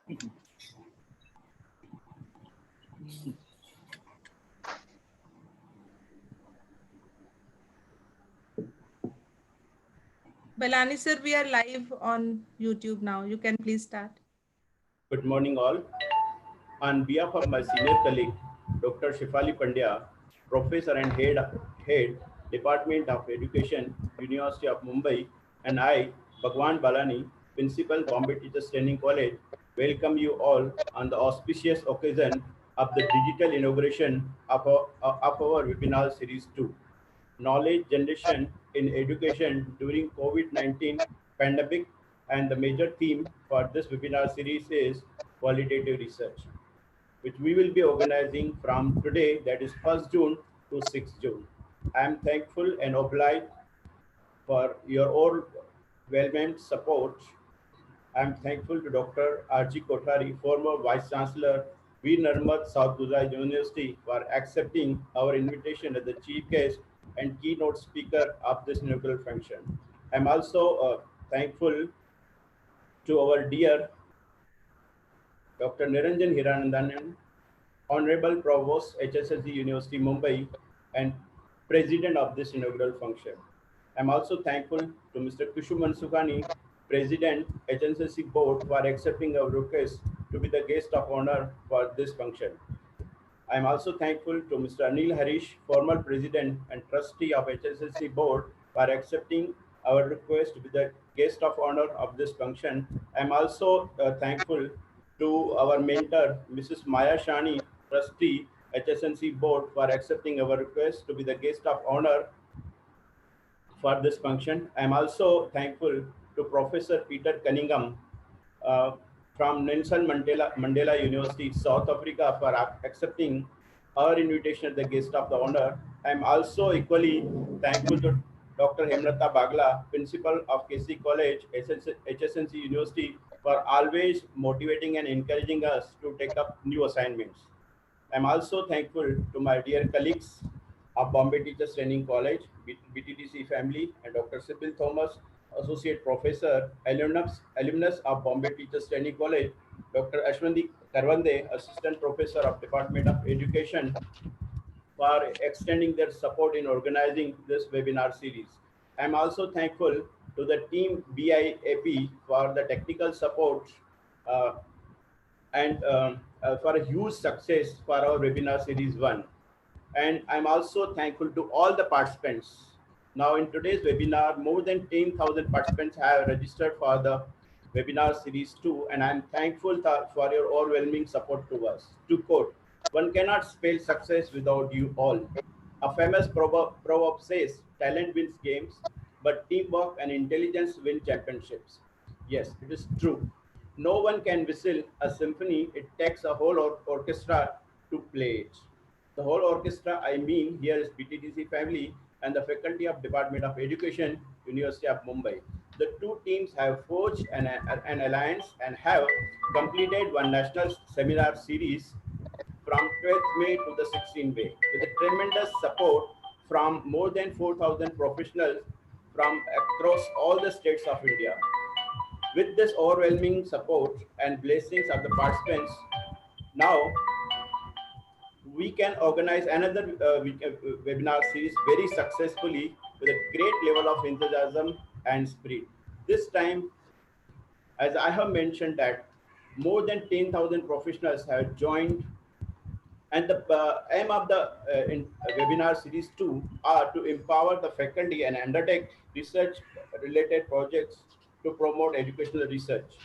Balani sir, we are live on YouTube now. You can please start. Good morning, all. On behalf of my senior colleague, Dr. Shefali Pandya, Professor and Head Department of Education, University of Mumbai, and I, Bhagwan Balani, Principal, Bombay Teachers Training College, welcome you all on the auspicious occasion of the digital inauguration of our webinar series 2, Knowledge Generation in Education during COVID-19 pandemic, and the major theme for this webinar series is Qualitative Research, which we will be organizing from today, that is 1st June to 6th June. I am thankful and obliged for your overwhelming support. I am thankful to Dr. R.G. Kothari, former Vice Chancellor, V. Narmad South Gujarat University, for accepting our invitation as the chief guest and keynote speaker of this inaugural function. I am also thankful to our dear Dr. Hiranandani, Honorable Provost, HSLC University, Mumbai, and President of this inaugural function. I'm also thankful to Mr. Kushuman Sukhani, President, HSLC Board, for accepting our request to be the guest of honor for this function. I'm also thankful to Mr. Anil Harish, former President and Trustee of HSLC Board, for accepting our request to be the guest of honor of this function. I'm also thankful to our mentor, Mrs. Maya Shani, Trustee, HSNC Board, for accepting our request to be the guest of honor for this function. I am also thankful to Professor Peter Cunningham from Nelson Mandela University, South Africa, for accepting our invitation as the guest of the honor. I am also equally thankful to Dr. Hemlata Bagla, Principal of KC College, HSNC University, for always motivating and encouraging us to take up new assignments. I'm also thankful to my dear colleagues of Bombay Teachers Training College, Bttc family, and Dr. Sibyl Thomas, Associate Professor, alumnus of Bombay Teachers Training College, Dr. Ashwandi Karwande, Assistant Professor of Department of Education, for extending their support in organizing this webinar series. I'm also thankful to the team BIAP for the technical support and for a huge success for our webinar series 1. And I'm also thankful to all the participants. Now in today's webinar, more than 10,000 participants have registered for the webinar series 2, and I'm thankful for your overwhelming support to us. To quote, "One cannot spell success without you all." A famous proverb says, "Talent wins games, but teamwork and intelligence win championships." Yes, it is true. No one can whistle a symphony. It takes a whole orchestra to play it. The whole orchestra, I mean, here is BTTC family and the Faculty of Department of Education, University of Mumbai. The two teams have forged an alliance and have completed one national seminar series from 12th May to the 16th May, with a tremendous support from more than 4,000 professionals from across all the states of India. With this overwhelming support and blessings of the participants, now we can organize another webinar series very successfully with a great level of enthusiasm and spirit. This time, as I have mentioned, that more than 10,000 professionals have joined, and the aim of the webinar series 2 are to empower the faculty and undertake research related projects to promote educational research,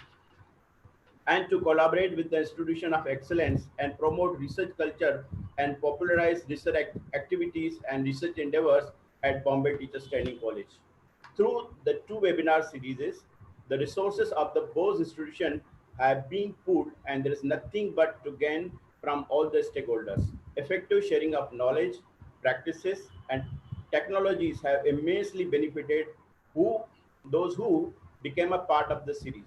and to collaborate with the institution of excellence and promote research culture and popularize research activities and research endeavors at Bombay Teachers Training College. Through the two webinar series, the resources of the both institutions have been pooled, and there is nothing but to gain from all the stakeholders. Effective sharing of knowledge, practices, and technologies have immensely benefited those who became a part of the series.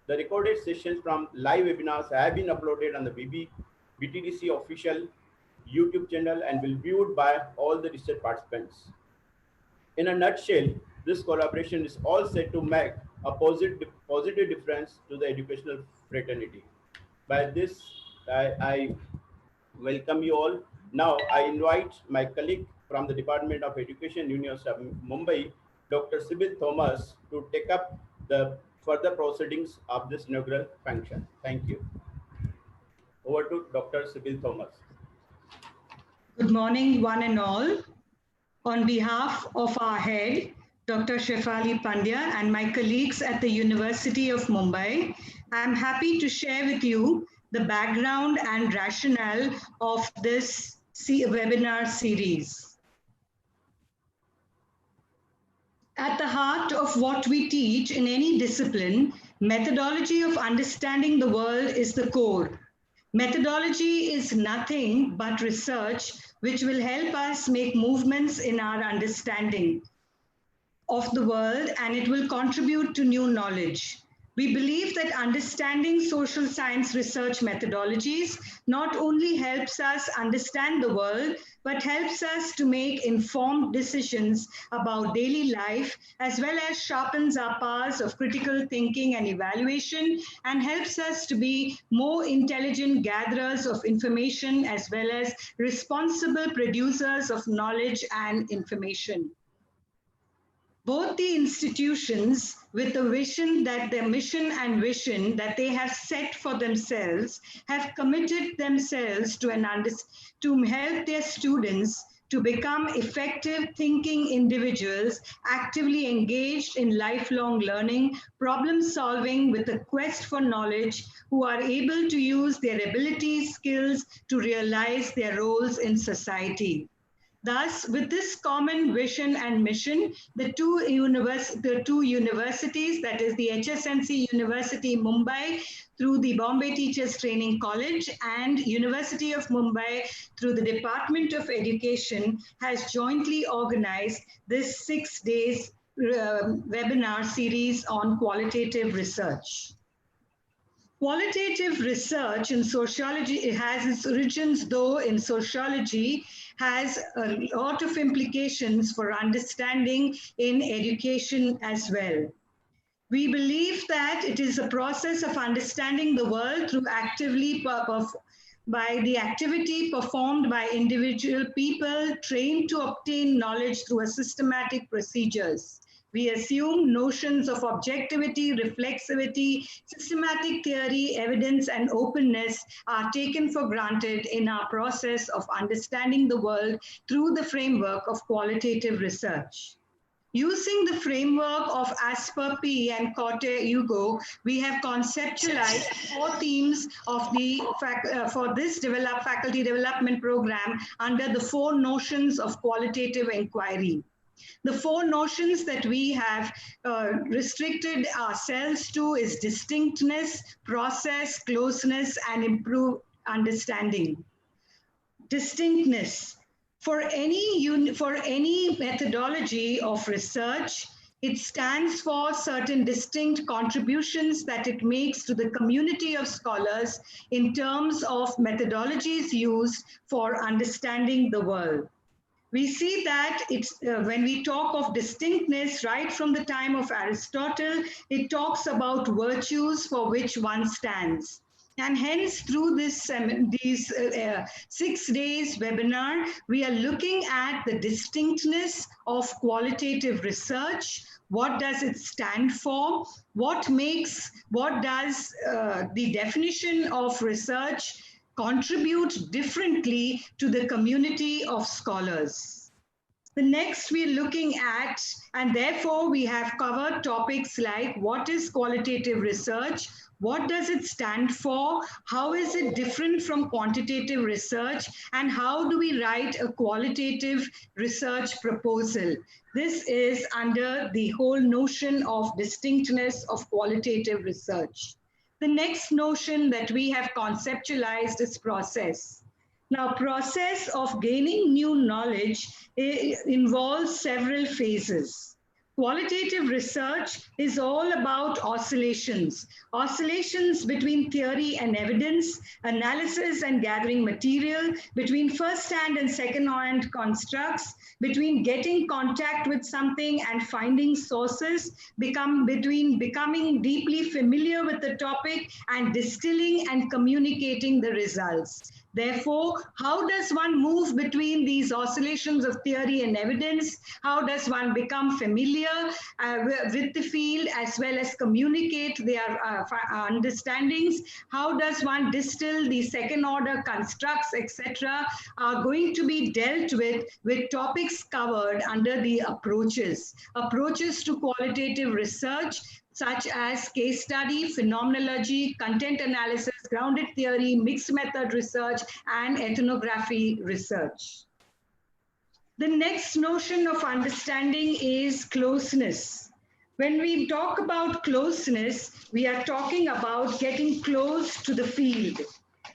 The recorded sessions from live webinars have been uploaded on the BTDC official YouTube channel and will be viewed by all the research participants. In a nutshell, this collaboration is all set to make a positive difference to the educational fraternity. By this, I welcome you all. Now, I invite my colleague from the Department of Education, University of Mumbai, Dr. Sibyl Thomas, to take up the further proceedings of this inaugural function. Thank you. Over to Dr. Sibyl Thomas. Good morning, one and all. On behalf of our head, Dr. Shefali Pandya, and my colleagues at the University of Mumbai, I am happy to share with you the background and rationale of this webinar series. At the heart of what we teach in any discipline, methodology of understanding the world is the core. Methodology is nothing but research which will help us make movements in our understanding of the world, and it will contribute to new knowledge. We believe that understanding social science research methodologies not only helps us understand the world, but helps us to make informed decisions about daily life, as well as sharpens our powers of critical thinking and evaluation, and helps us to be more intelligent gatherers of information, as well as responsible producers of knowledge and information. Both the institutions, with the vision that their mission and vision that they have set for themselves, have committed themselves to help their students to become effective thinking individuals, actively engaged in lifelong learning, problem solving with a quest for knowledge, who are able to use their abilities, skills to realize their roles in society. Thus, with this common vision and mission, the two universities, that is the HSNC University Mumbai through the Bombay Teachers Training College and University of Mumbai through the Department of Education, has jointly organized this 6 days webinar series on qualitative research. Qualitative research in sociology, it has its origins though in sociology, has a lot of implications for understanding in education as well. We believe that it is a process of understanding the world through by the activity performed by individual people trained to obtain knowledge through a systematic procedures. We assume notions of objectivity, reflexivity, systematic theory, evidence, and openness are taken for granted in our process of understanding the world through the framework of qualitative research. Using the framework of Asper P and Corte Hugo, we have conceptualized 4 themes of for this faculty development program under the 4 notions of qualitative inquiry. The 4 notions that we have restricted ourselves to is distinctness, process, closeness, and improved understanding. Distinctness. For any methodology of research, it stands for certain distinct contributions that it makes to the community of scholars in terms of methodologies used for understanding the world. We see that it's when we talk of distinctness, right from the time of Aristotle, it talks about virtues for which one stands. And hence, through these 6 days webinar, we are looking at the distinctness of qualitative research. What does it stand for? What does the definition of research contribute differently to the community of scholars? The next we're looking at, and therefore we have covered topics like what is qualitative research, what does it stand for, how is it different from quantitative research, and how do we write a qualitative research proposal. This is under the whole notion of distinctness of qualitative research. The next notion that we have conceptualized is process. Now, process of gaining new knowledge involves several phases. Qualitative research is all about oscillations, oscillations between theory and evidence, analysis and gathering material, between first-hand and second-hand constructs, between getting contact with something and finding sources, between becoming deeply familiar with the topic and distilling and communicating the results. Therefore, how does one move between these oscillations of theory and evidence? How does one become familiar with the field as well as communicate their understandings? How does one distill the second order constructs, etc., are going to be dealt with topics covered under the approaches to qualitative research, such as case study, phenomenology, content analysis, grounded theory, mixed method research, and ethnography research. The next notion of understanding is closeness. When we talk about closeness, we are talking about getting close to the field.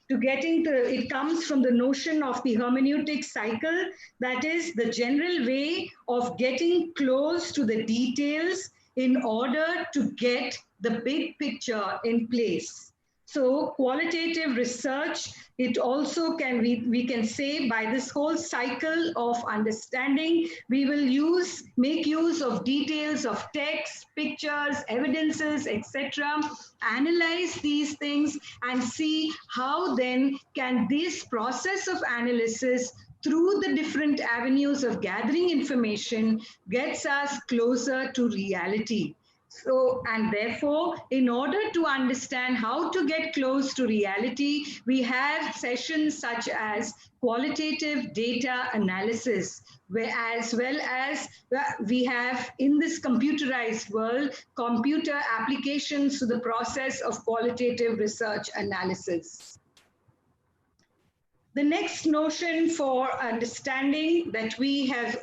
It comes from the notion of the hermeneutic cycle, that is the general way of getting close to the details in order to get the big picture in place. So qualitative research, it also we can say by this whole cycle of understanding, we will make use of details of text, pictures, evidences, etc., analyze these things and see how then can this process of analysis through the different avenues of gathering information gets us closer to reality. So, and therefore, in order to understand how to get close to reality, we have sessions such as qualitative data analysis, where as well as we have in this computerized world, computer applications to the process of qualitative research analysis. The next notion for understanding that we have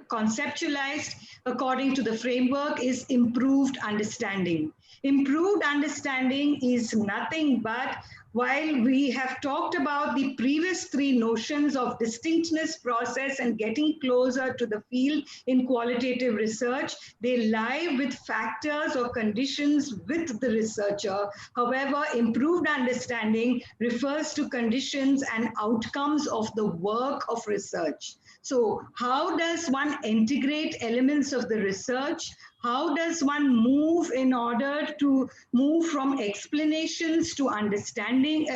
conceptualized according to the framework is improved understanding. Improved understanding is nothing but, while we have talked about the previous three notions of distinctness, process, and getting closer to the field in qualitative research, they lie with factors or conditions with the researcher. However, improved understanding refers to conditions and outcomes of the work of research. So how does one integrate elements of the research? How does one move in order to move from explanations to understanding,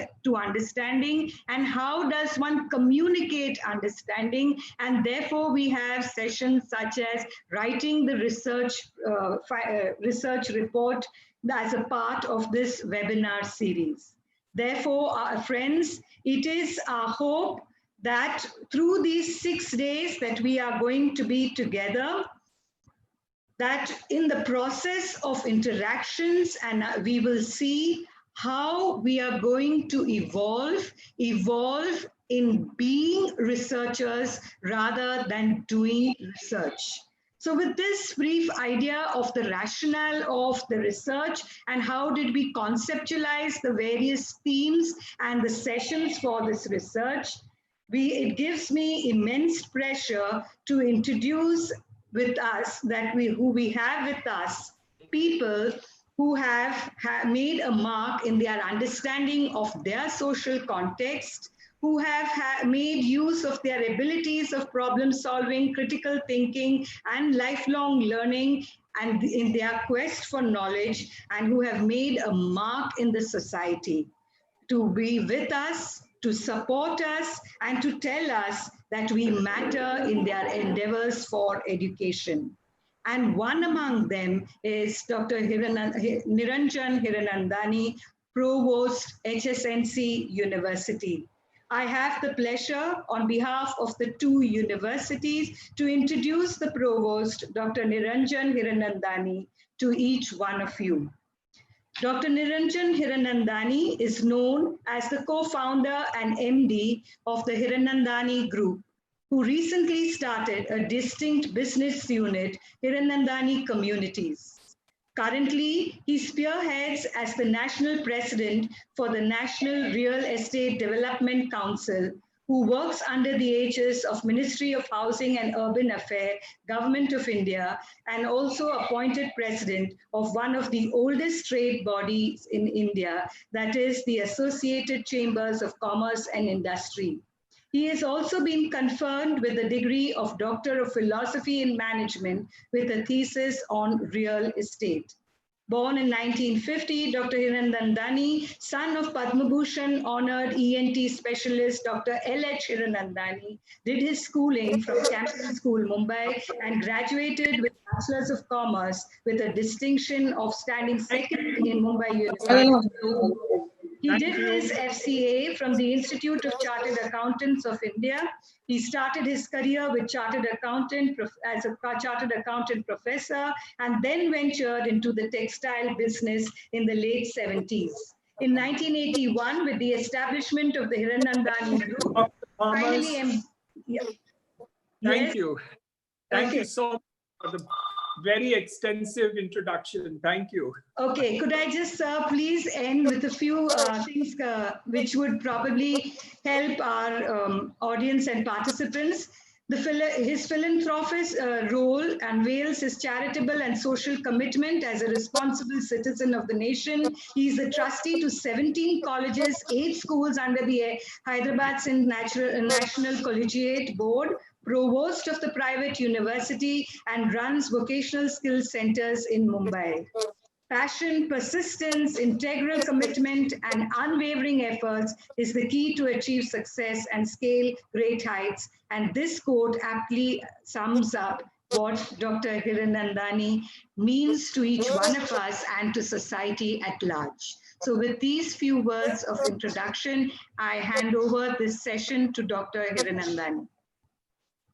and how does one communicate understanding? And therefore, we have sessions such as writing the research report as a part of this webinar series. Therefore, our friends, it is our hope that through these 6 days that we are going to be together, that in the process of interactions, and we will see how we are going to evolve in being researchers rather than doing research. So with this brief idea of the rationale of the research and how did we conceptualize the various themes and the sessions for this research, it gives me immense pleasure to introduce with us who we have with us people who have made a mark in their understanding of their social context, who have made use of their abilities of problem solving, critical thinking, and lifelong learning, and in their quest for knowledge, and who have made a mark in the society to be with us, to support us, and to tell us that we matter in their endeavors for education. And one among them is Dr. Niranjan Hiranandani, Provost, HSNC University. I have the pleasure on behalf of the two universities to introduce the Provost, Dr. Niranjan Hiranandani, to each one of you. Dr. Niranjan Hiranandani is known as the co-founder and MD of the Hiranandani Group, who recently started a distinct business unit, Hiranandani Communities. Currently, he spearheads as the national president for the National Real Estate Development Council, who works under the aegis of Ministry of Housing and Urban Affairs, Government of India, and also appointed president of one of the oldest trade bodies in India, that is the Associated Chambers of Commerce and Industry. He has also been conferred with the degree of Doctor of Philosophy in Management with a thesis on real estate. Born in 1950, Dr. Hiranandani, son of Padma Bhushan honored ENT specialist Dr. LH Hiranandani, did his schooling from Campbell School, Mumbai, and graduated with Bachelor's of Commerce with a distinction of standing second in Mumbai University. He did his FCA from the Institute of Chartered Accountants of India. He started his career with chartered accountant as a chartered accountant professor, and then ventured into the textile business in the late 70s. In 1981, with the establishment of the Hiranandani Group, finally, Thank you. Thank you Okay. so much for the very extensive introduction. Thank you. Okay, could I just please end with a few things which would probably help our audience and participants. His philanthropist role unveils his charitable and social commitment as a responsible citizen of the nation. He is the trustee to 17 colleges, 8 schools under the Hyderabad Sindh National Collegiate Board, provost of the private university, and runs vocational skills centers in Mumbai. Passion, persistence, integral commitment, and unwavering efforts is the key to achieve success and scale great heights. And this quote aptly sums up what Dr. Hiranandani means to each one of us and to society at large. So with these few words of introduction, I hand over this session to Dr. Hiranandani.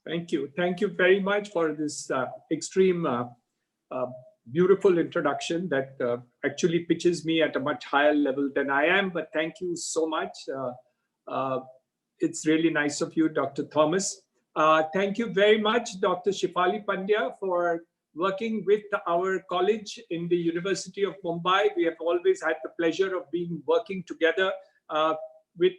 Thank you. Thank you very much for this extreme beautiful introduction that actually pitches me at a much higher level than I am, but thank you so much. It's really nice of you, Dr. Thomas. Thank you very much, Dr. Shefali Pandya, for working with our college in the University of Mumbai. We have always had the pleasure of working together with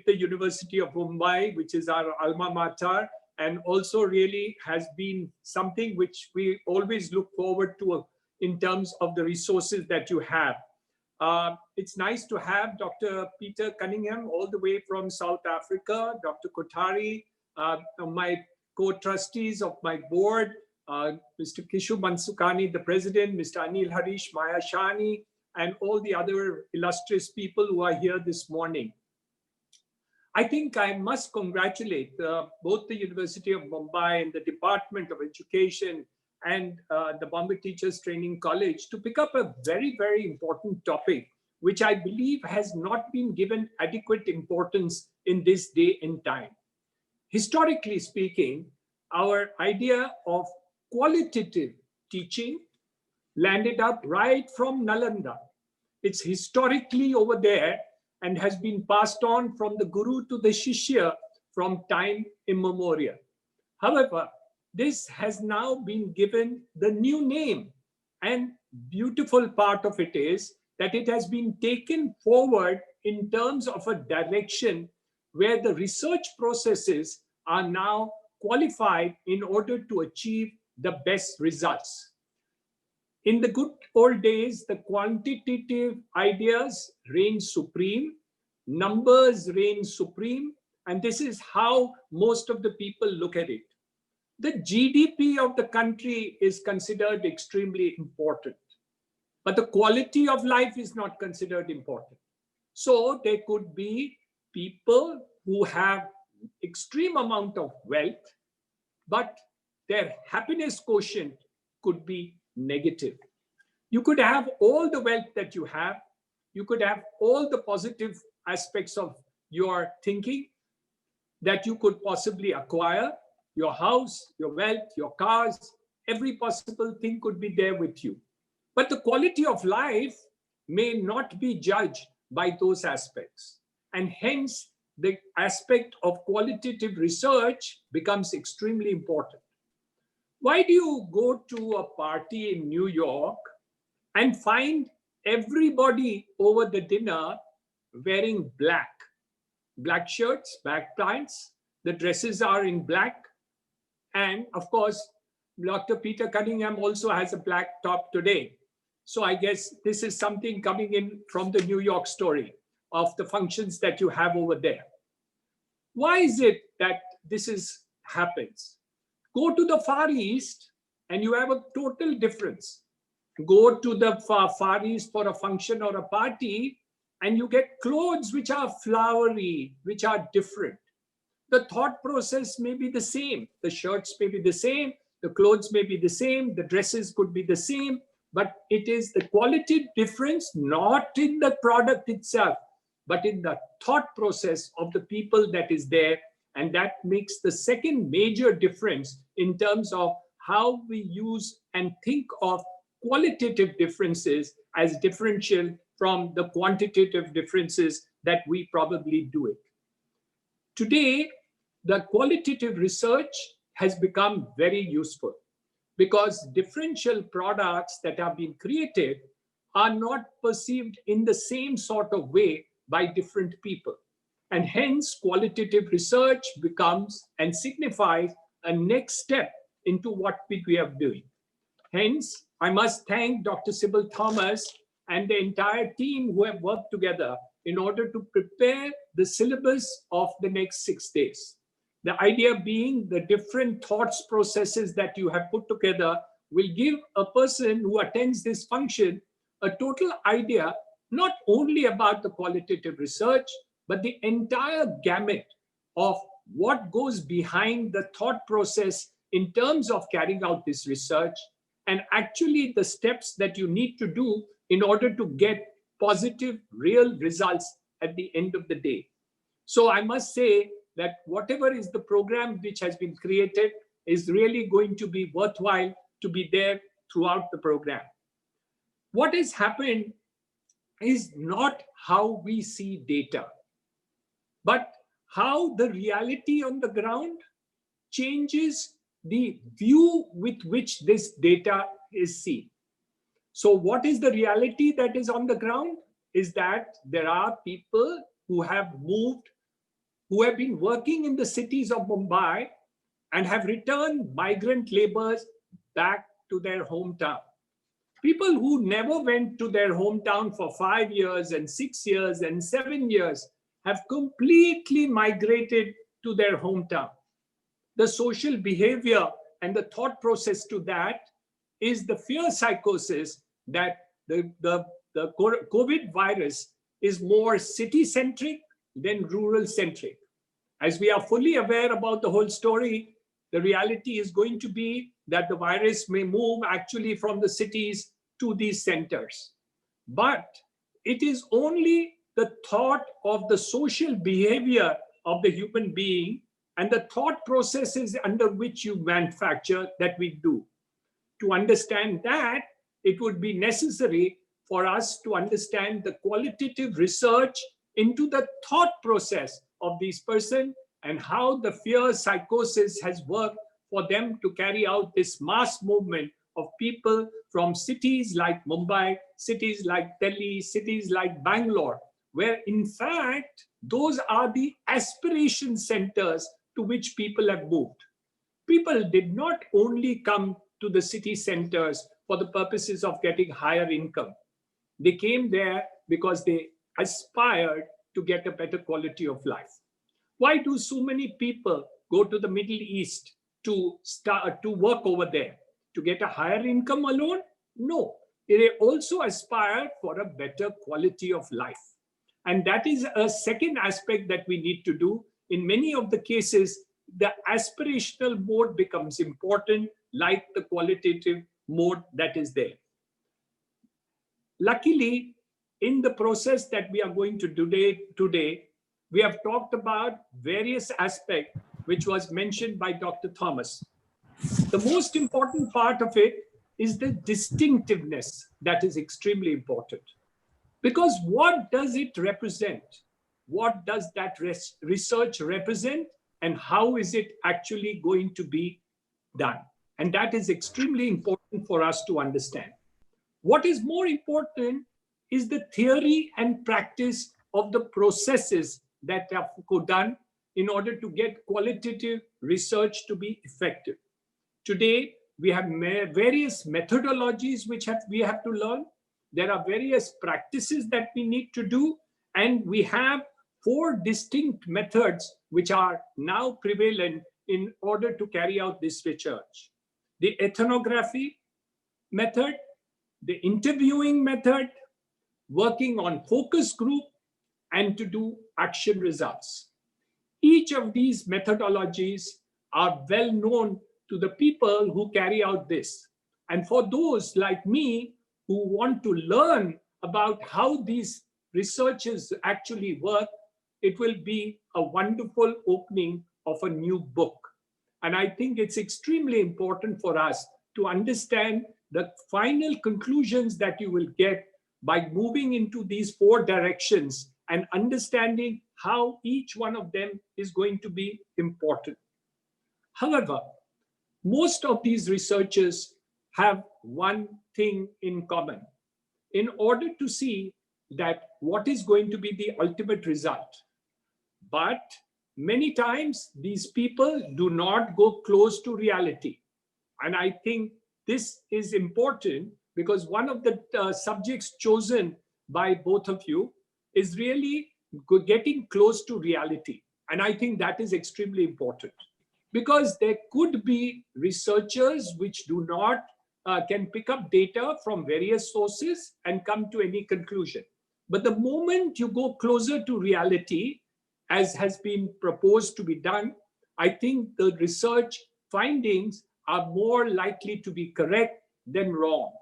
the University of Mumbai, which is our alma mater, and also really has been something which we always look forward to in terms of the resources that you have. It's nice to have Dr. Peter Cunningham all the way from South Africa, Dr. Kothari, my co-trustees of my board, Mr. Kishu Mansukani, the president, Mr. Anil Harish, Maya Shani, and all the other illustrious people who are here this morning. I think I must congratulate both the University of Mumbai and the Department of Education and the Bombay Teachers Training College to pick up a very, very important topic, which I believe has not been given adequate importance in this day and time. Historically speaking, our idea of qualitative teaching landed up right from Nalanda. It's historically over there and has been passed on from the guru to the shishya from time immemorial. However, this has now been given the new name, and beautiful part of it is that it has been taken forward in terms of a direction where the research processes are now qualified in order to achieve the best results. In the good old days, the quantitative ideas reigned supreme, numbers reigned supreme, and this is how most of the people look at it. The GDP of the country is considered extremely important, but the quality of life is not considered important. So there could be people who have extreme amount of wealth, but their happiness quotient could be negative. You could have all the wealth that you have. You could have all the positive aspects of your thinking that you could possibly acquire. Your house, your wealth, your cars, every possible thing could be there with you. But the quality of life may not be judged by those aspects. And hence, the aspect of qualitative research becomes extremely important. Why do you go to a party in New York and find everybody over the dinner wearing black? black shirts, black pants. The dresses are in black. And of course, Dr. Peter Cunningham also has a black top today. So I guess this is something coming in from the New York story of the functions that you have over there. Why is it that happens? Go to the Far East and you have a total difference. Go to the Far East for a function or a party and you get clothes which are flowery, which are different. The thought process may be the same. The shirts may be the same. The clothes may be the same. The dresses could be the same. But it is the quality difference, not in the product itself, but in the thought process of the people that is there. And that makes the second major difference in terms of how we use and think of qualitative differences as differential from the quantitative differences that we probably do it. Today, the qualitative research has become very useful because differential products that have been created are not perceived in the same sort of way by different people. And hence, qualitative research becomes and signifies a next step into what we are doing. Hence, I must thank Dr. Sybil Thomas and the entire team who have worked together in order to prepare the syllabus of the next 6 days. The idea being the different thoughts processes that you have put together will give a person who attends this function a total idea, not only about the qualitative research, but the entire gamut of what goes behind the thought process in terms of carrying out this research, and actually the steps that you need to do in order to get positive, real results at the end of the day. So I must say that whatever is the program which has been created is really going to be worthwhile to be there throughout the program. What has happened is not how we see data, but how the reality on the ground changes the view with which this data is seen. So what is the reality that is on the ground? Is that there are people who have moved, who have been working in the cities of Mumbai and have returned migrant laborers back to their hometown. People who never went to their hometown for 5 years and 6 years and 7 years have completely migrated to their hometown. The social behavior and the thought process to that is the fear psychosis that the COVID virus is more city-centric than rural-centric. As we are fully aware about the whole story, the reality is going to be that the virus may move actually from the cities to these centers. But it is only the thought of the social behavior of the human being and the thought processes under which you manufacture that we do. To understand that, it would be necessary for us to understand the qualitative research into the thought process of these persons and how the fear psychosis has worked for them to carry out this mass movement of people from cities like Mumbai, cities like Delhi, cities like Bangalore, where in fact, those are the aspiration centers to which people have moved. People did not only come to the city centers for the purposes of getting higher income. They came there because they aspired to get a better quality of life. Why do so many people go to the Middle East to work over there? To get a higher income alone? No. They also aspire for a better quality of life. And that is a second aspect that we need to do. In many of the cases, the aspirational mode becomes important, like the qualitative mode that is there. Luckily, in the process that we are going to do today, we have talked about various aspects which was mentioned by Dr. Thomas. The most important part of it is the distinctiveness that is extremely important. Because what does it represent? What does that research represent? And how is it actually going to be done? And that is extremely important for us to understand. What is more important is the theory and practice of the processes that are done in order to get qualitative research to be effective. Today, we have various methodologies which we have to learn. There are various practices that we need to do, and we have 4 distinct methods which are now prevalent in order to carry out this research. The ethnography method, the interviewing method, working on focus group, and to do action results. Each of these methodologies are well known to the people who carry out this. And for those like me who want to learn about how these researches actually work, it will be a wonderful opening of a new book. And I think it's extremely important for us to understand the final conclusions that you will get by moving into these 4 directions and understanding how each one of them is going to be important. However, most of these researchers have one thing in common. In order to see that what is going to be the ultimate result. But many times these people do not go close to reality. And I think this is important because one of the subjects chosen by both of you is really getting close to reality. And I think that is extremely important because there could be researchers which do not can pick up data from various sources and come to any conclusion. But the moment you go closer to reality, as has been proposed to be done, I think the research findings are more likely to be correct than wrong.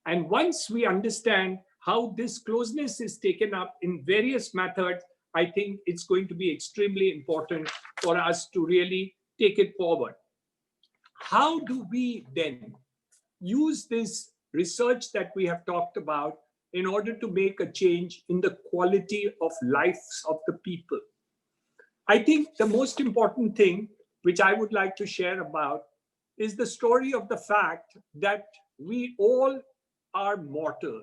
And once we understand how this closeness is taken up in various methods, I think it's going to be extremely important for us to really take it forward. How do we then use this research that we have talked about in order to make a change in the quality of lives of the people? I think the most important thing which I would like to share about is the story of the fact that we all are mortal.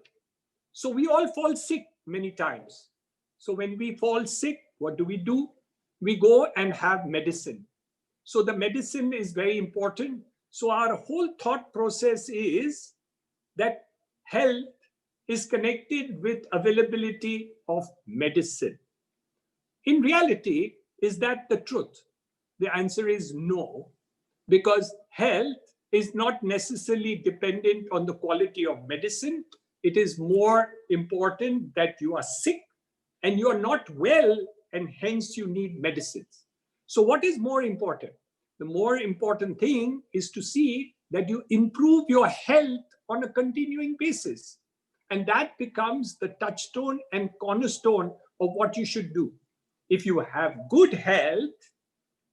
So we all fall sick many times. So when we fall sick, what do? We go and have medicine. So the medicine is very important. So our whole thought process is that health is connected with availability of medicine. In reality, is that the truth? The answer is no, because health is not necessarily dependent on the quality of medicine. It is more important that you are sick and you are not well, and hence you need medicines. So what is more important? The more important thing is to see that you improve your health on a continuing basis. And that becomes the touchstone and cornerstone of what you should do. If you have good health,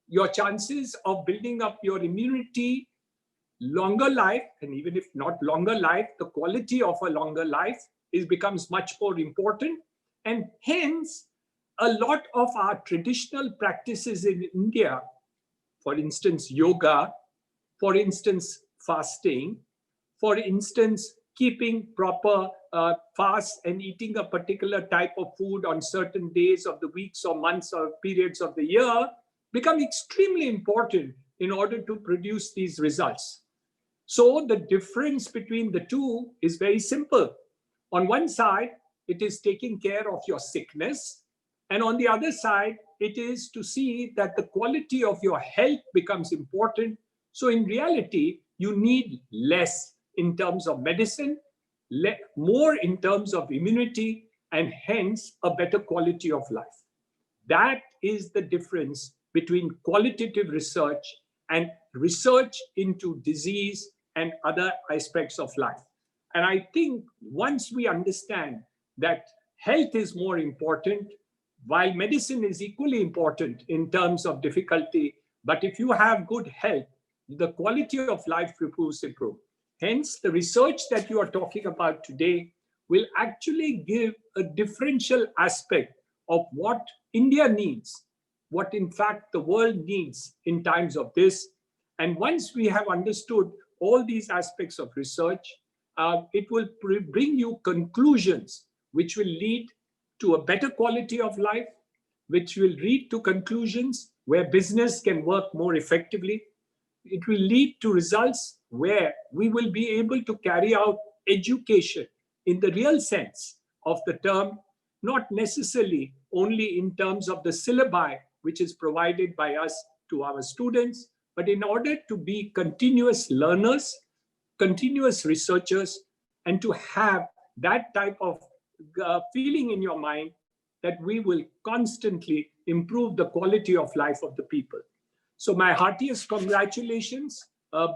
your chances of building up your immunity, longer life, and even if not longer life, the quality of a longer life becomes much more important. And hence, a lot of our traditional practices in India, for instance, yoga, for instance, fasting, for instance, keeping proper fast and eating a particular type of food on certain days of the weeks or months or periods of the year, become extremely important in order to produce these results. So the difference between the two is very simple. On one side, it is taking care of your sickness. And on the other side, it is to see that the quality of your health becomes important. So in reality, you need less in terms of medicine, more in terms of immunity, and hence a better quality of life. That is the difference between qualitative research and research into disease and other aspects of life. And I think once we understand that health is more important, while medicine is equally important in terms of difficulty, but if you have good health, the quality of life will improve. Hence, the research that you are talking about today will actually give a differential aspect of what India needs, what in fact the world needs in times of this. And once we have understood all these aspects of research, it will bring you conclusions which will lead to a better quality of life, which will lead to conclusions where business can work more effectively. It will lead to results where we will be able to carry out education in the real sense of the term, not necessarily only in terms of the syllabi which is provided by us to our students, but in order to be continuous learners, continuous researchers, and to have that type of feeling in your mind that we will constantly improve the quality of life of the people. So my heartiest congratulations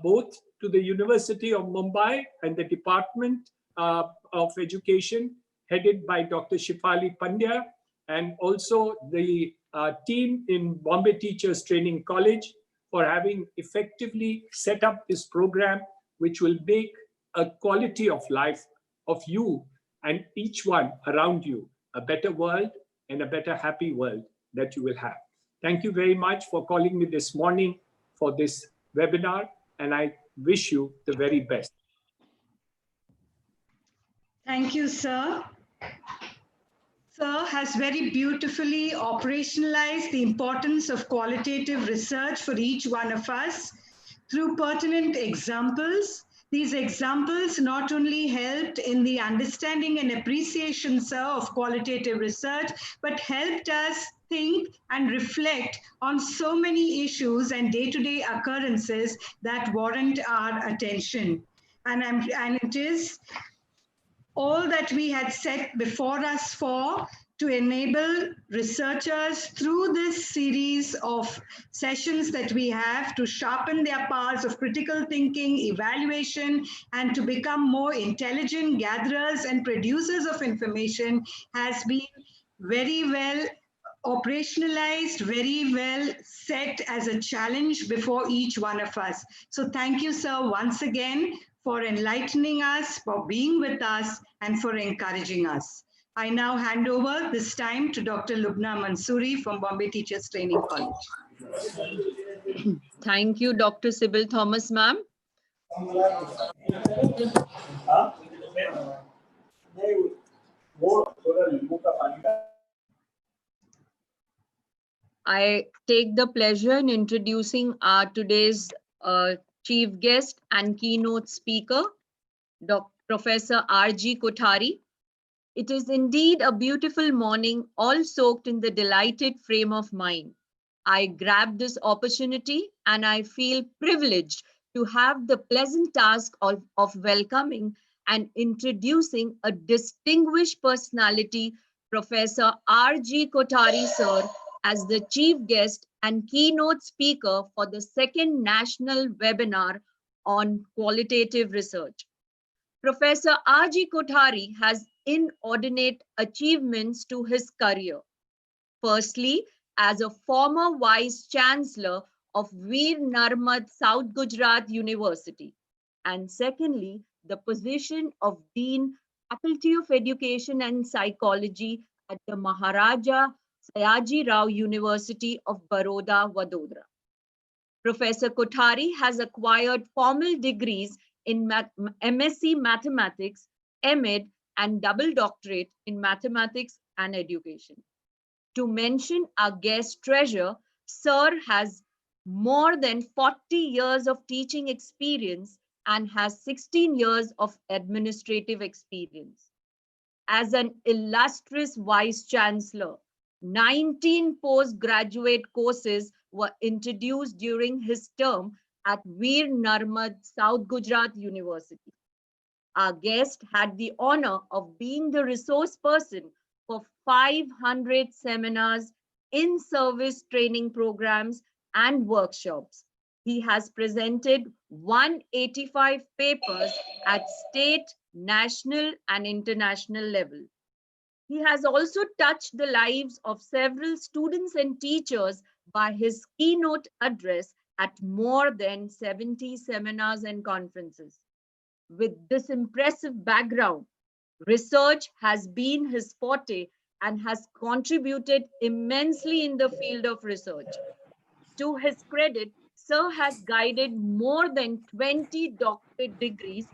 both to the University of Mumbai and the Department of Education headed by Dr. Shefali Pandya, and also the team in Bombay Teachers Training College for having effectively set up this program, which will make a quality of life of you and each one around you a better world and a better happy world that you will have. Thank you very much for calling me this morning for this webinar, and I wish you the very best. Thank you, sir. Sir has very beautifully operationalized the importance of qualitative research for each one of us through pertinent examples. These examples not only helped in the understanding and appreciation, sir, of qualitative research, but helped us think and reflect on so many issues and day-to-day occurrences that warrant our attention. And it is all that we had set before us for to enable researchers through this series of sessions that we have to sharpen their powers of critical thinking, evaluation, and to become more intelligent gatherers and producers of information has been very well operationalized, very well set as a challenge before each one of us. So thank you, sir, once again for enlightening us, for being with us, and for encouraging us. I now hand over this time to Dr. Lubna Mansoori from Bombay Teachers Training College. Thank you, Dr. Sybil Thomas, ma'am. I take the pleasure in introducing our today's chief guest and keynote speaker, Professor R.G. Kothari. It is indeed a beautiful morning, all soaked in the delighted frame of mind. I grabbed this opportunity and I feel privileged to have the pleasant task of welcoming and introducing a distinguished personality, Professor R.G. Kothari, sir, as the chief guest and keynote speaker for the second national webinar on qualitative research. Professor R.G. Kothari has inordinate achievements to his career. Firstly, as a former Vice Chancellor of Veer Narmad South Gujarat University, and secondly, the position of Dean, Faculty of Education and Psychology at the Maharaja Sayaji Rao University of Baroda, Vadodara. Professor Kothari has acquired formal degrees in MSc Mathematics, MEd, and double doctorate in Mathematics and Education. To mention our guest treasure, Sir has more than 40 years of teaching experience and has 16 years of administrative experience. As an illustrious Vice Chancellor, 19 postgraduate courses were introduced during his term at Veer Narmad South Gujarat University. Our guest had the honor of being the resource person for 500 seminars, in-service training programs, and workshops. He has presented 185 papers at state, national, and international level. He has also touched the lives of several students and teachers by his keynote address at more than 70 seminars and conferences. With this impressive background, research has been his forte and has contributed immensely in the field of research. To his credit, Sir has guided more than 20 doctorate degrees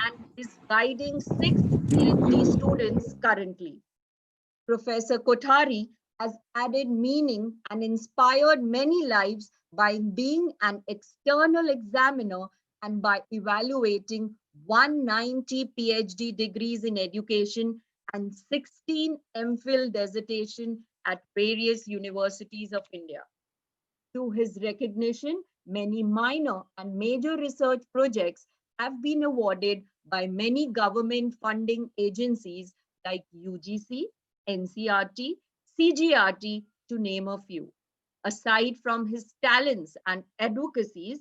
and is guiding 6 PhD students currently. Professor Kothari has added meaning and inspired many lives by being an external examiner and by evaluating 190 PhD degrees in education and 16 MPhil dissertation at various universities of India. To his recognition, many minor and major research projects have been awarded by many government funding agencies like UGC, NCRT, CGRT, to name a few. Aside from his talents and advocacies,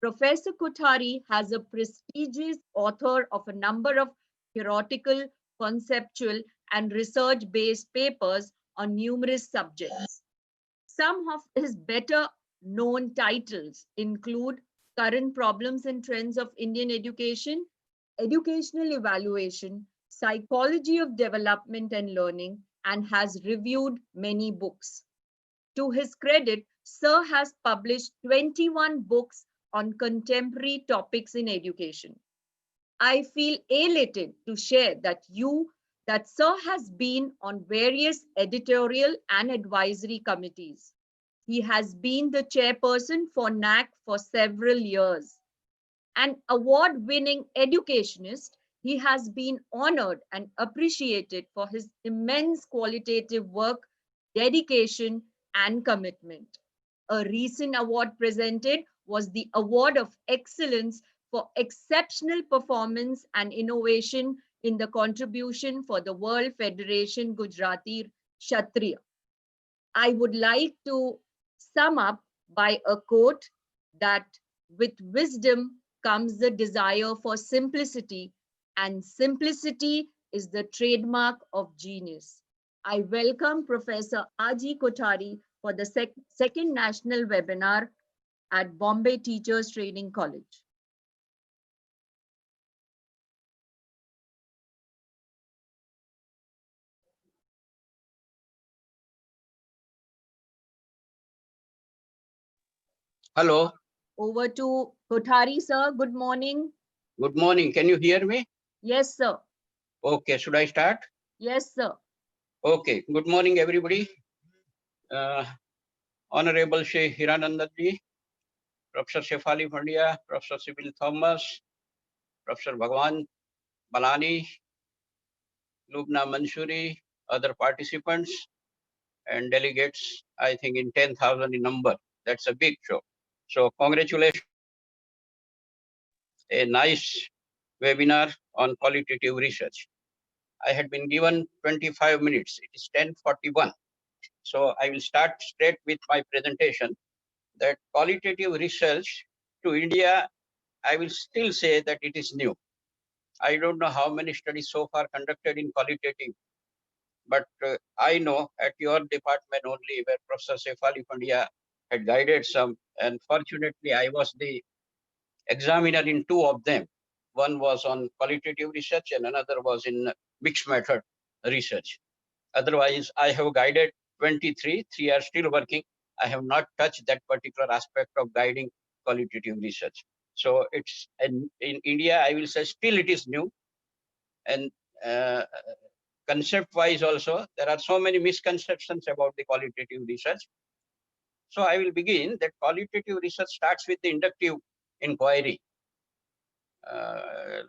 Professor Kothari has a prestigious author of a number of theoretical, conceptual, and research-based papers on numerous subjects. Some of his better known titles include Current Problems and Trends of Indian Education, Educational Evaluation, Psychology of Development and Learning, and has reviewed many books. To his credit, Sir has published 21 books on contemporary topics in education. I feel elated to share that Sir has been on various editorial and advisory committees. He has been the chairperson for NAC for several years. An award-winning educationist, he has been honored and appreciated for his immense qualitative work, dedication, and commitment. A recent award presented was the Award of Excellence for exceptional performance and innovation in the contribution for the World Federation Gujarati Kshatriya. I would like to sum up by a quote that with wisdom comes the desire for simplicity, and simplicity is the trademark of genius. I welcome Professor R.G. Kothari for the second national webinar at Bombay Teachers Training College. Hello. Over to Kothari, sir. Good morning. Good morning. Can you hear me? Yes, sir. Okay. Should I start? Yes, sir. Okay. Good morning, everybody. Honorable LH Hiranandani, Professor Shefali Pandya, Professor Sibyl Thomas, Professor Bhagwan Balani, Lubna Mansoori, other participants and delegates, I think in 10,000 in number. That's a big show. So congratulations. A nice webinar on qualitative research. I had been given 25 minutes. It is 10:41. So I will start straight with my presentation. That qualitative research to India, I will still say that it is new. I don't know how many studies so far conducted in qualitative, but I know at your department only where Professor Shefali Pandya had guided some, and fortunately I was the examiner in two of them. One was on qualitative research and another was in mixed method research. Otherwise, I have guided 23, three are still working. I have not touched that particular aspect of guiding qualitative research. So it's in India, I will say still it is new. And concept-wise also, there are so many misconceptions about the qualitative research. So I will begin that qualitative research starts with the inductive inquiry.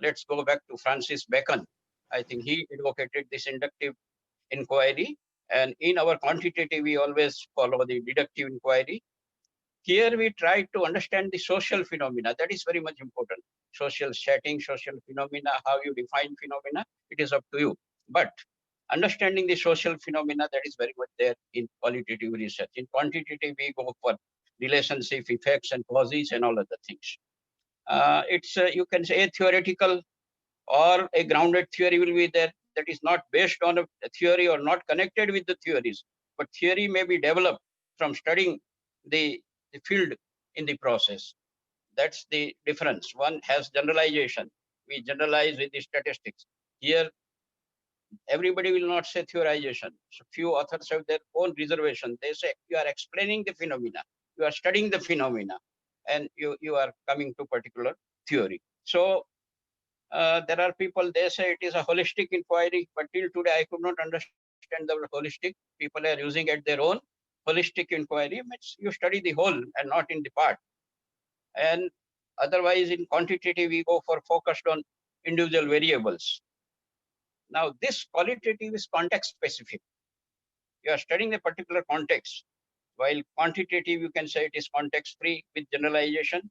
Let's go back to Francis Bacon. I think he advocated this inductive inquiry, and in our quantitative we always follow the deductive inquiry. Here we try to understand the social phenomena. That is very much important. Social setting, social phenomena, how you define phenomena, it is up to you. But understanding the social phenomena, that is very much there in qualitative research. In quantitative we go for relationship, effects and causes and all other things. It's you can say a theoretical or a grounded theory will be there that is not based on a theory or not connected with the theories, but theory may be developed from studying the field in the process. That's the difference. One has generalization. We generalize with the statistics. Here, everybody will not say theorization. So few authors have their own reservation. They say you are explaining the phenomena, you are studying the phenomena, and you are coming to particular theory. So there are people, they say it is a holistic inquiry, but till today I could not understand understand the word holistic. People are using at their own. Holistic inquiry means you study the whole and not in the part. And otherwise, in quantitative, we go for focused on individual variables. Now, this qualitative is context specific. You are studying a particular context, while quantitative, you can say it is context free with generalization.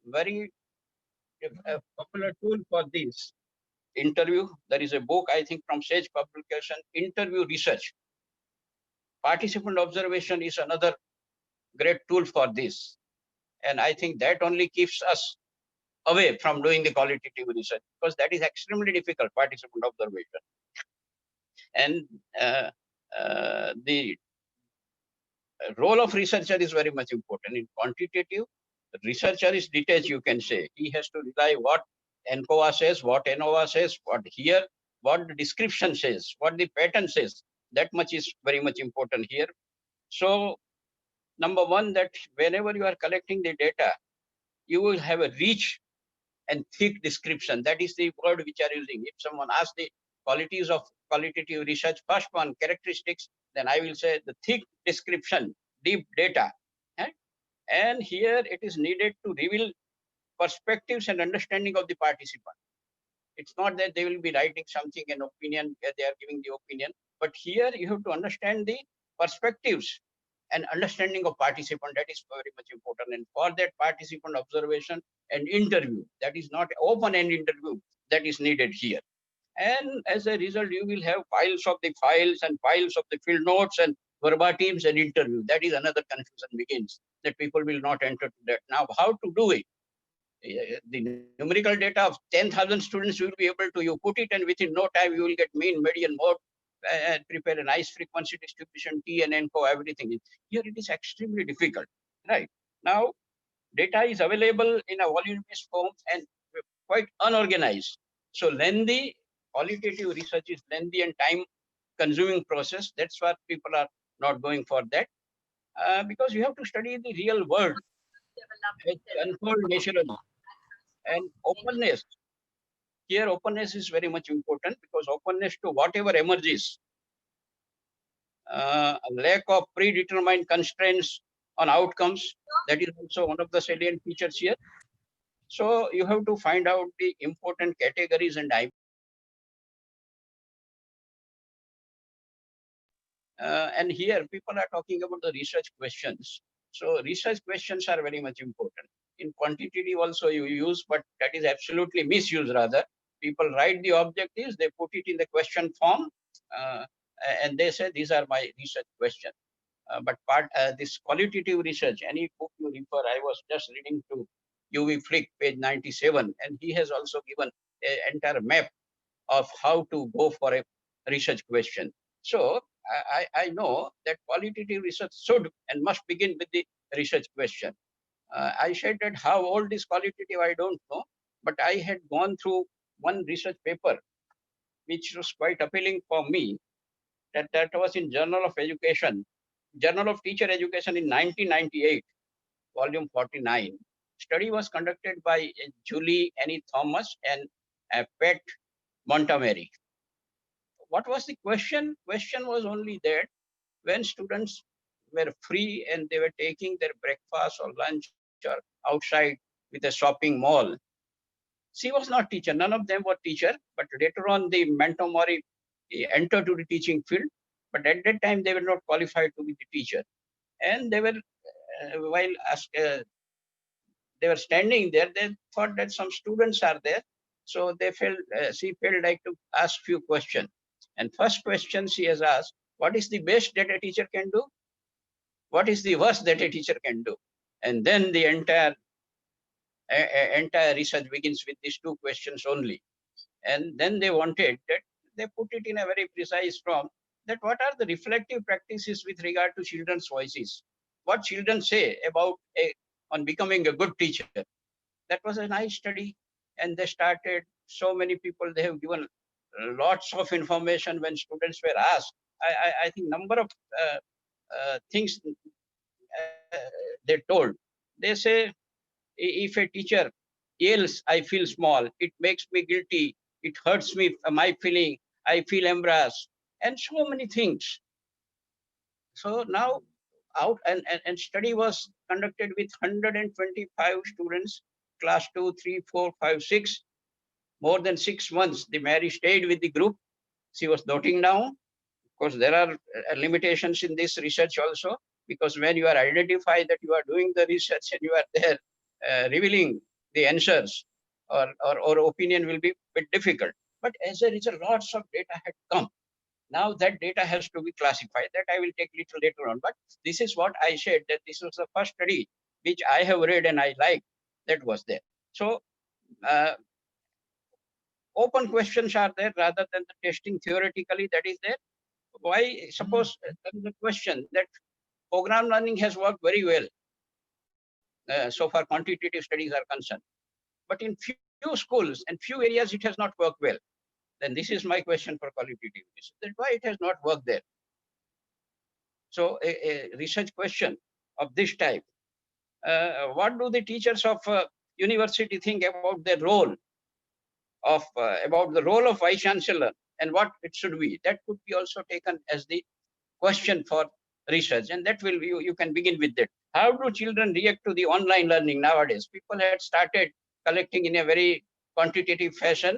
Very popular tool for this interview. There is a book, I think, from Sage publication, Interview Research. Participant observation is another great tool for this. And I think that only keeps us away from doing the qualitative research, because that is extremely difficult, participant observation. And the role of researcher is very much important. In quantitative, the researcher is detached, you can say. He has to rely what NCOA says, what ANOVA says, what here, what the description says, what the pattern says. That much is very much important here. So, number one, that whenever you are collecting the data, you will have a rich and thick description. That is the word which are using. If someone asks the qualities of qualitative research, first one, characteristics, then I will say the thick description, deep data. And here it is needed to reveal perspectives and understanding of the participant. It's not that they will be writing something, an opinion, they are giving the opinion, but here you have to understand the perspectives and understanding of participant. That is very much important. And for that, participant observation and interview, that is not open-end interview, that is needed here. And as a result, you will have files of the files and files of the field notes and verbatims and interview. That is another confusion begins, that people will not enter to that. Now, how to do it? The numerical data of 10,000 students you will be able to, you put it, and within no time you will get mean, median, mode, and prepare a nice frequency distribution, T and NCO, everything. Here it is extremely difficult, right? Now, data is available in a volume-based form and quite unorganized. So lengthy, qualitative research is lengthy and time-consuming process. That's why people are not going for that, because you have to study the real world. It's unfold naturally. And openness. Here, openness is very much important, because openness to whatever emerges. Lack of predetermined constraints on outcomes, that is also one of the salient features here. So you have to find out the important categories and and here people are talking about the research questions. So research questions are very much important. In quantitative also you use, but that is absolutely misused rather. People write the objectives, they put it in the question form, and they say these are my research questions. But this qualitative research, any book you refer, I was just reading to UV Flick, page 97, and he has also given an entire map of how to go for a research question. So I know that qualitative research should and must begin with the research question. I said that how old is qualitative, I don't know, but I had gone through one research paper, which was quite appealing for me, that was in Journal of Education, Journal of Teacher Education in 1998, volume 49. Study was conducted by Julie Annie Thomas and Pat Montgomery. What was the question? Question was only that when students were free and they were taking their breakfast or lunch or outside with a shopping mall. She was not teacher. None of them were teacher, but later on the Montgomery entered to the teaching field. But at that time they were not qualified to be the teacher. And they were, while they were standing there, they thought that some students are there. So they felt, she felt like to ask few questions. And first question she has asked, what is the best that a teacher can do? What is the worst that a teacher can do? And then the entire research begins with these two questions only. And then they wanted that, they put it in a very precise form, that what are the reflective practices with regard to children's voices? What children say about on becoming a good teacher? That was a nice study. And they started, so many people, they have given lots of information when students were asked. I think number of things they told. They say, if a teacher yells, I feel small, it makes me guilty, it hurts me, my feeling, I feel embarrassed. and so many things. So now out and study was conducted with 125 students, class 2, 3, 4, 5, 6. More than 6 months, the Mary stayed with the group. She was noting down. Of course, there are limitations in this research also, because when you are identify that you are doing the research and you are there revealing the answers, or opinion will be a bit difficult. But as a result, lots of data had come. Now that data has to be classified. That I will take little later on. But this is what I said, that this was the first study which I have read and I like, that was there. So uh, open questions are there rather than the testing theoretically that is there. Why? Suppose there is a question that program learning has worked very well so far quantitative studies are concerned. But in few schools and few areas it has not worked well. Then this is my question for qualitative research. That why it has not worked there. So a research question of this type. What do the teachers of university think about their role of about the role of vice chancellor and what it should be? That could be also taken as the question for research, and that will you can begin with that. How do children react to the online learning nowadays? People had started collecting in a very quantitative fashion.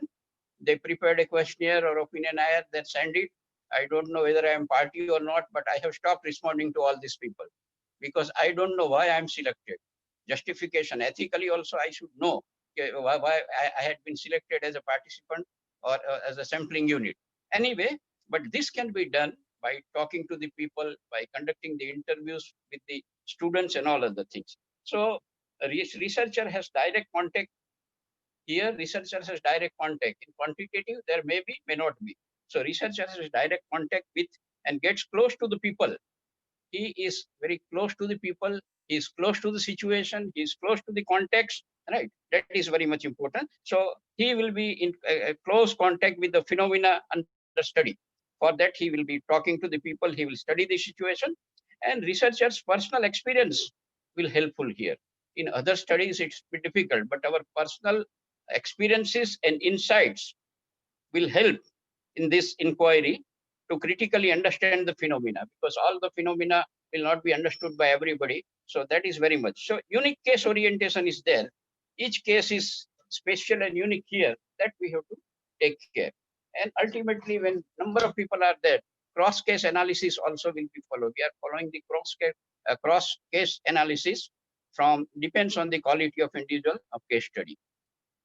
They prepared a questionnaire or opinionaire that sent it. I don't know whether I am party or not, but I have stopped responding to all these people because I don't know why I am selected. Justification, ethically also I should know why I had been selected as a participant or as a sampling unit. Anyway, but this can be done by talking to the people, by conducting the interviews with the students and all other things. So a researcher has direct contact. Here, researchers has direct contact. In quantitative, there may be, may not be. So researchers has direct contact with and gets close to the people. He is very close to the people. He is close to the situation. He is close to the context. Right. That is very much important. So he will be in close contact with the phenomena under study. For that, he will be talking to the people. He will study the situation, and researchers' personal experience will helpful here. In other studies, it's bit difficult, but our personal experiences and insights will help in this inquiry to critically understand the phenomena, because all the phenomena will not be understood by everybody. So that is very much. So unique case orientation is there. Each case is special and unique here that we have to take care. And ultimately, when number of people are there, cross case analysis also will be followed. We are following the cross case analysis from depends on the quality of individual of case study.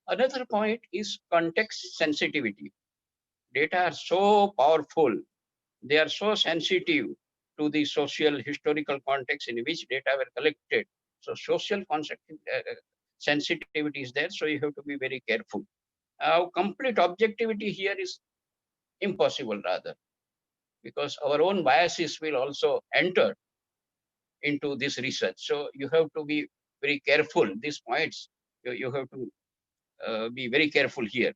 Another point is context sensitivity. Data are so powerful, they are so sensitive to the social historical context in which data were collected. So social concept, sensitivity is there, so you have to be very careful. Complete objectivity here is impossible rather, because our own biases will also enter into this research. So you have to be very careful. These points, you have to be very careful here.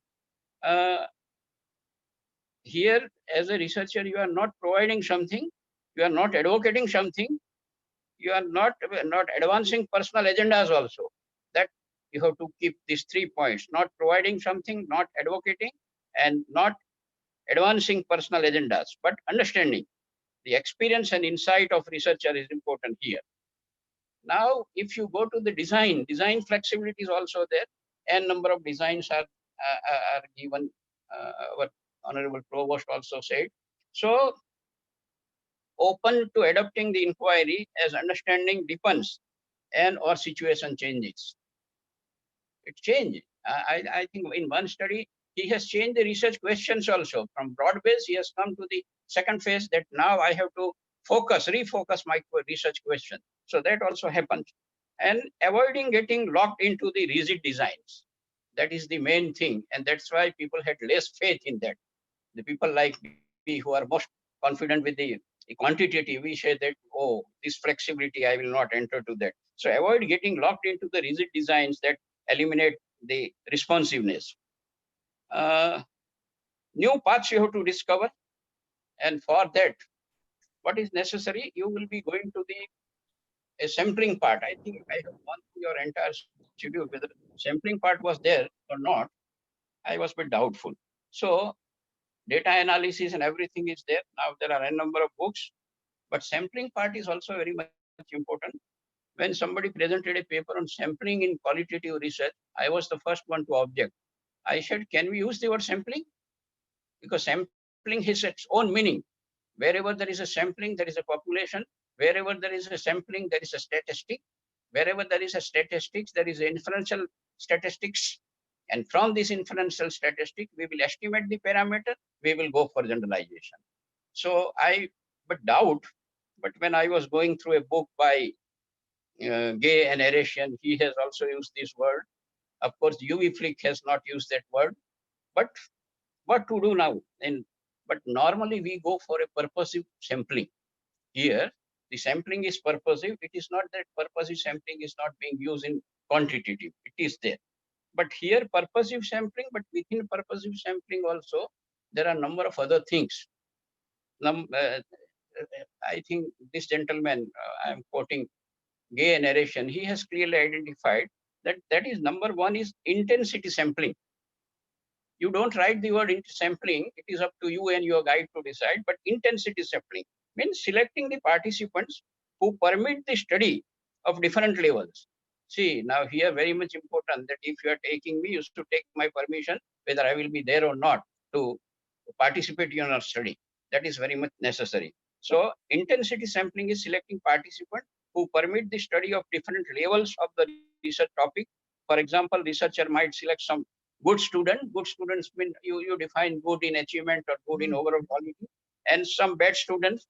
Here, as a researcher, you are not providing something, you are not advocating something, you are not advancing personal agendas also. That you have to keep these 3 points: not providing something, not advocating, and not advancing personal agendas, but understanding. The experience and insight of researcher is important here. Now, if you go to the design flexibility is also there, and number of designs are given. Our Honorable Provost also said. So, open to adopting the inquiry as understanding depends and or situation changes. It changes. I think in one study, he has changed the research questions also. From broad base, he has come to the second phase that now I have to refocus my research question. So that also happens. And avoiding getting locked into the rigid designs. That is the main thing. And that's why people had less faith in that. The people like me who are most confident with the quantitative, we say that, oh, this flexibility, I will not enter to that. So avoid getting locked into the rigid designs that eliminate the responsiveness. New paths you have to discover. And for that, what is necessary, you will be going to the sampling part. I think I have gone through your entire schedule. Whether sampling part was there or not, I was a bit doubtful. So Data analysis and everything is there. Now there are a number of books, but sampling part is also very much important. When somebody presented a paper on sampling in qualitative research, I was the first one to object. I said, can we use the word sampling? Because sampling has its own meaning. Wherever there is a sampling, there is a population. Wherever there is a sampling, there is a statistic. Wherever there is a statistics, there is inferential statistics. And from this inferential statistic, we will estimate the parameter, we will go for generalization. So but when I was going through a book by Gay and Erasian, he has also used this word. Of course, UV Flick has not used that word, but what to do now? But normally we go for a purposive sampling. Here, the sampling is purposive. It is not that purposive sampling is not being used in quantitative. It is there. But here, purposive sampling, but within purposive sampling also, there are a number of other things. I think this gentleman, I am quoting Gay narration, he has clearly identified that is number one is intensity sampling. You don't write the word sampling, it is up to you and your guide to decide, but intensity sampling means selecting the participants who permit the study of different levels. See, now here very much important that if you are taking me, you should take my permission, whether I will be there or not to participate in your study. That is very much necessary. So intensity sampling is selecting participants who permit the study of different levels of the research topic. For example, researcher might select some good student. Good students mean you define good in achievement or good in overall quality, and some bad students,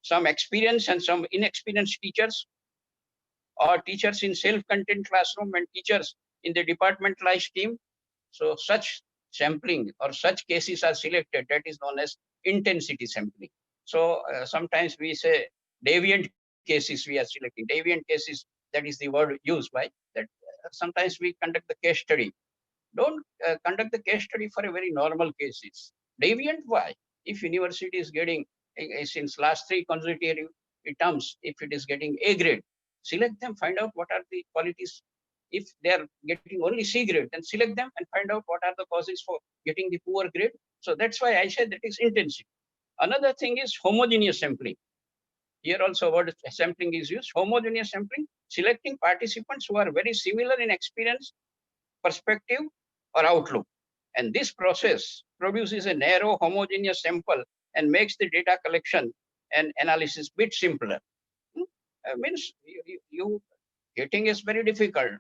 some experienced and some inexperienced teachers, or teachers in self-contained classroom and teachers in the departmentalized team. So such sampling or such cases are selected. That is known as intensity sampling. So sometimes we say deviant cases we are selecting. Deviant cases, that is the word used by that. Sometimes we conduct the case study. Don't conduct the case study for a very normal cases. Deviant, why? If university is getting, since last 3 consecutive terms, if it is getting A grade, select them, find out what are the qualities. If they are getting only C grade, then select them and find out what are the causes for getting the poor grade. So that's why I said that is intensity. Another thing is homogeneous sampling. Here also word sampling is used. Homogeneous sampling, selecting participants who are very similar in experience, perspective, or outlook. And this process produces a narrow homogeneous sample and makes the data collection and analysis bit simpler. Means you getting is very difficult.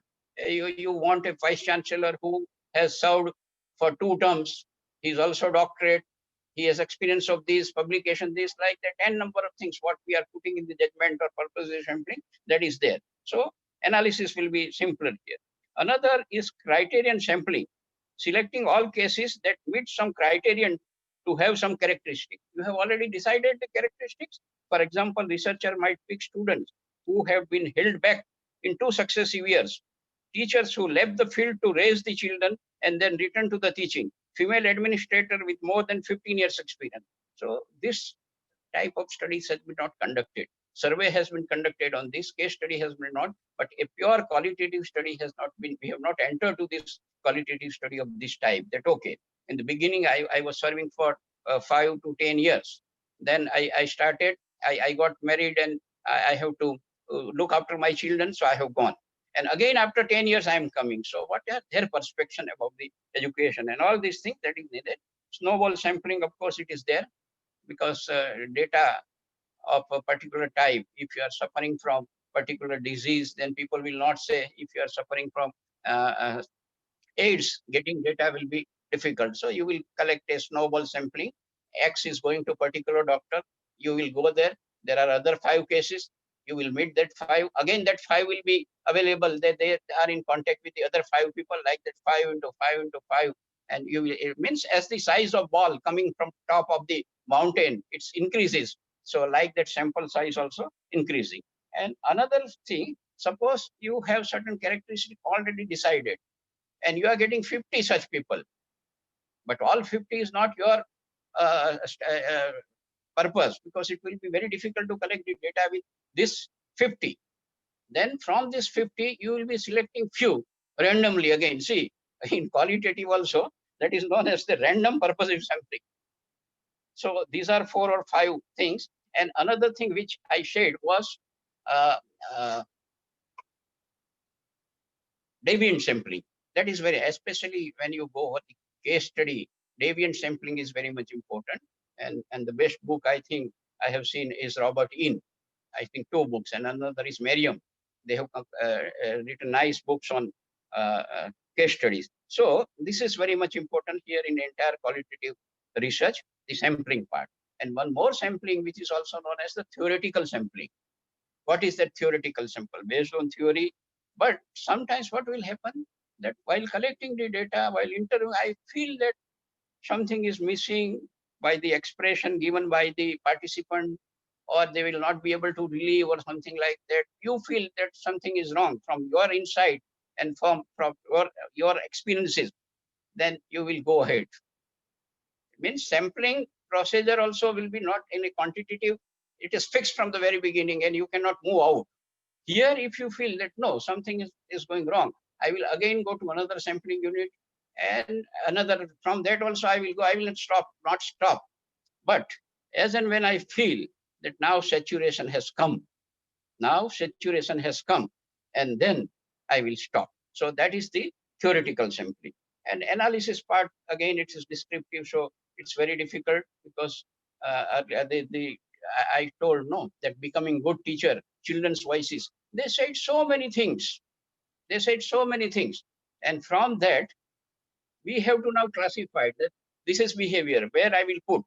You want a vice chancellor who has served for 2 terms. He's also doctorate. He has experience of this publication, this, like that, and number of things what we are putting in the judgment or purpose sampling, that is there. So analysis will be simpler here. Another is criterion sampling, selecting all cases that meet some criterion to have some characteristics. You have already decided the characteristics. For example, researcher might pick students who have been held back in 2 successive years, teachers who left the field to raise the children and then return to the teaching, female administrator with more than 15 years experience. So this type of studies has been not conducted. Survey has been conducted on this, case study has been not, but a pure qualitative study has not been, we have not entered to this qualitative study of this type. That okay, in the beginning I was serving for 5 to 10 years. Then I started, I got married and I have to look after my children, so I have gone. And again, after 10 years, I am coming. So what are their perception about the education and all these things that is needed? Snowball sampling, of course, it is there because data of a particular type, if you are suffering from particular disease, then people will not say if you are suffering from AIDS, getting data will be difficult. So you will collect a snowball sampling. X is going to particular doctor. You will go there. There are other 5 cases. You will meet that 5. Again, that 5 will be available. They are in contact with the other 5 people, like that 5 into 5 into 5. And you will, it means as the size of ball coming from top of the mountain, it increases. So like that sample size also increasing. And another thing, suppose you have certain characteristics already decided, and you are getting 50 such people, but all 50 is not your purpose, because it will be very difficult to collect the data with this 50. Then from this 50, you will be selecting few randomly again. See, in qualitative also, that is known as the random purposive sampling. So these are 4 or 5 things. And another thing which I shared was uh, uh, deviant sampling. That is very, especially when you go over the case study, deviant sampling is very much important. And the best book I think I have seen is Robert Inn. I think 2 books, and another is Merriam. They have written nice books on case studies. So this is very much important here in entire qualitative research, the sampling part. And one more sampling, which is also known as the theoretical sampling. What is that theoretical sample? Based on theory. But sometimes what will happen, that while collecting the data, while interviewing, I feel that something is missing by the expression given by the participant, or they will not be able to relieve or something like that. You feel that something is wrong from your insight and from your experiences, then you will go ahead. It means sampling procedure also will be not in a quantitative, it is fixed from the very beginning and you cannot move out. Here, if you feel that no, something is going wrong, I will again go to another sampling unit and another. From that also I will go, I will not stop. But as and when I feel that now saturation has come, and then I will stop. So that is the theoretical sampling. And analysis part, again, it is descriptive, so it's very difficult because I told no, that becoming good teacher, children's voices, they said so many things. And from that, we have to now classify that this is behavior, where I will put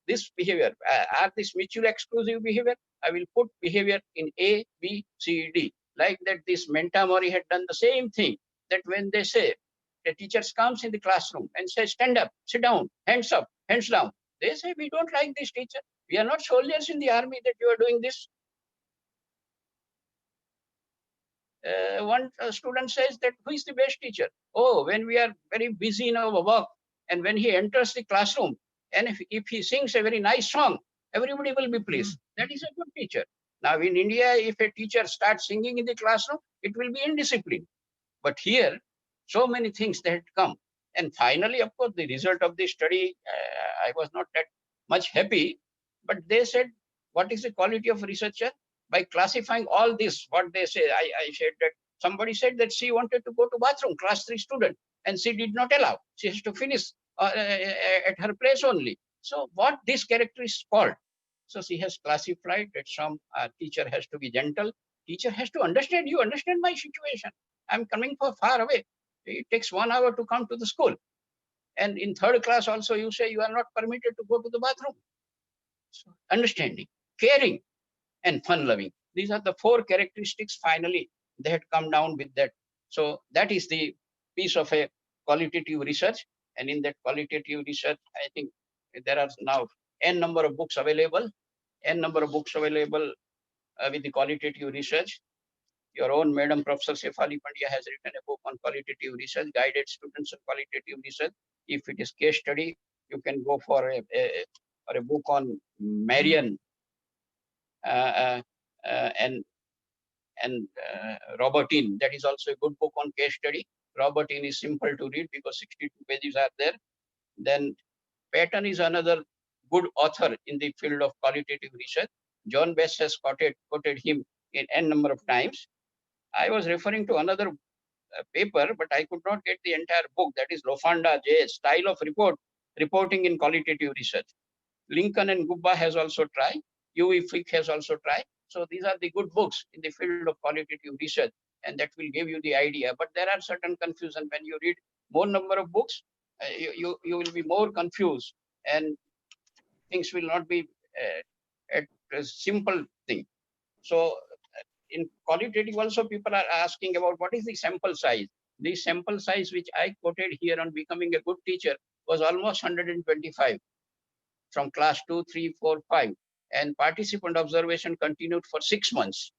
this behavior. Are this mutually exclusive behavior? I will put behavior in A, B, C, D. Like that, this Mentamori had done the same thing, that when they say, the teacher comes in the classroom and says, stand up, sit down, hands up, hands down. They say, we don't like this teacher. We are not soldiers in the army that you are doing this. One student says that, who is the best teacher? Oh, when we are very busy in our work, and when he enters the classroom, and if he sings a very nice song, everybody will be pleased. That is a good teacher. Now in India, if a teacher starts singing in the classroom, it will be indiscipline. But here, so many things that had come. And finally, of course, the result of the study, I was not that much happy, but they said, what is the quality of researcher? By classifying all this, what they say, I said that somebody said that she wanted to go to bathroom, class 3 student, and she did not allow. She has to finish at her place only. So what this character is called? So she has classified that some teacher has to be gentle. Teacher has to understand, you understand my situation. I'm coming from far away. It takes 1 hour to come to the school. And in 3rd class also, you say you are not permitted to go to the bathroom. So understanding, caring, and fun-loving. These are the 4 characteristics. Finally, they had come down with that. So that is the piece of a qualitative research. And in that qualitative research, I think there are now n number of books available, with the qualitative research. Your own Madam Professor Shefali Pandya has written a book on qualitative research, guided students of qualitative research. If it is case study, you can go for a book on Marian and Robertine. That is also a good book on case study. Robertine is simple to read because 62 pages are there. Then Patton is another good author in the field of qualitative research. John Bess has quoted him in n number of times. I was referring to another paper, but I could not get the entire book. That is Lofanda J. Style of Reporting in Qualitative Research. Lincoln and Gubba has also tried. U.E. Flick has also tried. So these are the good books in the field of qualitative research, and that will give you the idea. But there are certain confusion when you read more number of books. You will be more confused, and things will not be at a simple thing. So in qualitative also, people are asking about what is the sample size. The sample size which I quoted here on becoming a good teacher was almost 125 from class 2, 3, 4, 5. And participant observation continued for 6 months.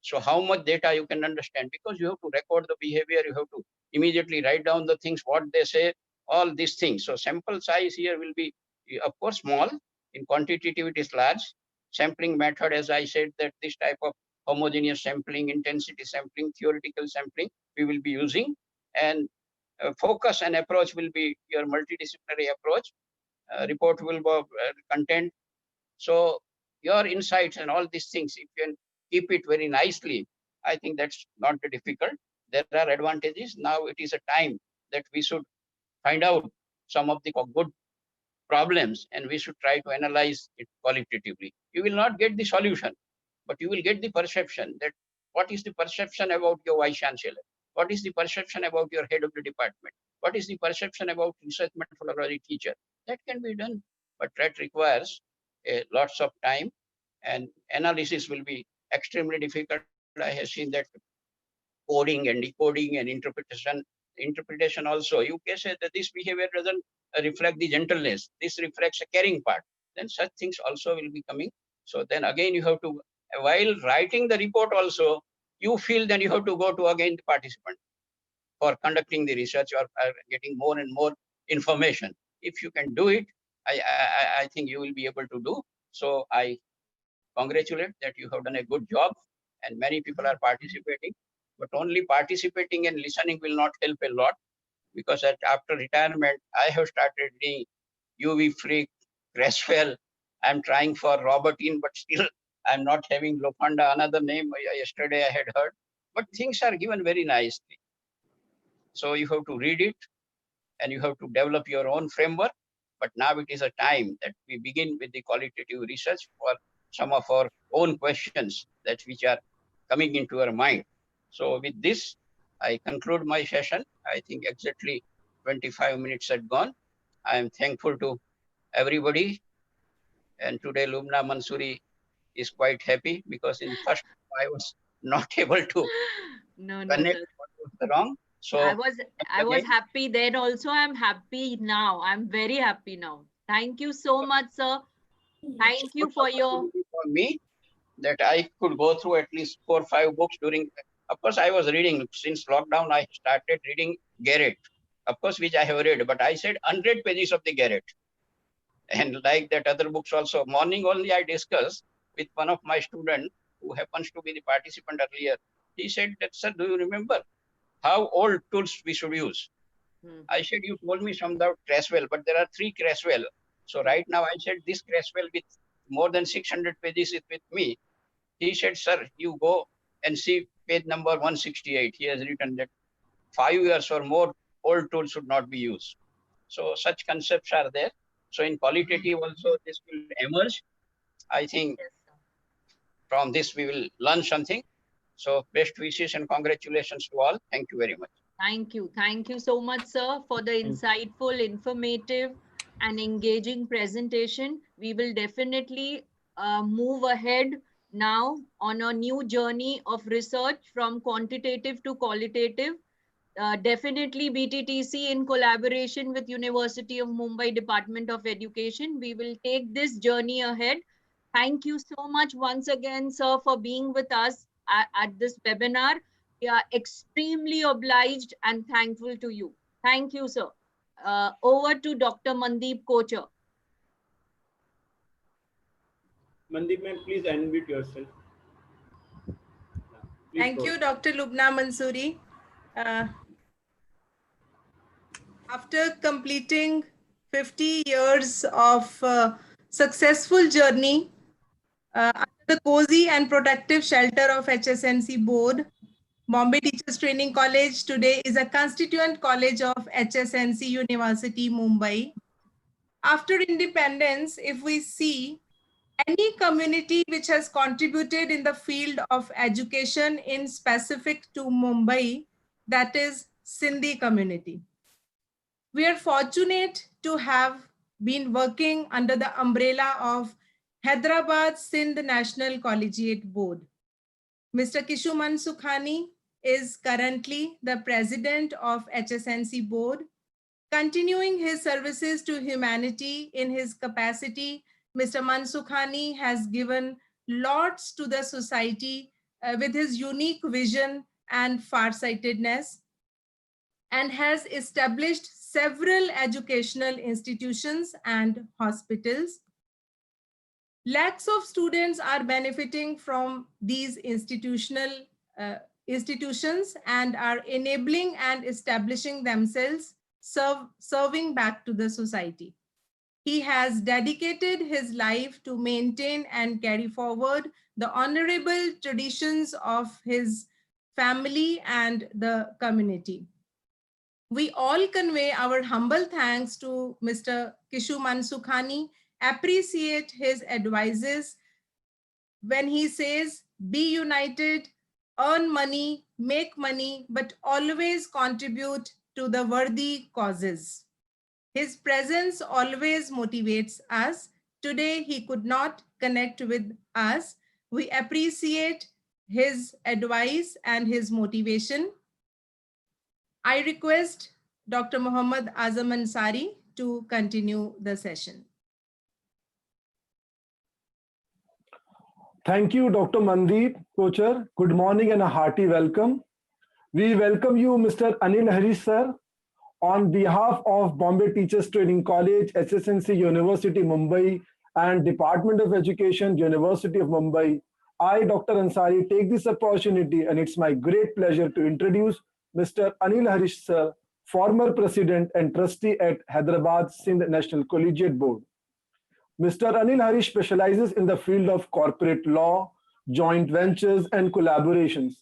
So how much data you can understand? Because you have to record the behavior, you have to immediately write down the things, what they say, all these things. So sample size here will be, of course, small. In quantitative, it is large. Sampling method, as I said, that this type of homogeneous sampling, intensity sampling, theoretical sampling, we will be using. And focus and approach will be your multidisciplinary approach. report will be content. So your insights and all these things, if you can keep it very nicely, I think that's not difficult. There are advantages. Now it is a time that we should find out some of the good problems and we should try to analyze it qualitatively. You will not get the solution, but you will get the perception that what is the perception about your vice chancellor? What is the perception about your head of the department? What is the perception about research methodology teacher? That can be done, but that requires lots of time and analysis will be extremely difficult. I have seen that coding and decoding and interpretation also. You can say that this behavior doesn't reflect the gentleness. This reflects a caring part. Then such things also will be coming. So then again you have to, while writing the report also, you feel then you have to go to again the participant for conducting the research or getting more and more information. If you can do it, I think you will be able to do. So I congratulate that you have done a good job and many people are participating, but only participating and listening will not help a lot because after retirement, I have started reading UV Freak, Creswell. I'm trying for Robertine, but still I'm not having Lofanda, another name yesterday I had heard, but things are given very nicely. So you have to read it and you have to develop your own framework. But now it is a time that we begin with the qualitative research for some of our own questions that which are coming into our mind. So with this, I conclude my session. I think exactly 25 minutes had gone. I am thankful to everybody. And today Lubna Mansoori is quite happy because in first I was not able to No, no, connect sir. what was wrong. So I was again, happy then also. I'm happy now. I'm very happy now. Thank you so much, sir. Thank you good for your opportunity for me that I could go through at least 4 or 5 books during. Of course, I was reading since lockdown. I started reading Garrett, of course, which I have read. But I said 100 pages of the Garrett, and like that other books also. Morning only I discussed with one of my students who happens to be the participant earlier. He said that, sir, do you remember how old tools we should use? I said, you told me some about Creswell, but there are 3 Creswell. So right now I said this Creswell with more than 600 pages is with me. He said, sir, you go and see page number 168. He has written that 5 years or more old tools should not be used. So such concepts are there. So in qualitative also this will emerge. I think from this we will learn something. So best wishes and congratulations to all. Thank you very much. Thank you. Thank you so much, sir, for the insightful, informative, and engaging presentation. We will definitely move ahead now on a new journey of research from quantitative to qualitative. Definitely BTTC in collaboration with University of Mumbai Department of Education. We will take this journey ahead. Thank you so much once again, sir, for being with us at this webinar. We are extremely obliged and thankful to you. Thank you, sir. Over to Dr. Mandeep Kocher. Mandeep, ma'am, please unmute yourself. Please Thank you, Dr. Lubna Mansoori. After completing 50 years of successful journey under the cozy and protective shelter of HSNC board, Bombay Teachers Training College today is a constituent college of HSNC University, Mumbai. After independence, if we see any community which has contributed in the field of education in specific to Mumbai, that is Sindhi community. We are fortunate to have been working under the umbrella of Hyderabad Sindh National Collegiate Board. Mr. Kishuman Sukhani is currently the president of HSNC board. Continuing his services to humanity in his capacity, Mr. Mansukhani has given lots to the society with his unique vision and farsightedness, and has established several educational institutions and hospitals. Lakhs of students are benefiting from these institutions and are enabling and establishing themselves, serving back to the society. he has dedicated his life to maintain and carry forward the honorable traditions of his family and the community. We all convey our humble thanks to Mr. Kishu Mansukhani, appreciate his advices when he says, be united, earn money, make money, but always contribute to the worthy causes. His presence always motivates us. Today, he could not connect with us. We appreciate his advice and his motivation. I request Dr. Muhammad Azam Ansari to continue the session. Thank you, Dr. Mandeep, Kochar. Good morning and a hearty welcome. We welcome you, Mr. Anil Harish, sir. On behalf of Bombay Teachers Training College, HSNC University, Mumbai, and Department of Education, University of Mumbai, I, Dr. Ansari, take this opportunity and it's my great pleasure to introduce Mr. Anil Harish, sir, former President and Trustee at Hyderabad Sindh National Collegiate Board. Mr. Anil Harish specializes in the field of corporate law, joint ventures and collaborations,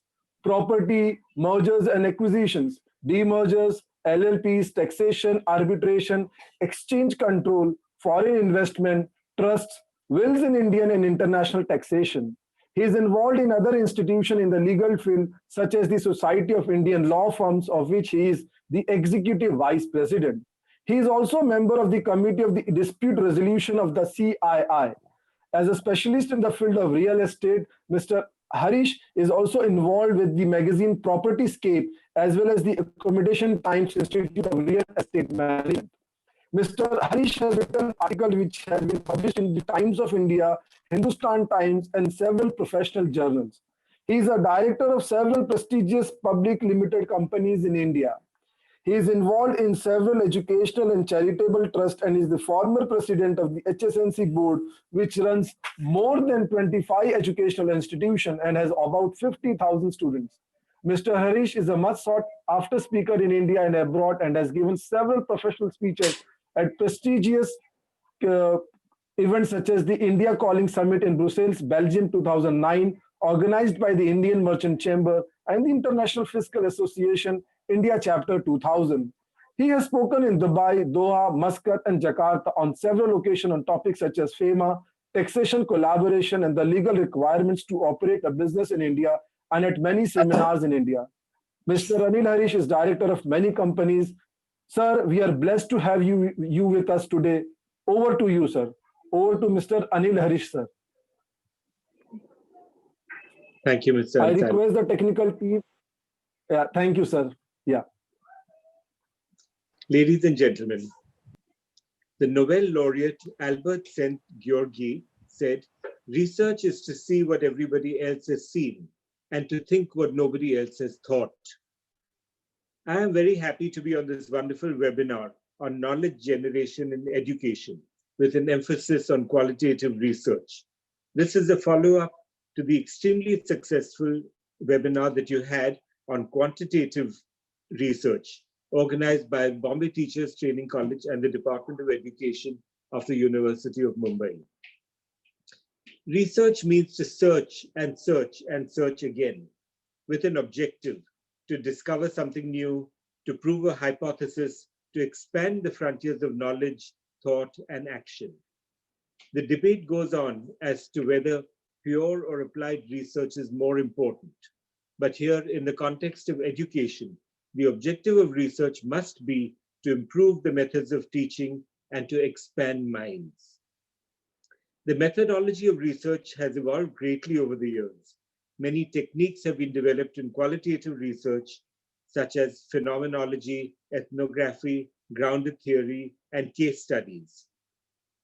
property, mergers and acquisitions, demergers, LLPs, taxation, arbitration, exchange control, foreign investment, trusts, wills in Indian and international taxation. He is involved in other institutions in the legal field, such as the Society of Indian Law Firms, of which he is the Executive Vice President. He is also a member of the Committee of the Dispute Resolution of the CII. As a specialist in the field of real estate, Mr. Harish is also involved with the magazine Propertyscape, as well as the Accommodation Times Institute of Real Estate Management. Mr. Harish has written articles which have been published in the Times of India, Hindustan Times, and several professional journals. He is a director of several prestigious public limited companies in India. He is involved in several educational and charitable trusts and is the former president of the HSNC board, which runs more than 25 educational institutions and has about 50,000 students. Mr. Harish is a much sought after speaker in India and abroad and has given several professional speeches at prestigious events such as the India Calling Summit in Brussels, Belgium 2009, organized by the Indian Merchant Chamber and the International Fiscal Association, India Chapter 2000. He has spoken in Dubai, Doha, Muscat, and Jakarta on several occasions on topics such as FEMA, taxation collaboration, and the legal requirements to operate a business in India, and at many seminars in India. Mr. Anil Harish is director of many companies. Sir, we are blessed to have you with us today. Over to you, sir. Over to Mr. Anil Harish, sir. Thank you, Mr. I request the technical team. Yeah, thank you, sir. Yeah. Ladies and gentlemen, the Nobel laureate Albert Szent-Györgyi said, research is to see what everybody else has seen and to think what nobody else has thought. I am very happy to be on this wonderful webinar on knowledge generation in education with an emphasis on qualitative research. This is a follow-up to the extremely successful webinar that you had on quantitative research organized by Bombay Teachers Training College and the Department of Education of the University of Mumbai. Research means to search and search and search again with an objective to discover something new, to prove a hypothesis, to expand the frontiers of knowledge, thought, and action. The debate goes on as to whether pure or applied research is more important. But here, in the context of education, the objective of research must be to improve the methods of teaching and to expand minds. The methodology of research has evolved greatly over the years. Many techniques have been developed in qualitative research, such as phenomenology, ethnography, grounded theory, and case studies.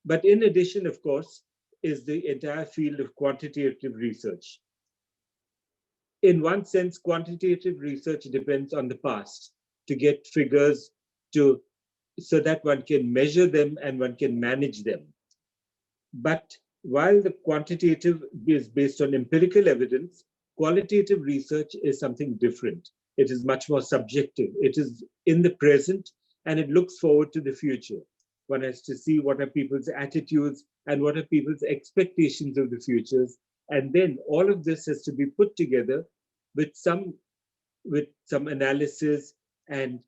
But in addition, of course, is the entire field of quantitative research. In one sense, quantitative research depends on the past to get figures so that one can measure them and one can manage them. But while the quantitative is based on empirical evidence, qualitative research is something different. It is much more subjective. It is in the present and it looks forward to the future. One has to see what are people's attitudes and what are people's expectations of the futures. And then all of this has to be put together with some analysis and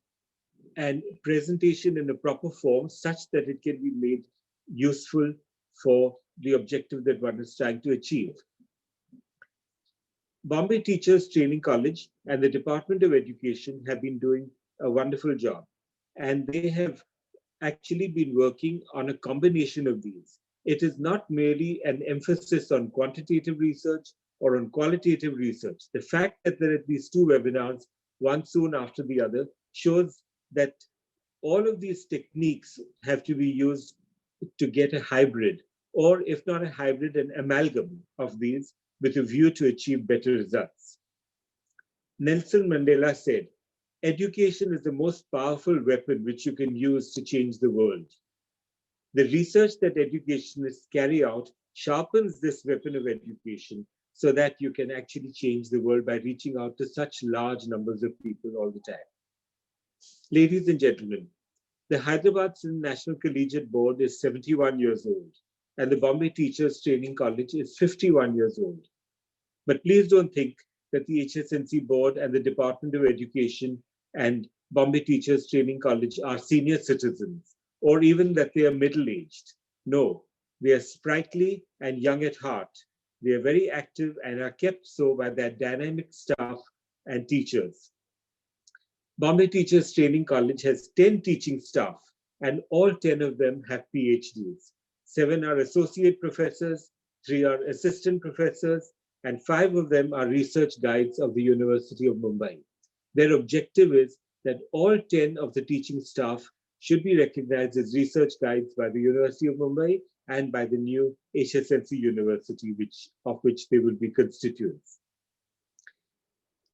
presentation in a proper form such that it can be made useful for the objective that one is trying to achieve. Bombay Teachers Training College and the Department of Education have been doing a wonderful job. And they have actually been working on a combination of these. It is not merely an emphasis on quantitative research or on qualitative research. The fact that there are these two webinars, one soon after the other, shows that all of these techniques have to be used to get a hybrid, or if not a hybrid, an amalgam of these with a view to achieve better results. Nelson Mandela said, "Education is the most powerful weapon which you can use to change the world." The research that educationists carry out sharpens this weapon of education so that you can actually change the world by reaching out to such large numbers of people all the time. Ladies and gentlemen, the Hyderabad National Collegiate Board is 71 years old, and the Bombay Teachers Training College is 51 years old. But please don't think that the HSNC Board and the Department of Education and Bombay Teachers Training College are senior citizens, or even that they are middle-aged. No, they are sprightly and young at heart. They are very active and are kept so by their dynamic staff and teachers. Bombay Teachers Training College has 10 teaching staff, and all 10 of them have PhDs. 7 are associate professors, 3 are assistant professors, and 5 of them are research guides of the University of Mumbai. Their objective is that all 10 of the teaching staff should be recognized as research guides by the University of Mumbai and by the new HSNC University, of which they will be constituents.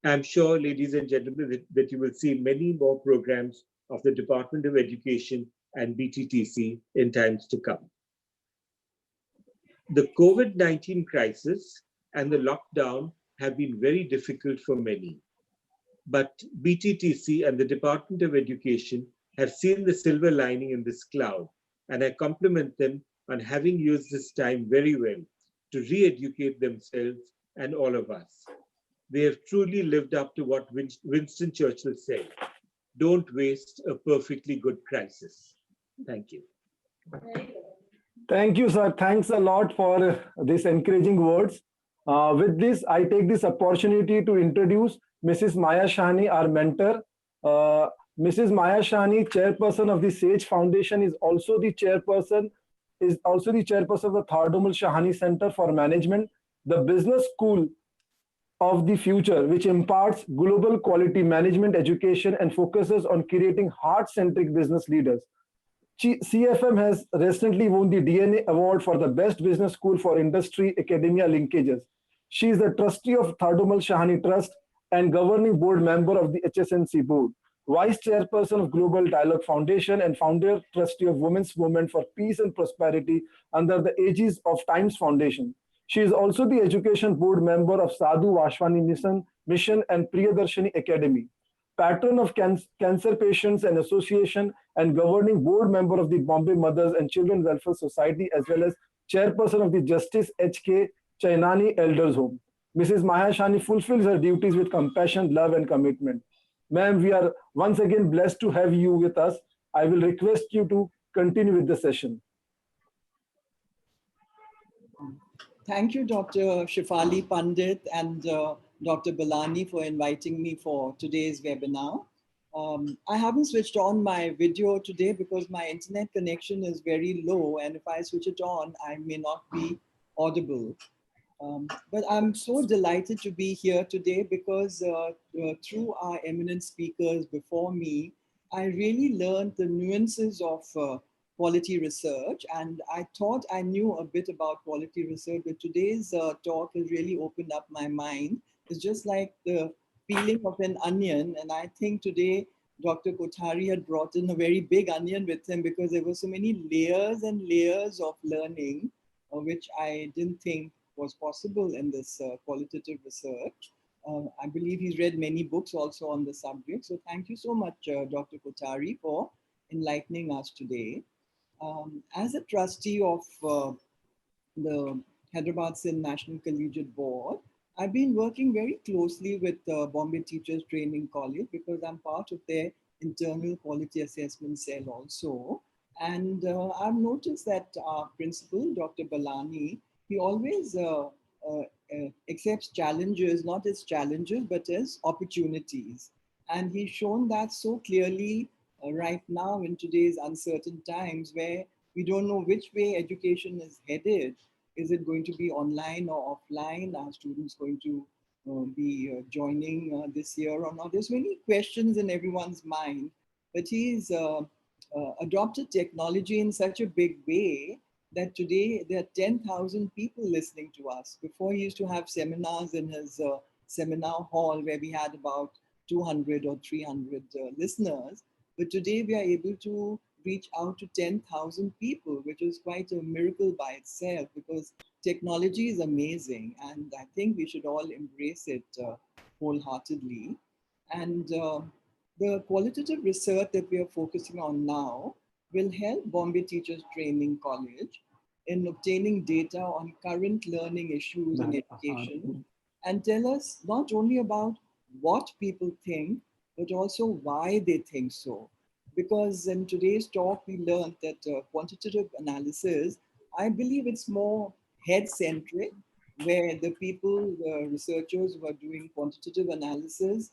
I'm sure, ladies and gentlemen, that you will see many more programs of the Department of Education and BTTC in times to come. The COVID-19 crisis and the lockdown have been very difficult for many. But BTTC and the Department of Education have seen the silver lining in this cloud, and I compliment them on having used this time very well to re-educate themselves and all of us. They have truly lived up to what Winston Churchill said, "Don't waste a perfectly good crisis." Thank you. Thank you, sir. Thanks a lot for these encouraging words. With this, I take this opportunity to introduce Mrs. Maya Shani, our mentor. Mrs. Maya Shani, chairperson of the SAGE Foundation, is also the chairperson of the Thardumul Shahani Center for Management, the business school of the future, which imparts global quality management education and focuses on creating heart-centric business leaders. CFM has recently won the DNA Award for the Best Business School for Industry Academia Linkages. She is the trustee of Thardumul Shahani Trust and governing board member of the HSNC board, vice chairperson of Global Dialogue Foundation and founder trustee of Women's Movement for Peace and Prosperity under the aegis of Times Foundation. She is also the education board member of Sadhu Vashwani Mission and Priyadarshini Academy, patron of Cancer Patients and Association and governing board member of the Bombay Mothers and Children Welfare Society, as well as chairperson of the Justice H.K. Chainani Elders Home. Mrs. Maya Shani fulfills her duties with compassion, love, and commitment. Ma'am, we are once again blessed to have you with us. I will request you to continue with the session. Thank you, Dr. Shefali Pandit and Dr. Balani for inviting me for today's webinar. I haven't switched on my video today because my internet connection is very low, and if I switch it on, I may not be audible. But I'm so delighted to be here today because through our eminent speakers before me, I really learned the nuances of quality research, and I thought I knew a bit about quality research, but today's talk has really opened up my mind. It's just like the peeling of an onion, and I think today Dr. Kothari had brought in a very big onion with him because there were so many layers and layers of learning, which I didn't think was possible in this qualitative research. I believe he's read many books also on the subject. So thank you so much, Dr. Kothari, for enlightening us today. As a trustee of the Hyderabad Singh National Collegiate Board, I've been working very closely with Bombay Teachers Training College because I'm part of their internal quality assessment cell also. And I've noticed that our principal, Dr. Balani, he always accepts challenges, not as challenges, but as opportunities. And he's shown that so clearly right now in today's uncertain times where we don't know which way education is headed. Is it going to be online or offline? Are students going to be joining this year or not? There's many questions in everyone's mind, but he's adopted technology in such a big way that today there are 10,000 people listening to us. Before he used to have seminars in his seminar hall where we had about 200 or 300 listeners. But today we are able to reach out to 10,000 people, which is quite a miracle by itself because technology is amazing. And I think we should all embrace it wholeheartedly. And the qualitative research that we are focusing on now will help Bombay Teachers Training College in obtaining data on current learning issues in education and tell us not only about what people think, but also why they think so. Because in today's talk, we learned that quantitative analysis, I believe it's more head-centric, where the people, the researchers who are doing quantitative analysis,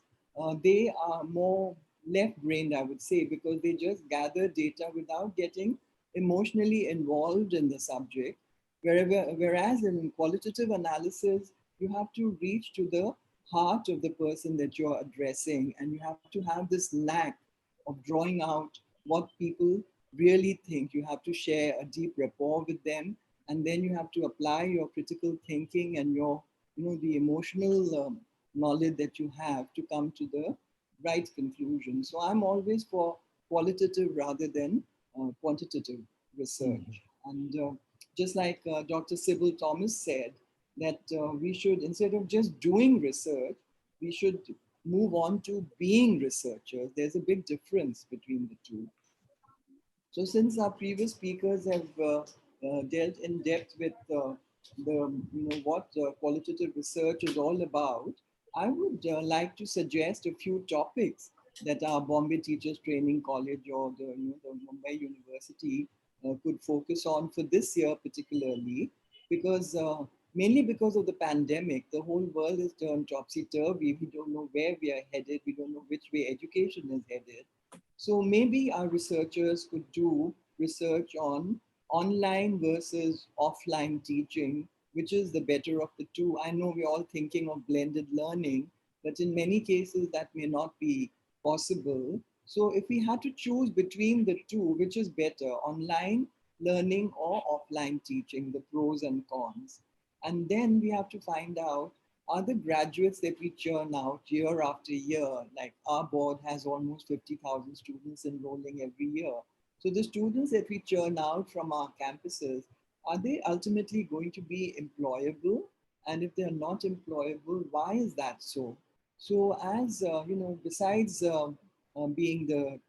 they are more left-brained, I would say, because they just gather data without getting emotionally involved in the subject. Whereas in qualitative analysis, you have to reach to the heart of the person that you're addressing, and you have to have this knack of drawing out what people really think. You have to share a deep rapport with them, and then you have to apply your critical thinking and your, the emotional knowledge that you have to come to the right conclusion. So I'm always for qualitative rather than quantitative research. And just like Dr. Sybil Thomas said, that we should, instead of just doing research, we should move on to being researchers. There's a big difference between the two. So since our previous speakers have dealt in depth with what qualitative research is all about, I would like to suggest a few topics that our Bombay Teachers Training College or the Mumbai University could focus on for this year particularly, because mainly because of the pandemic, the whole world is turned topsy-turvy. We don't know where we are headed. We don't know which way education is headed. So maybe our researchers could do research on online versus offline teaching, which is the better of the two. I know we're all thinking of blended learning, but in many cases that may not be possible. So if we had to choose between the two, which is better, online learning or offline teaching, the pros and cons. And then we have to find out, are the graduates that we churn out year after year, like our board has almost 50,000 students enrolling every year. So the students that we churn out from our campuses, are they ultimately going to be employable? And if they're not employable, why is that so? So as, besides being the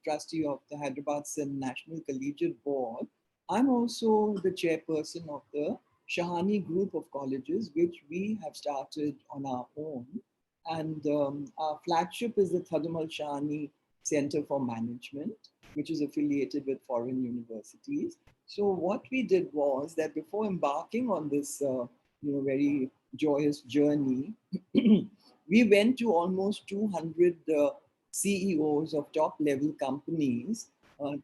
trustee of the Hyderabad Singh National Collegiate Board, I'm also the chairperson of the Shahani group of colleges, which we have started on our own. And our flagship is the Thadamal Shahani Center for Management, which is affiliated with foreign universities. So what we did was that before embarking on this very joyous journey, we went to almost 200 CEOs of top level companies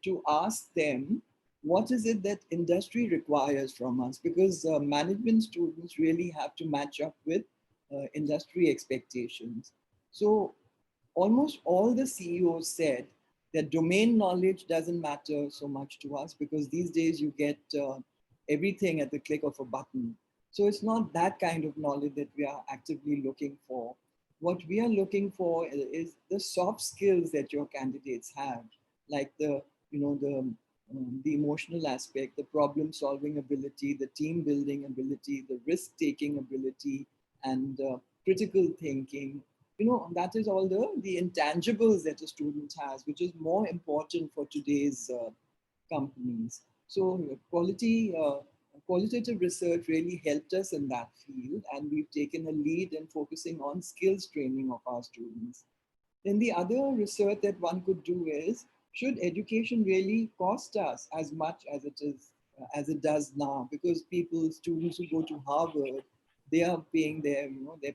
to ask them, what is it that industry requires from us? Because management students really have to match up with industry expectations. So almost all the CEOs said that domain knowledge doesn't matter so much to us because these days you get everything at the click of a button. So it's not that kind of knowledge that we are actively looking for. What we are looking for is the soft skills that your candidates have, like the emotional aspect, the problem solving ability, the team building ability, the risk taking ability, and critical thinking. That is all the intangibles that a student has, which is more important for today's companies. So qualitative research really helped us in that field, and we've taken a lead in focusing on skills training of our students. Then the other research that one could do is, should education really cost us as much as it does now? Because students who go to Harvard, they are paying their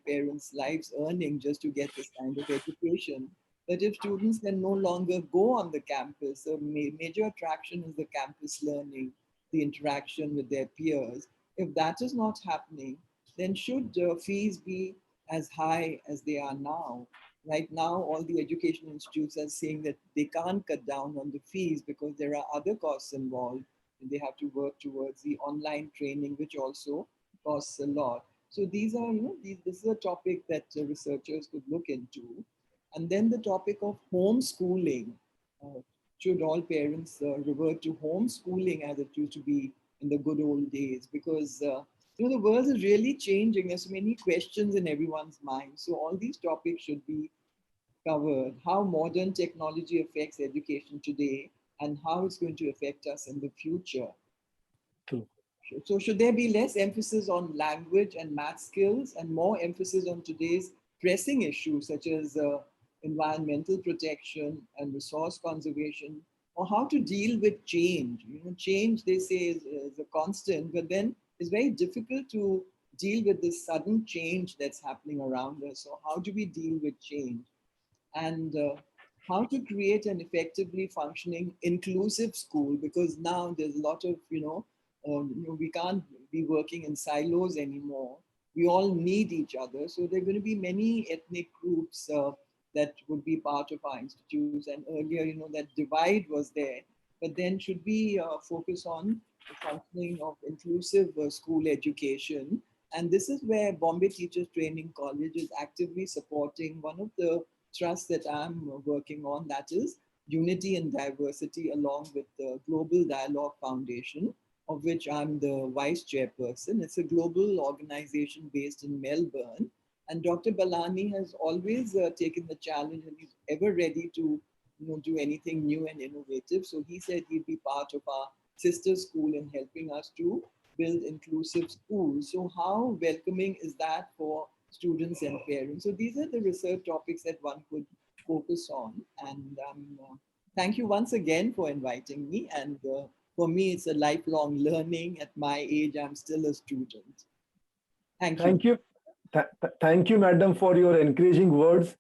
parents' lives earning just to get this kind of education. But if students can no longer go on the campus, a major attraction is the campus learning, the interaction with their peers. If that is not happening, then should fees be as high as they are now? Right now, all the education institutes are saying that they can't cut down on the fees because there are other costs involved. And they have to work towards the online training, which also costs a lot. So these are, this is a topic that researchers could look into. And then the topic of homeschooling. Should all parents revert to homeschooling as it used to be in the good old days? Because the world is really changing. There's so many questions in everyone's mind. So all these topics should be covered. How modern technology affects education today and how it's going to affect us in the future. True. So should there be less emphasis on language and math skills and more emphasis on today's pressing issues such as environmental protection and resource conservation, or how to deal with change? Change, they say, is a constant, but then it's very difficult to deal with this sudden change that's happening around us. So how do we deal with change? And how to create an effectively functioning inclusive school, because now there's a lot of, we can't be working in silos anymore. We all need each other. So there are going to be many ethnic groups that would be part of our institutes. And earlier, that divide was there. But then should we focus on the functioning of inclusive school education? And this is where Bombay Teachers Training College is actively supporting one of the trusts that I'm working on, that is Unity and Diversity, along with the Global Dialogue Foundation, of which I'm the vice chairperson. It's a global organization based in Melbourne. And Dr. Balani has always taken the challenge, and he's ever ready to do anything new and innovative. So he said he'd be part of our sister school in helping us to build inclusive schools. So how welcoming is that for students and parents? So these are the research topics that one could focus on. And thank you once again for inviting me. And for me, it's a lifelong learning. At my age, I'm still a student. Thank you. Thank you. Thank you, madam, for your encouraging words.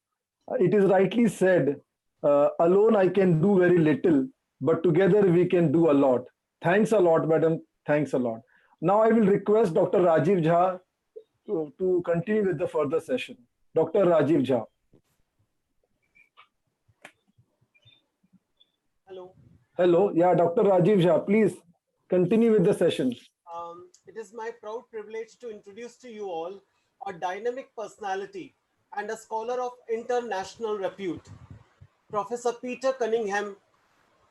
It is rightly said, alone I can do very little, but together we can do a lot. Thanks a lot, madam. Thanks a lot. Now I will request Dr. Rajiv Jha to continue with the further session. Dr. Rajiv Jha. Hello. Hello. Yeah, Dr. Rajiv Jha, please continue with the session. It is my proud privilege to introduce to you all a dynamic personality and a scholar of international repute, Professor Peter Cunningham,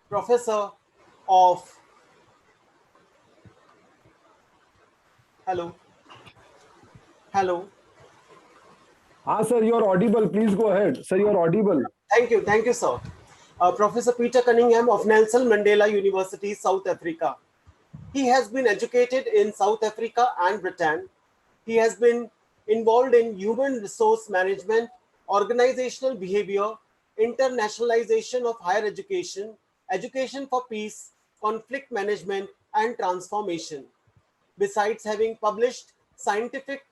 Professor of... Hello. Hello. Sir, you're audible. Please go ahead. Sir, you're audible. Thank you, sir. Professor Peter Cunningham of Nelson Mandela University, South Africa. He has been educated in South Africa and Britain. He has been involved in human resource management, organizational behavior, internationalization of higher education, education for peace, conflict management, and transformation. Besides having published scientific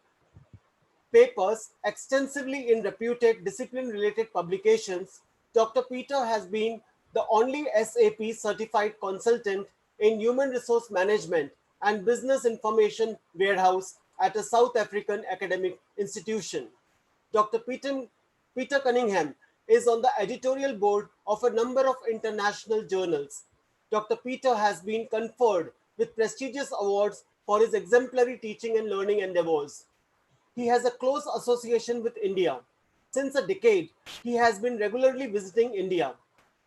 papers extensively in reputed discipline-related publications, Dr. Peter has been the only SAP certified consultant in human resource management and business information warehouse at a South African academic institution. Dr. Peter Cunningham is on the editorial board of a number of international journals. Dr. Peter has been conferred with prestigious awards for his exemplary teaching and learning endeavors. He has a close association with India. Since a decade, he has been regularly visiting India.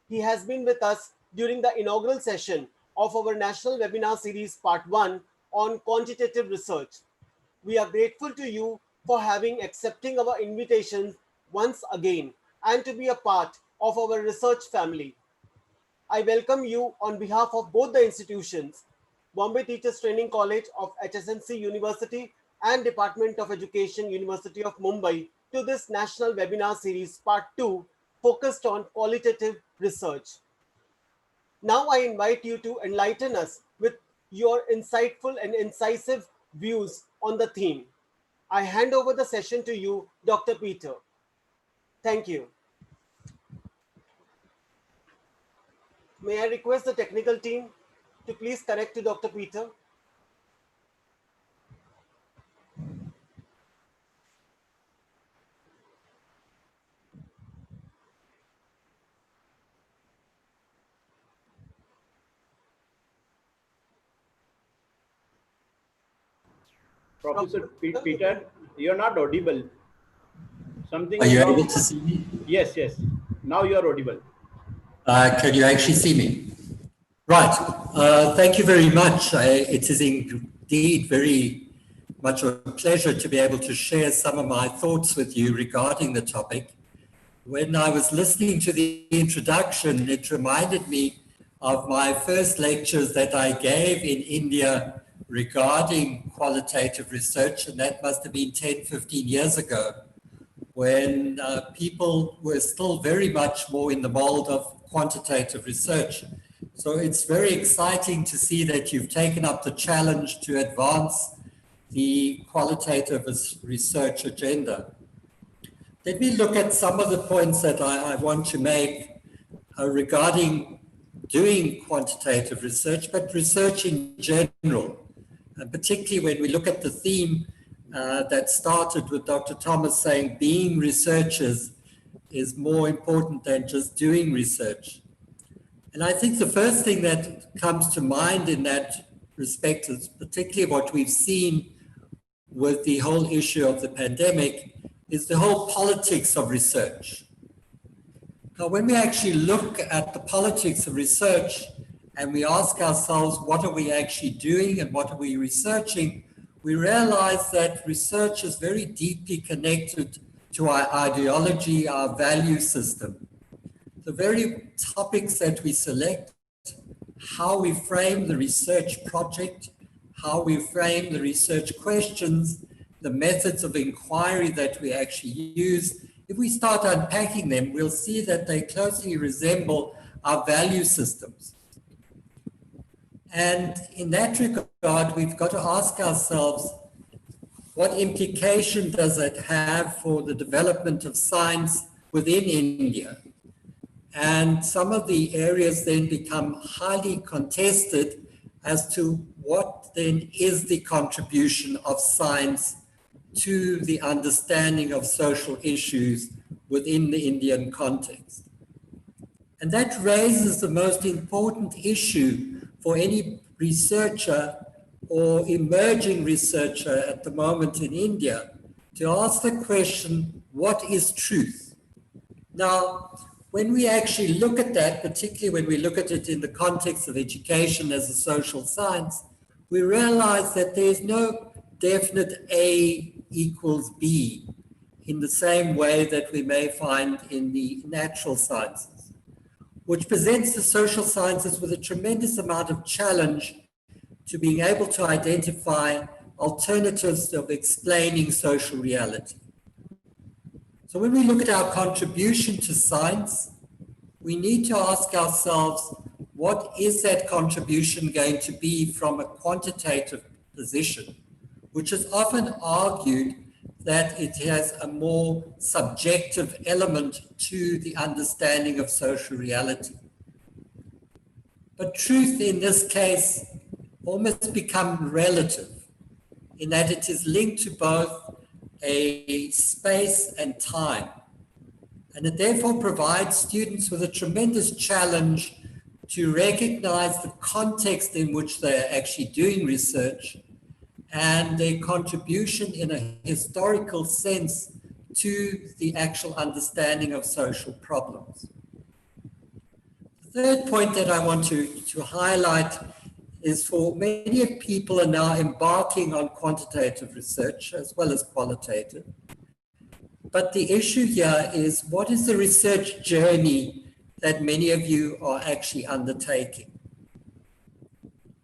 He has been with us during the inaugural session of our National Webinar Series Part 1 on Quantitative Research. We are grateful to you for accepting our invitation once again and to be a part of our research family. I welcome you on behalf of both the institutions, Bombay Teachers Training College of HSNC University and Department of Education, University of Mumbai, to this national webinar series, part 2, focused on qualitative research. Now I invite you to enlighten us with your insightful and incisive views on the theme. I hand over the session to you, Dr. Peter. Thank you. May I request the technical team to please connect to Dr. Peter? Professor Peter, you're not audible. Something. Are you wrong. able to see me? Yes, yes. Now you are audible. Can you actually see me? Right. Thank you very much. It is indeed very much a pleasure to be able to share some of my thoughts with you regarding the topic. When I was listening to the introduction, it reminded me of my first lectures that I gave in India regarding qualitative research, and that must have been 10, 15 years ago, when people were still very much more in the mold of quantitative research. So it's very exciting to see that you've taken up the challenge to advance the qualitative research agenda. Let me look at some of the points that I want to make regarding doing quantitative research, but research in general, and particularly when we look at the theme that started with Dr. Thomas saying being researchers is more important than just doing research. And I think the first thing that comes to mind in that respect is particularly what we've seen with the whole issue of the pandemic is the whole politics of research. Now, when we actually look at the politics of research and we ask ourselves, what are we actually doing and what are we researching, we realize that research is very deeply connected to our ideology, our value system. The very topics that we select, how we frame the research project, how we frame the research questions, the methods of inquiry that we actually use, if we start unpacking them, we'll see that they closely resemble our value systems. And in that regard, we've got to ask ourselves, what implication does it have for the development of science within India? And some of the areas then become highly contested as to what then is the contribution of science to the understanding of social issues within the Indian context. And that raises the most important issue for any researcher or emerging researcher at the moment in India to ask the question, what is truth? Now, when we actually look at that, particularly when we look at it in the context of education as a social science, we realize that there's no definite A equals B in the same way that we may find in the natural sciences, which presents the social sciences with a tremendous amount of challenge to being able to identify alternatives of explaining social reality. So when we look at our contribution to science, we need to ask ourselves, what is that contribution going to be from a quantitative position, which is often argued that it has a more subjective element to the understanding of social reality. But truth in this case almost become relative in that it is linked to both a space and time. And it therefore provides students with a tremendous challenge to recognize the context in which they're actually doing research and their contribution in a historical sense to the actual understanding of social problems. The third point that I want to highlight is for many people are now embarking on quantitative research as well as qualitative. But the issue here is, what is the research journey that many of you are actually undertaking.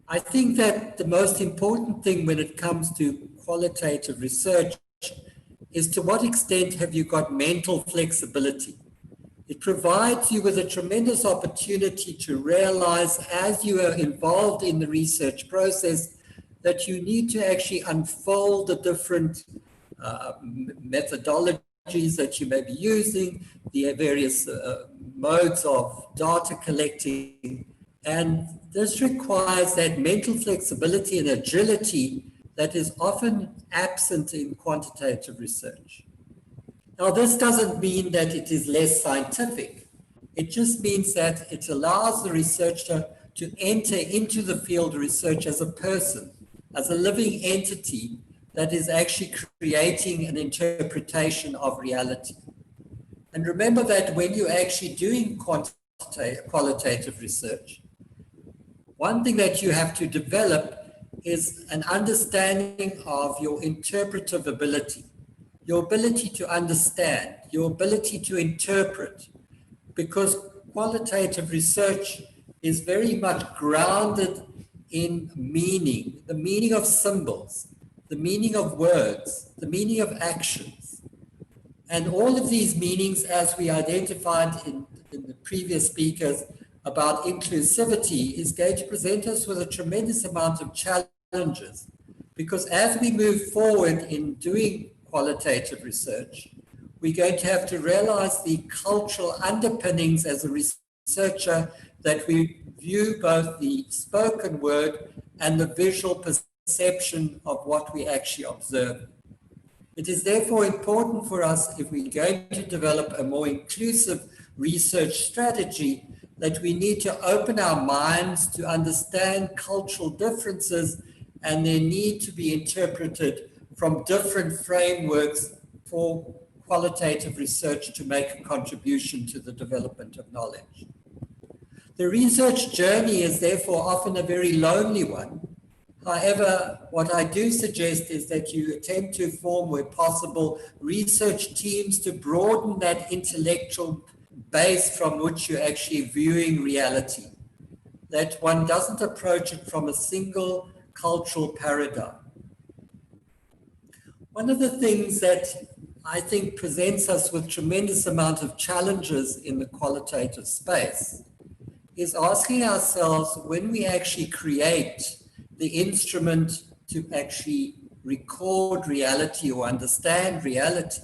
I think that the most important thing when it comes to qualitative research is to what extent have you got mental flexibility. It provides you with a tremendous opportunity to realize as you are involved in the research process that you need to actually unfold the different methodologies that you may be using, the various modes of data collecting, and this requires that mental flexibility and agility that is often absent in quantitative research. Now, this doesn't mean that it is less scientific. It just means that it allows the researcher to enter into the field of research as a person, as a living entity that is actually creating an interpretation of reality. And remember that when you're actually doing qualitative research, one thing that you have to develop is an understanding of your interpretive ability, your ability to understand, your ability to interpret, because qualitative research is very much grounded in meaning, the meaning of symbols, the meaning of words, the meaning of actions. And all of these meanings, as we identified in the previous speakers about inclusivity, is going to present us with a tremendous amount of challenges. Because as we move forward in doing qualitative research, we're going to have to realize the cultural underpinnings as a researcher, that we view both the spoken word and the visual perception of what we actually observe. It is therefore important for us, if we're going to develop a more inclusive research strategy, that we need to open our minds to understand cultural differences and their need to be interpreted from different frameworks for qualitative research to make a contribution to the development of knowledge. The research journey is therefore often a very lonely one. However, what I do suggest is that you attempt to form, where possible, research teams to broaden that intellectual base from which you're actually viewing reality, that one doesn't approach it from a single cultural paradigm. One of the things that I think presents us with tremendous amount of challenges in the qualitative space is asking ourselves, when we actually create the instrument to actually record reality or understand reality,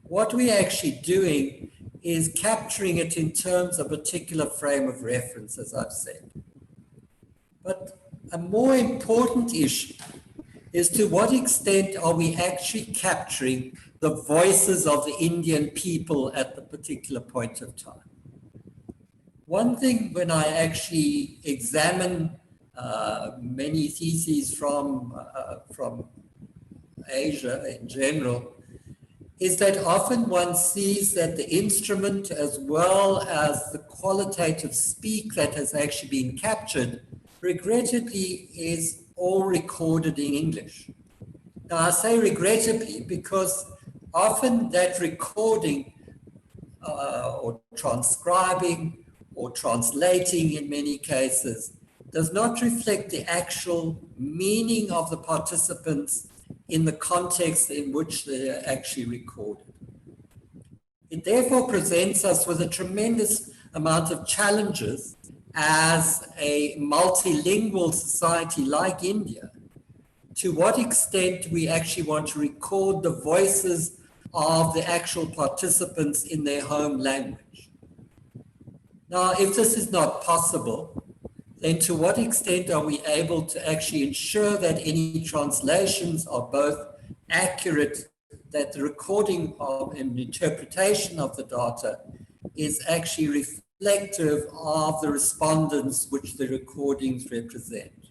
what we're actually doing is capturing it in terms of a particular frame of reference, as I've said. But a more important issue is to what extent are we actually capturing the voices of the Indian people at the particular point of time. One thing when I actually examine many theses from Asia in general, is that often one sees that the instrument as well as the qualitative speak that has actually been captured, regrettably, is all recorded in English. Now I say regrettably because often that recording or transcribing or translating in many cases does not reflect the actual meaning of the participants in the context in which they are actually recorded. It therefore presents us with a tremendous amount of challenges as a multilingual society like India, to what extent we actually want to record the voices of the actual participants in their home language. Now, if this is not possible, then to what extent are we able to actually ensure that any translations are both accurate, that the recording of an interpretation of the data is actually reflective of the respondents which the recordings represent.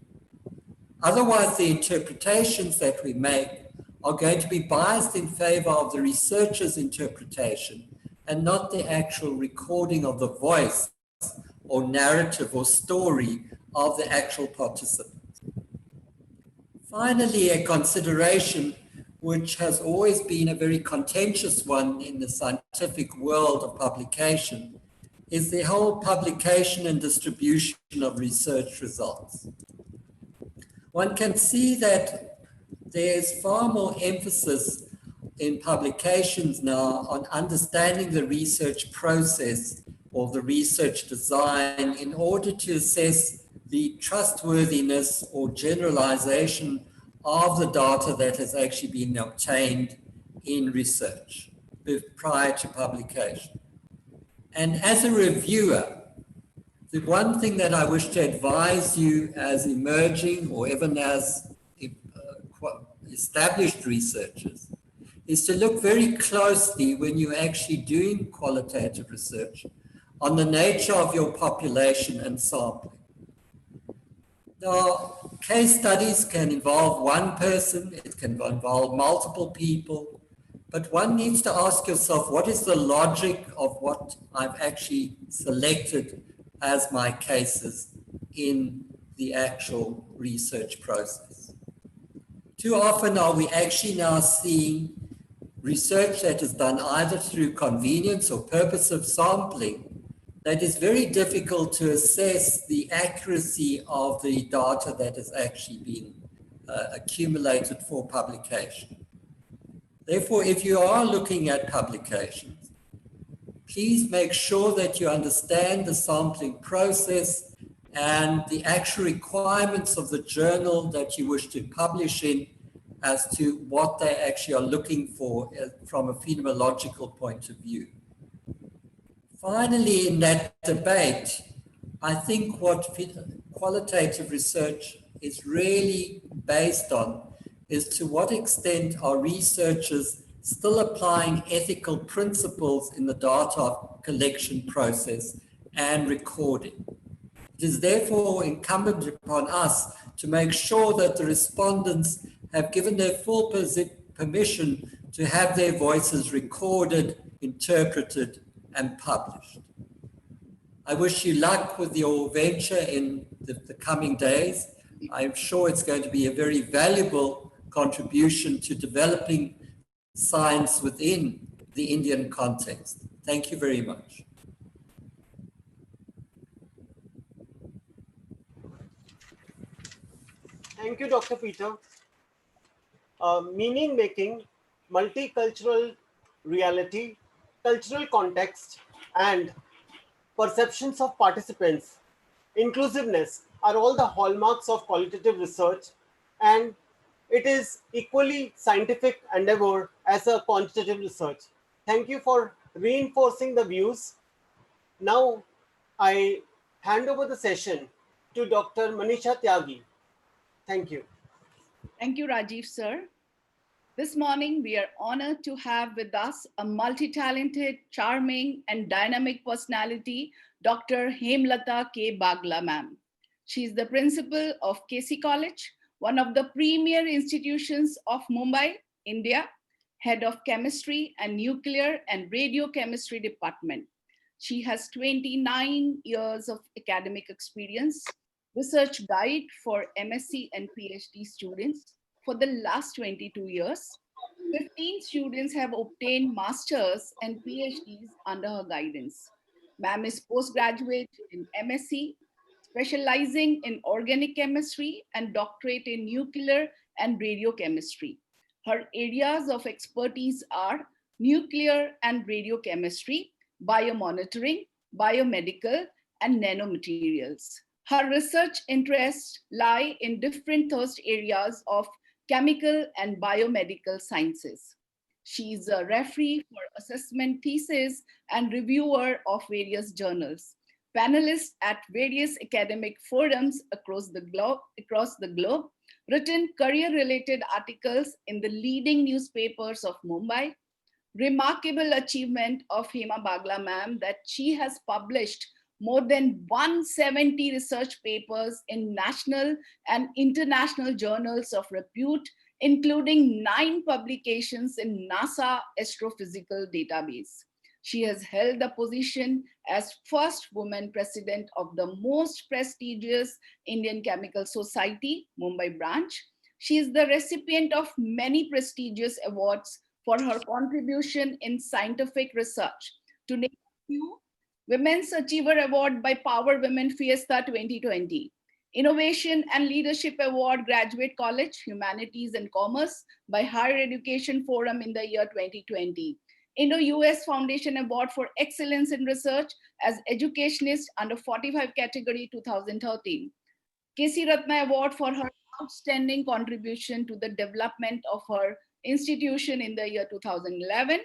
Otherwise, the interpretations that we make are going to be biased in favor of the researcher's interpretation and not the actual recording of the voice or narrative or story of the actual participants. Finally, a consideration which has always been a very contentious one in the scientific world of publication is the whole publication and distribution of research results. One can see that there's far more emphasis in publications now on understanding the research process or the research design in order to assess the trustworthiness or generalization of the data that has actually been obtained in research prior to publication. And as a reviewer, the one thing that I wish to advise you as emerging or even as established researchers is to look very closely when you're actually doing qualitative research on the nature of your population and sampling. Now, case studies can involve one person, it can involve multiple people, but one needs to ask yourself, what is the logic of what I've actually selected as my cases in the actual research process? Too often are we actually now seeing research that is done either through convenience or purposive sampling that is very difficult to assess the accuracy of the data that has actually been accumulated for publication. Therefore, if you are looking at publications, please make sure that you understand the sampling process and the actual requirements of the journal that you wish to publish in as to what they actually are looking for from a phenomenological point of view. Finally, in that debate, I think what qualitative research is really based on is to what extent are researchers still applying ethical principles in the data collection process and recording. It is therefore incumbent upon us to make sure that the respondents have given their full permission to have their voices recorded, interpreted, and published. I wish you luck with your venture in the coming days. I'm sure it's going to be a very valuable contribution to developing science within the Indian context. Thank you very much. Thank you, Dr. Peter. Meaning making, multicultural reality, cultural context, and perceptions of participants, inclusiveness are all the hallmarks of qualitative research, and it is equally scientific endeavor as a quantitative research. Thank you for reinforcing the views. Now, I hand over the session to Dr. Manisha Tyagi. Thank you. Thank you, Rajiv, sir. This morning, we are honored to have with us a multi-talented, charming, and dynamic personality, Dr. Hemlata K. Bagla, ma'am. She is the principal of KC College, one of the premier institutions of Mumbai, India, head of chemistry and nuclear and radiochemistry department. She has 29 years of academic experience, research guide for MSc and PhD students for the last 22 years. 15 students have obtained masters and PhDs under her guidance. Ma'am is postgraduate in MSc, specializing in organic chemistry and doctorate in nuclear and radiochemistry. Her areas of expertise are nuclear and radiochemistry, biomonitoring, biomedical, and nanomaterials. Her research interests lie in different thrust areas of chemical and biomedical sciences. She is a referee for assessment thesis and reviewer of various journals, panelist at various academic forums across the globe, written career-related articles in the leading newspapers of Mumbai. Remarkable achievement of Hema Bagla ma'am that she has published more than 170 research papers in national and international journals of repute, including 9 publications in NASA Astrophysical Database. She has held the position as first woman president of the most prestigious Indian Chemical Society, Mumbai branch. She is the recipient of many prestigious awards for her contribution in scientific research. To name a few, Women's Achiever Award by Power Women Fiesta 2020. Innovation and Leadership Award Graduate College, Humanities and Commerce by Higher Education Forum in the year 2020. Indo-US Foundation Award for Excellence in Research as Educationist under 45 category 2013. K.C. Ratna Award for her outstanding contribution to the development of her institution in the year 2011.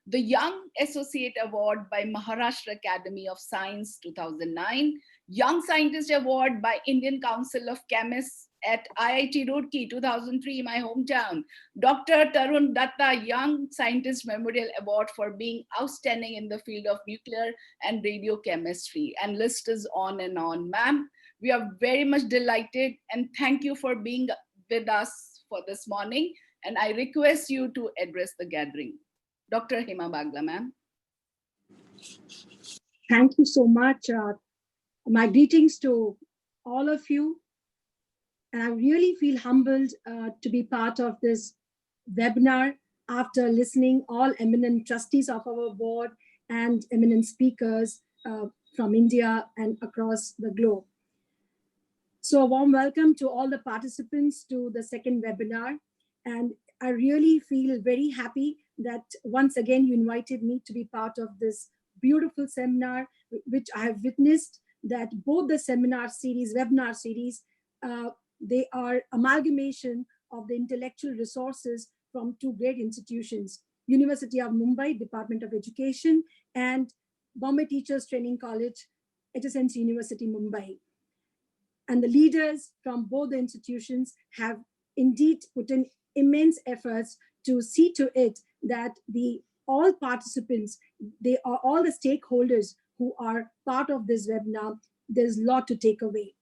The Young Associate Award by Maharashtra Academy of Science 2009. Young Scientist Award by Indian Council of Chemists at IIT Roorkee 2003, my hometown. Dr. Tarun Datta Young Scientist Memorial Award for being outstanding in the field of nuclear and radiochemistry. And list is on and on, ma'am. We are very much delighted and thank you for being with us for this morning. And I request you to address the gathering. Dr. Hema Bagla, ma'am. Thank you so much. My greetings to all of you. And I really feel humbled to be part of this webinar after listening all eminent trustees of our board and eminent speakers from India and across the globe. So a warm welcome to all the participants to the second webinar. And I really feel very happy that once again you invited me to be part of this beautiful seminar, which I have witnessed that both the seminar series, webinar series, they are amalgamation of the intellectual resources from two great institutions, University of Mumbai, Department of Education, and Bombay Teachers Training College, HSNC University, Mumbai. And the leaders from both the institutions have indeed put in immense efforts to see to it that all participants, they are all the stakeholders who are part of this webinar, there's a lot to take away.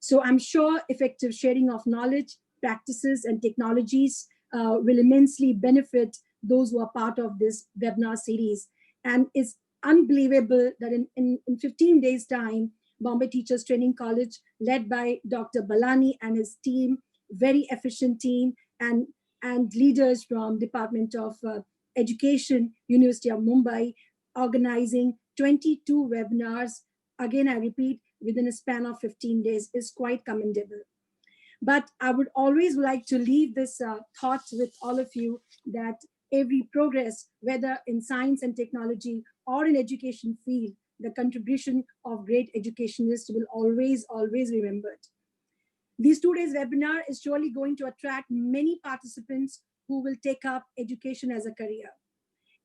So I'm sure effective sharing of knowledge, practices, and technologies will immensely benefit those who are part of this webinar series. And it's unbelievable that in 15 days' time, Bombay Teachers Training College, led by Dr. Balani and his team, very efficient team, and leaders from Department of Education, University of Mumbai, organizing 22 webinars. Again, I repeat, within a span of 15 days is quite commendable. But I would always like to leave this thought with all of you that every progress, whether in science and technology or in education field, the contribution of great educationists will always, always be remembered. These 2 days webinar is surely going to attract many participants who will take up education as a career.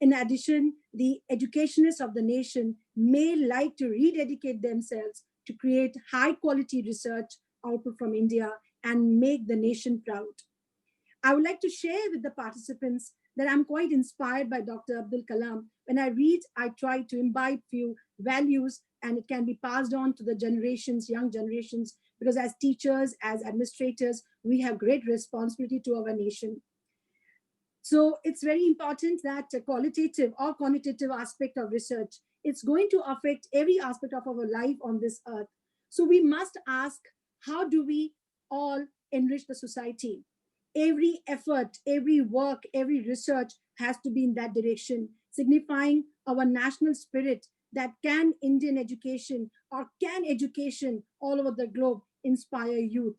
In addition, the educationists of the nation may like to rededicate themselves to create high quality research output from India and make the nation proud. I would like to share with the participants that I'm quite inspired by Dr. Abdul Kalam. When I read, I try to imbibe few values and it can be passed on to the generations, young generations, because as teachers, as administrators, we have great responsibility to our nation. So it's very important that a qualitative or quantitative aspect of research, it's going to affect every aspect of our life on this earth. So we must ask, how do we all enrich the society? Every effort, every work, every research has to be in that direction, signifying our national spirit that can Indian education or can education all over the globe inspire youth.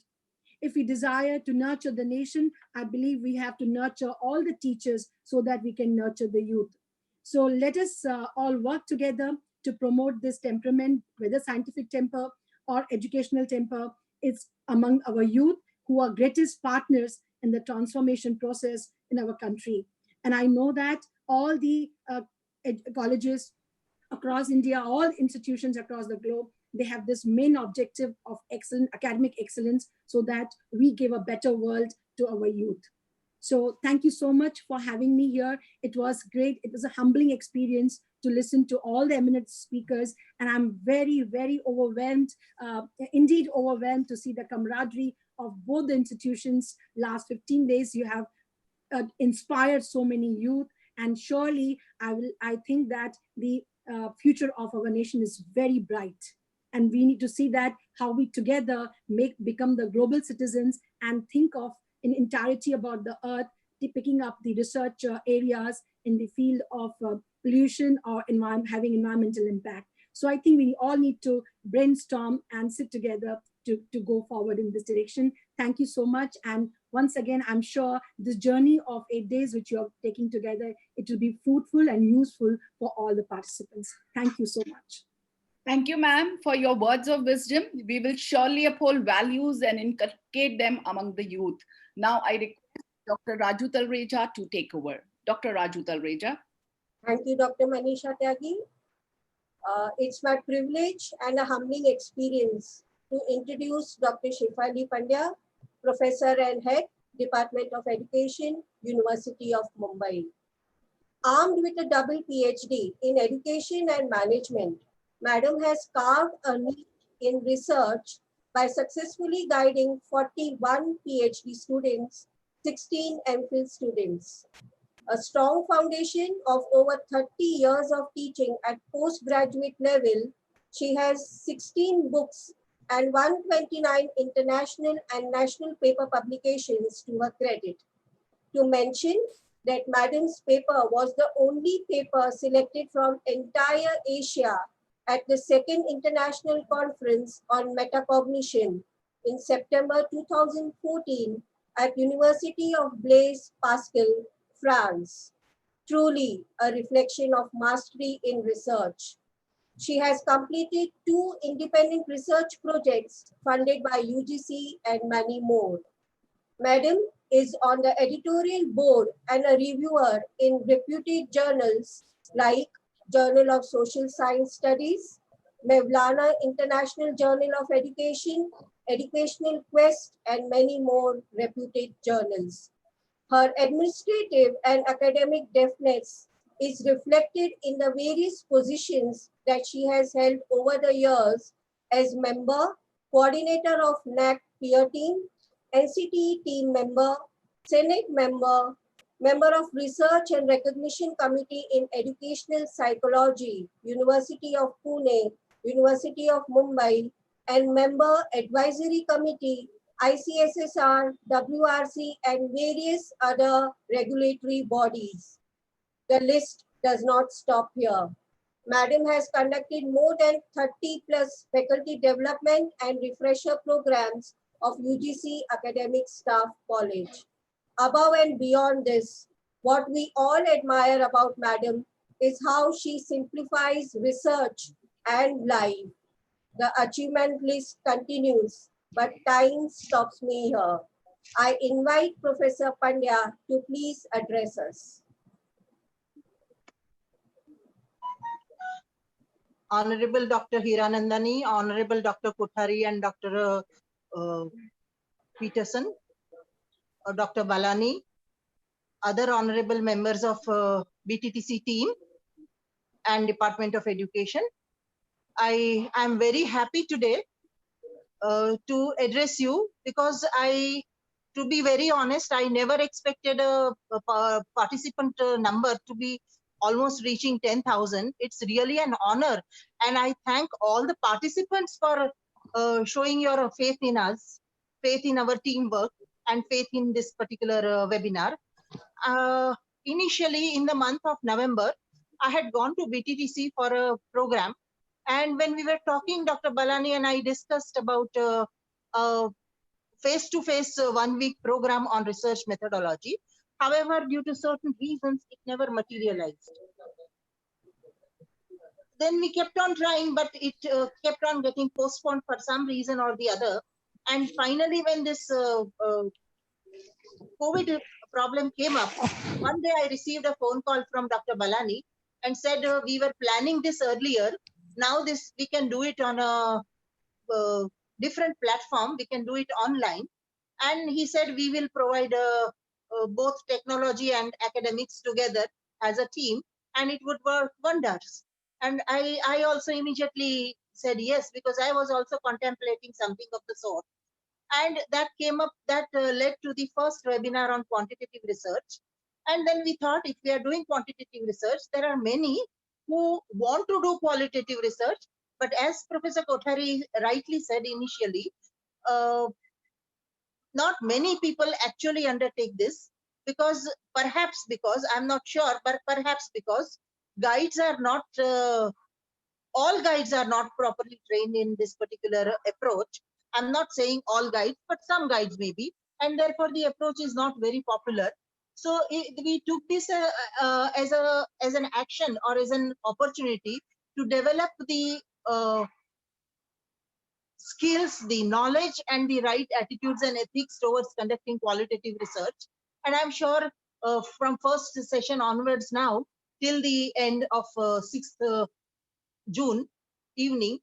If we desire to nurture the nation, I believe we have to nurture all the teachers so that we can nurture the youth. So let us all work together to promote this temperament, whether scientific temper or educational temper. It's among our youth who are greatest partners in the transformation process in our country. And I know that all the colleges across India, all institutions across the globe, they have this main objective of excellent academic excellence so that we give a better world to our youth. So thank you so much for having me here. It was great. It was a humbling experience to listen to all the eminent speakers. And I'm very, very overwhelmed, indeed overwhelmed to see the camaraderie of both the institutions. Last 15 days, you have inspired so many youth. And surely I think that the future of our nation is very bright. And we need to see that how we together become the global citizens and think of in entirety about the earth, picking up the research areas in the field of pollution or having environmental impact. So I think we all need to brainstorm and sit together to go forward in this direction. Thank you so much. And once again, I'm sure this journey of 8 days which you're taking together, it will be fruitful and useful for all the participants. Thank you so much. Thank you, ma'am, for your words of wisdom. We will surely uphold values and inculcate them among the youth. Now I request Dr. Raju Talreja to take over. Dr. Raju Talreja. Thank you, Dr. Manisha Tyagi. It's my privilege and a humbling experience to introduce Dr. Shefali Pandya, Professor and Head, Department of Education, University of Mumbai. Armed with a double PhD in Education and Management, Madam has carved a niche in research by successfully guiding 41 PhD students, 16 MPhil students. A strong foundation of over 30 years of teaching at postgraduate level, she has 16 books and 129 international and national paper publications to her credit. To mention that Madam's paper was the only paper selected from entire Asia at the second International Conference on Metacognition in September 2014 at University of Blaise Pascal, France. Truly a reflection of mastery in research. She has completed 2 independent research projects funded by UGC and many more. Madam is on the editorial board and a reviewer in reputed journals like Journal of Social Science Studies, Mevlana International Journal of Education, Educational Quest, and many more reputed journals. Her administrative and academic deftness is reflected in the various positions that she has held over the years as member, coordinator of NAC peer team, NCTE team member, Senate member, member of Research and Recognition Committee in Educational Psychology, University of Pune, University of Mumbai, and member Advisory Committee, ICSSR, WRC, and various other regulatory bodies. The list does not stop here. Madam has conducted more than 30 plus faculty development and refresher programs of UGC Academic Staff College. Above and beyond this, what we all admire about Madam is how she simplifies research and life. The achievement list continues, but time stops me here. I invite Professor Pandya to please address us. Honorable Dr. Hiranandani, Honorable Dr. Kothari and Dr. Peterson, Dr. Balani, other honorable members of BTTC team and Department of Education. I am very happy today to address you because to be very honest, I never expected a participant number to be almost reaching 10,000. It's really an honor. And I thank all the participants for showing your faith in us, faith in our teamwork, and faith in this particular webinar. Initially, in the month of November, I had gone to BTTC for a program. And when we were talking, Dr. Balani and I discussed about a face-to-face 1-week program on research methodology. However, due to certain reasons, it never materialized. Then we kept on trying, but it kept on getting postponed for some reason or the other. And finally, when this COVID problem came up, one day I received a phone call from Dr. Balani and said, we were planning this earlier. Now we can do it on a different platform. We can do it online. And he said, we will provide both technology and academics together as a team, and it would work wonders. And I also immediately said yes, because I was also contemplating something of the sort. And that came up, that led to the first webinar on quantitative research. And then we thought, if we are doing quantitative research, there are many who want to do qualitative research. But as Professor Kothari rightly said initially, not many people actually undertake this perhaps because, I'm not sure, but perhaps because guides are not all guides are not properly trained in this particular approach. I'm not saying all guides, but some guides may be, and therefore the approach is not very popular. So we took this as an action or as an opportunity to develop the skills, the knowledge, and the right attitudes and ethics towards conducting qualitative research. And I'm sure from first session onwards now till the end of 6th June evening,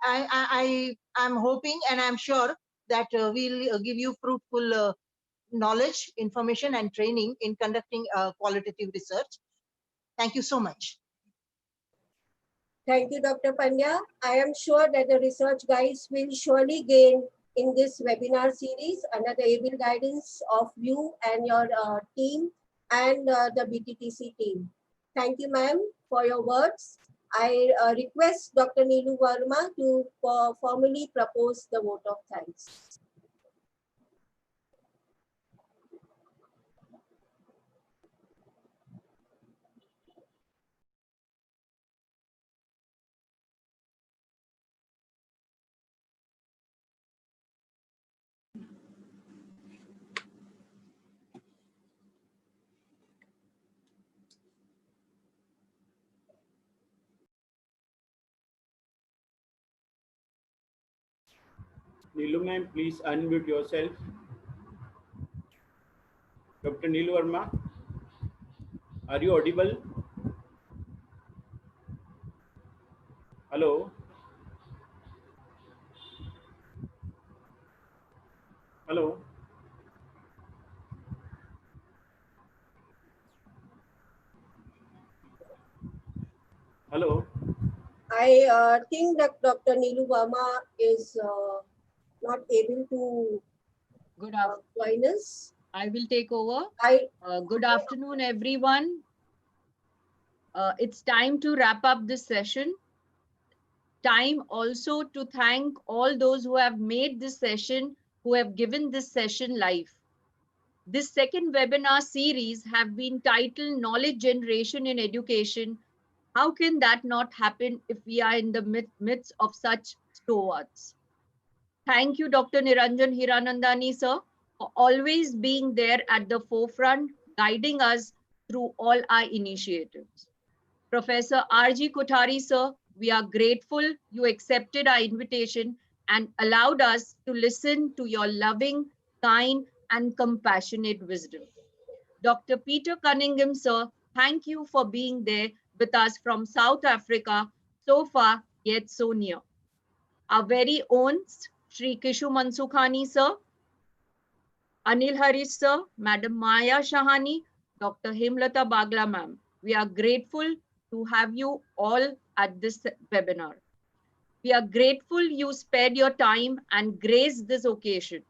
I'm hoping and I'm sure that we'll give you fruitful knowledge, information, and training in conducting qualitative research. Thank you so much. Thank you, Dr. Pandya. I am sure that the research guys will surely gain in this webinar series under the able guidance of you and your team and the BTTC team. Thank you, ma'am, for your words. I request Dr. Neelu Verma to formally propose the vote of thanks. Neelu ma'am, please unmute yourself. Dr. Neelu Verma, are you audible? Hello? Hello? Hello? I think that Dr. Neelu Verma is not able to join us. I will take over. Good afternoon, everyone. It's time to wrap up this session. Time also to thank all those who have made this session, who have given this session life. This second webinar series have been titled Knowledge Generation in Education. How can that not happen if we are in the midst of such stalwarts? Thank you, Dr. Hiranandani, sir, for always being there at the forefront, guiding us through all our initiatives. Professor R.G. Kothari, sir, we are grateful you accepted our invitation and allowed us to listen to your loving, kind, and compassionate wisdom. Dr. Peter Cunningham, sir, thank you for being there with us from South Africa, so far yet so near. Our very own Shri Kishu Mansukhani, sir, Anil Harish, sir, Madam Maya Shahani, Dr. Hemlata Bagla, ma'am. We are grateful to have you all at this webinar. We are grateful you spared your time and graced this occasion.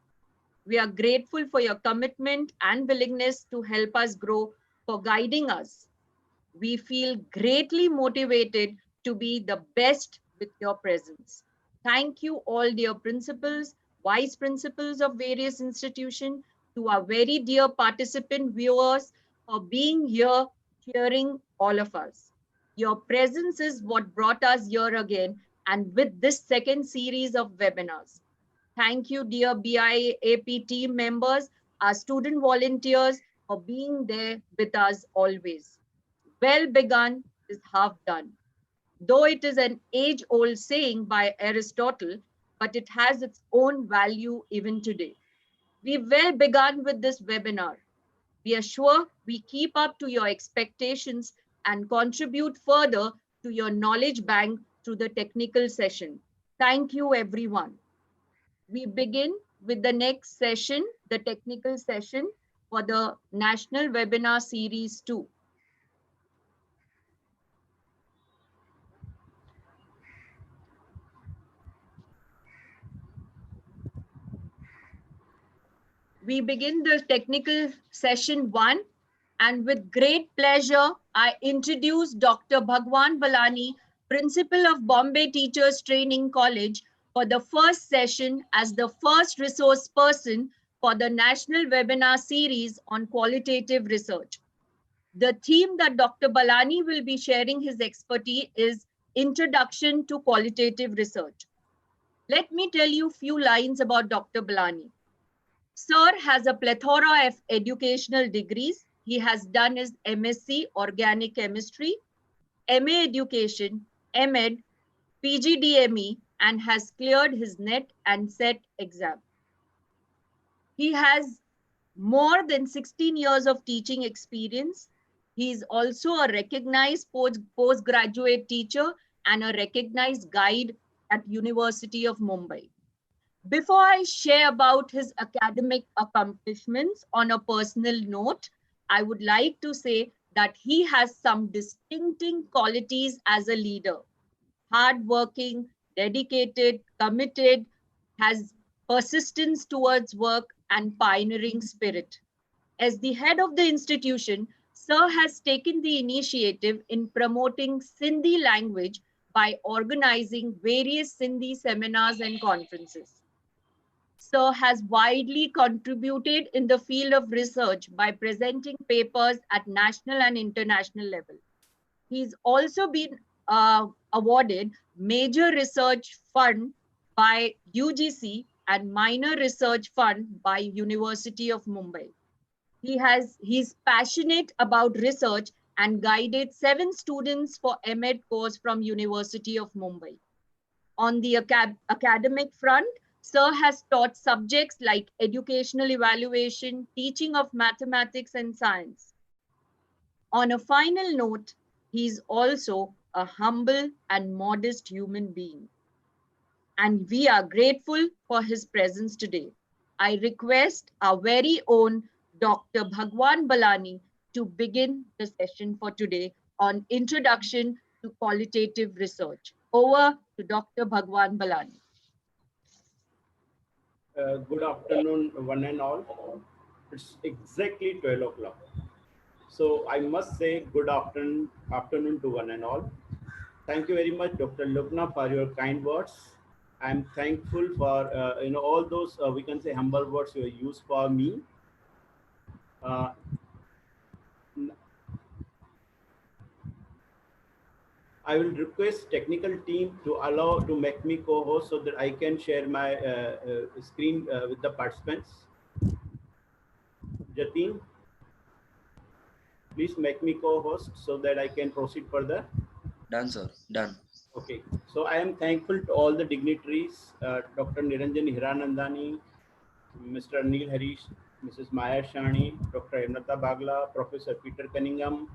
We are grateful for your commitment and willingness to help us grow, for guiding us. We feel greatly motivated to be the best with your presence. Thank you all dear principals, vice principals of various institutions, to our very dear participant viewers for being here, cheering all of us. Your presence is what brought us here again, and with this second series of webinars. Thank you, dear BIAP team members, our student volunteers, for being there with us always. Well begun is half done. Though it is an age-old saying by Aristotle, but it has its own value even today. We've well begun with this webinar. We are sure we keep up to your expectations and contribute further to your knowledge bank through the technical session. Thank you, everyone. We begin with the next session, the technical session for the National Webinar Series 2. We begin the technical session 1, and with great pleasure, I introduce Dr. Bhagwan Balani, Principal of Bombay Teachers Training College, for the first session as the first resource person for the National Webinar Series on Qualitative Research. The theme that Dr. Balani will be sharing his expertise is Introduction to Qualitative Research. Let me tell you a few lines about Dr. Balani. Sir has a plethora of educational degrees. He has done his MSc Organic Chemistry, MA Education, MEd, PGDME, and has cleared his NET and SET exam. He has more than 16 years of teaching experience. He is also a recognized postgraduate teacher and a recognized guide at University of Mumbai. Before I share about his academic accomplishments on a personal note, I would like to say that he has some distinctive qualities as a leader. Hardworking, dedicated, committed, has persistence towards work and pioneering spirit. As the head of the institution, Sir has taken the initiative in promoting Sindhi language by organizing various Sindhi seminars and conferences. Sir has widely contributed in the field of research by presenting papers at national and international level. He's also been awarded Major Research Fund by UGC and Minor Research Fund by University of Mumbai. He's passionate about research and guided 7 students for MEd course from University of Mumbai. On the academic front, Sir has taught subjects like educational evaluation, teaching of mathematics and science. On a final note, he is also a humble and modest human being. And we are grateful for his presence today. I request our very own Dr. Bhagwan Balani to begin the session for today on Introduction to Qualitative Research. Over to Dr. Bhagwan Balani. Good afternoon, one and all. It's exactly 12 o'clock. So I must say good afternoon to one and all. Thank you very much, Dr. Lubna, for your kind words. I'm thankful for all those we can say humble words you used for me. I will request technical team to allow to make me co-host so that I can share my screen with the participants. Jatin, please make me co-host so that I can proceed further. Done, sir. Done. Okay. So I am thankful to all the dignitaries, Dr. Hiranandani, Mr. Anil Harish, Mrs. Maya Shani, Dr. Emnata Bagla, Professor Peter Cunningham,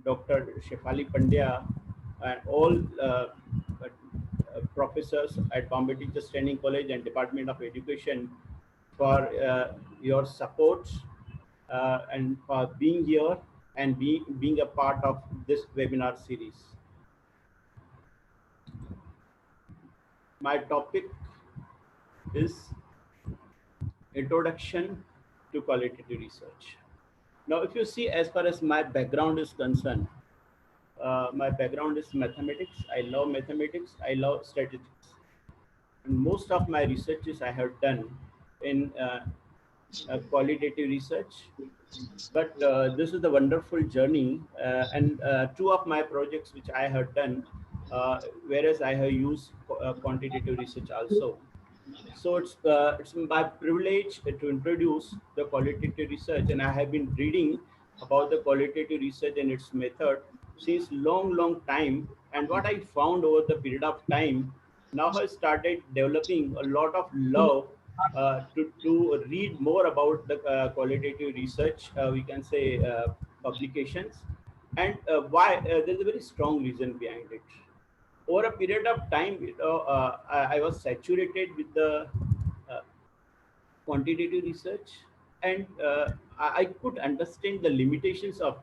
Dr. Shefali Pandya, and all professors at Bombay Teachers Training College and Department of Education for your support and for being here and being a part of this webinar series. My topic is Introduction to Qualitative Research. Now, if you see, as far as my background is concerned, my background is mathematics. I love mathematics. I love statistics. And most of my researches I have done in qualitative research. But this is a wonderful journey. And 2 of my projects which I have done, whereas I have used quantitative research also. So it's my privilege to introduce the qualitative research, and I have been reading about the qualitative research and its method since long time. And what I found over the period of time, now I started developing a lot of love to read more about the qualitative research, we can say publications, and why there's a very strong reason behind it. Over a period of time, I was saturated with the quantitative research, and I could understand the limitations of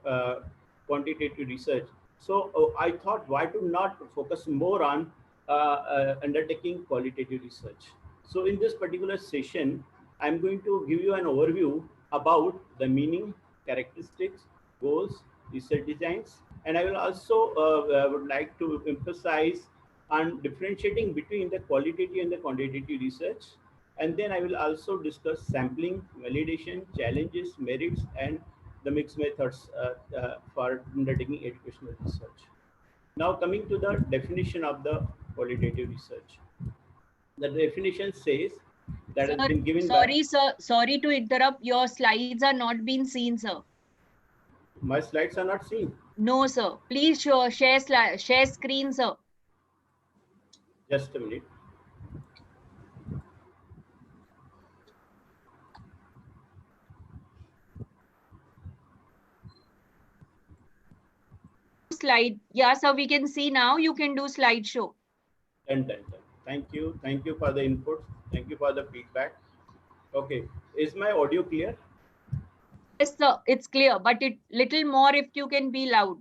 quantitative research. So I thought, why to not focus more on undertaking qualitative research? So in this particular session, I'm going to give you an overview about the meaning, characteristics, goals, research designs, and I will also would like to emphasize on differentiating between the qualitative and the quantitative research. And then I will also discuss sampling, validation, challenges, merits, and the mixed methods for undertaking educational research. Now coming to the definition of the qualitative research. The definition says that has been given by... Sorry, sir. Sorry to interrupt. Your slides are not being seen, sir. My slides are not seen. No, sir. Please share screen, sir. Just a minute. Slide. Yeah, sir, we can see now. You can do slideshow. Done. Thank you. Thank you for the input. Thank you for the feedback. Okay. Is my audio clear? Yes, sir. It's clear, but it little more if you can be loud.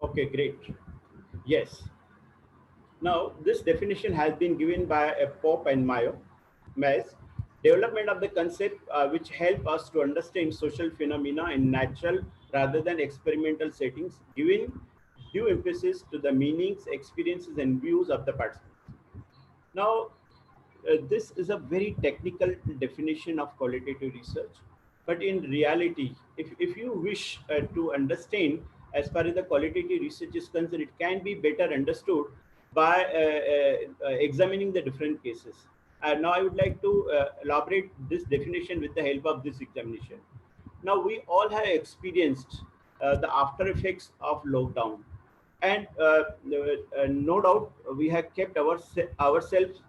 Okay, great. Yes. Now, this definition has been given by Pope and Mays. Development of the concept which help us to understand social phenomena in natural rather than experimental settings, giving due emphasis to the meanings, experiences, and views of the participants. Now, this is a very technical definition of qualitative research. But in reality, if you wish to understand as far as the qualitative research is concerned, it can be better understood by examining the different cases. Now I would like to elaborate this definition with the help of this examination. Now we all have experienced the after effects of lockdown. And no doubt we have kept ourselves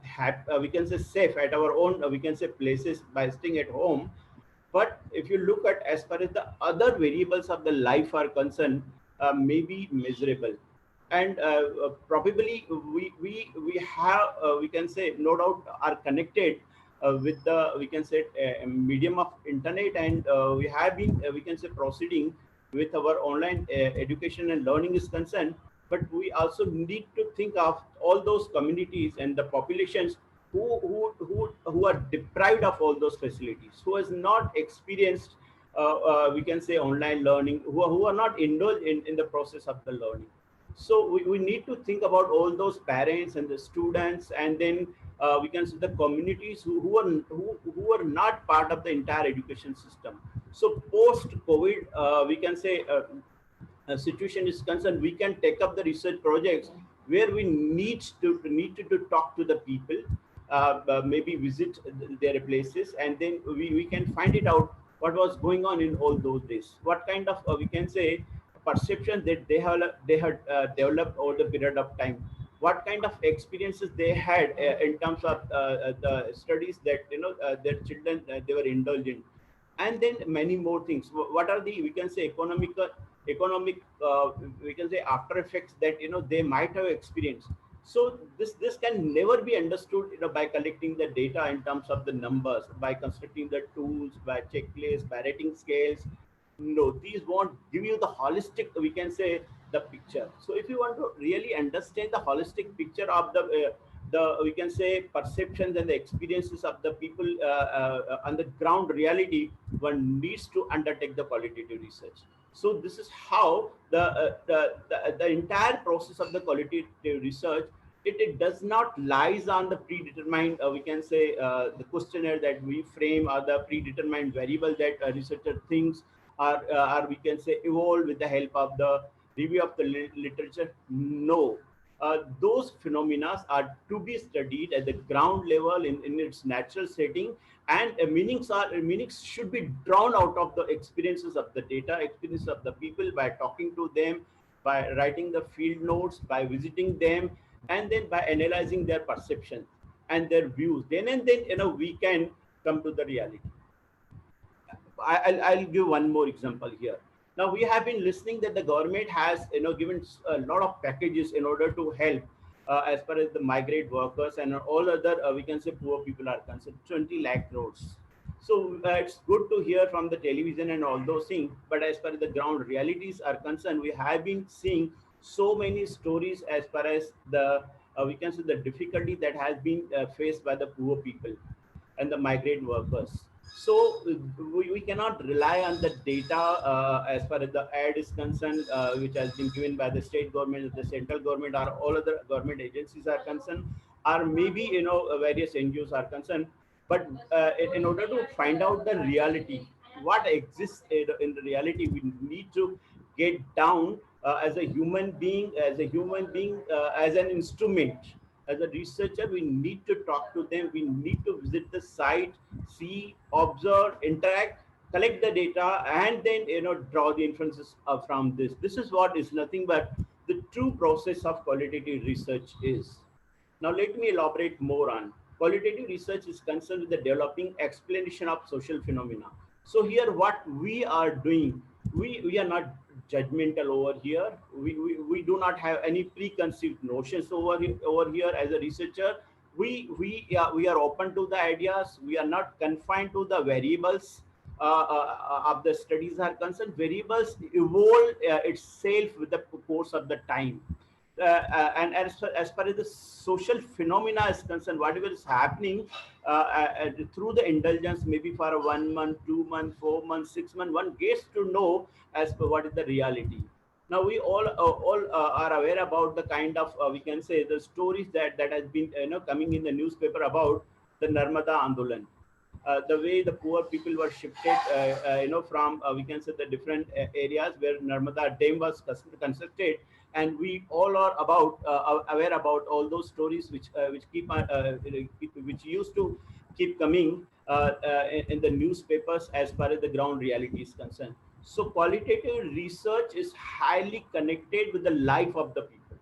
we can say safe at our own we can say places by staying at home. But if you look at as far as the other variables of the life are concerned, may be miserable. And probably we have we can say no doubt are connected with the we can say medium of internet, and we have been we can say proceeding with our online education and learning is concerned. But we also need to think of all those communities and the populations who are deprived of all those facilities, who has not experienced we can say online learning, who are not indulged in the process of the learning. So we need to think about all those parents and the students, and then we can see the communities who are not part of the entire education system. So post COVID we can say situation is concerned, we can take up the research projects where we need to talk to the people, maybe visit their places, and then we can find it out what was going on in all those days, what kind of we can say perception that they had developed over the period of time, what kind of experiences they had in terms of the studies that their children they were indulged in, and then many more things. What are the we can say economic we can say after effects that they might have experienced. So this can never be understood by collecting the data in terms of the numbers, by constructing the tools, by checklists, by rating scales. No, these won't give you the holistic we can say the picture. So if you want to really understand the holistic picture of the we can say perceptions and the experiences of the people on the ground reality, one needs to undertake the qualitative research. So this is how the entire process of the qualitative research, it does not lies on the predetermined we can say the questionnaire that we frame, or the predetermined variable that a researcher thinks or we can say evolve with the help of the review of the literature. No, those phenomena are to be studied at the ground level in its natural setting, and meanings should be drawn out of the experiences of the data, experiences of the people, by talking to them, by writing the field notes, by visiting them, and then by analyzing their perception and their views. Then and then we can come to the reality. I'll give one more example here. Now we have been listening that the government has given a lot of packages in order to help as far as the migrant workers and all other we can say poor people are concerned, 20 lakh crores. So it's good to hear from the television and all those things, but as far as the ground realities are concerned, we have been seeing so many stories as far as the we can say the difficulty that has been faced by the poor people and the migrant workers. So we cannot rely on the data as far as the ad is concerned, which has been given by the state government, the central government, or all other government agencies are concerned, or maybe various NGOs are concerned. But in order to find out the reality, what exists in the reality, we need to get down as a human being, as an instrument. As a researcher, we need to talk to them. We need to visit the site, see, observe, interact, collect the data, and then draw the inferences from this. This is what is nothing but the true process of qualitative research is. Now let me elaborate more on. Qualitative research is concerned with the developing explanation of social phenomena. So here what we are doing, we are not judgmental over here. We do not have any preconceived notions over here as a researcher. We are open to the ideas. We are not confined to the variables of the studies are concerned. Variables evolve itself with the course of the time. And as far as the social phenomena is concerned, whatever is happening through the indulgence, maybe for a 1 month, 2 months, 4 months, 6 months, one gets to know as per what is the reality. Now we all are aware about the kind of we can say the stories that has been coming in the newspaper about the Narmada Andolan. The way the poor people were shifted, from we can say the different areas where Narmada Dam was constructed, and we all are aware about all those stories which which used to keep coming in the newspapers as far as the ground reality is concerned. So qualitative research is highly connected with the life of the people,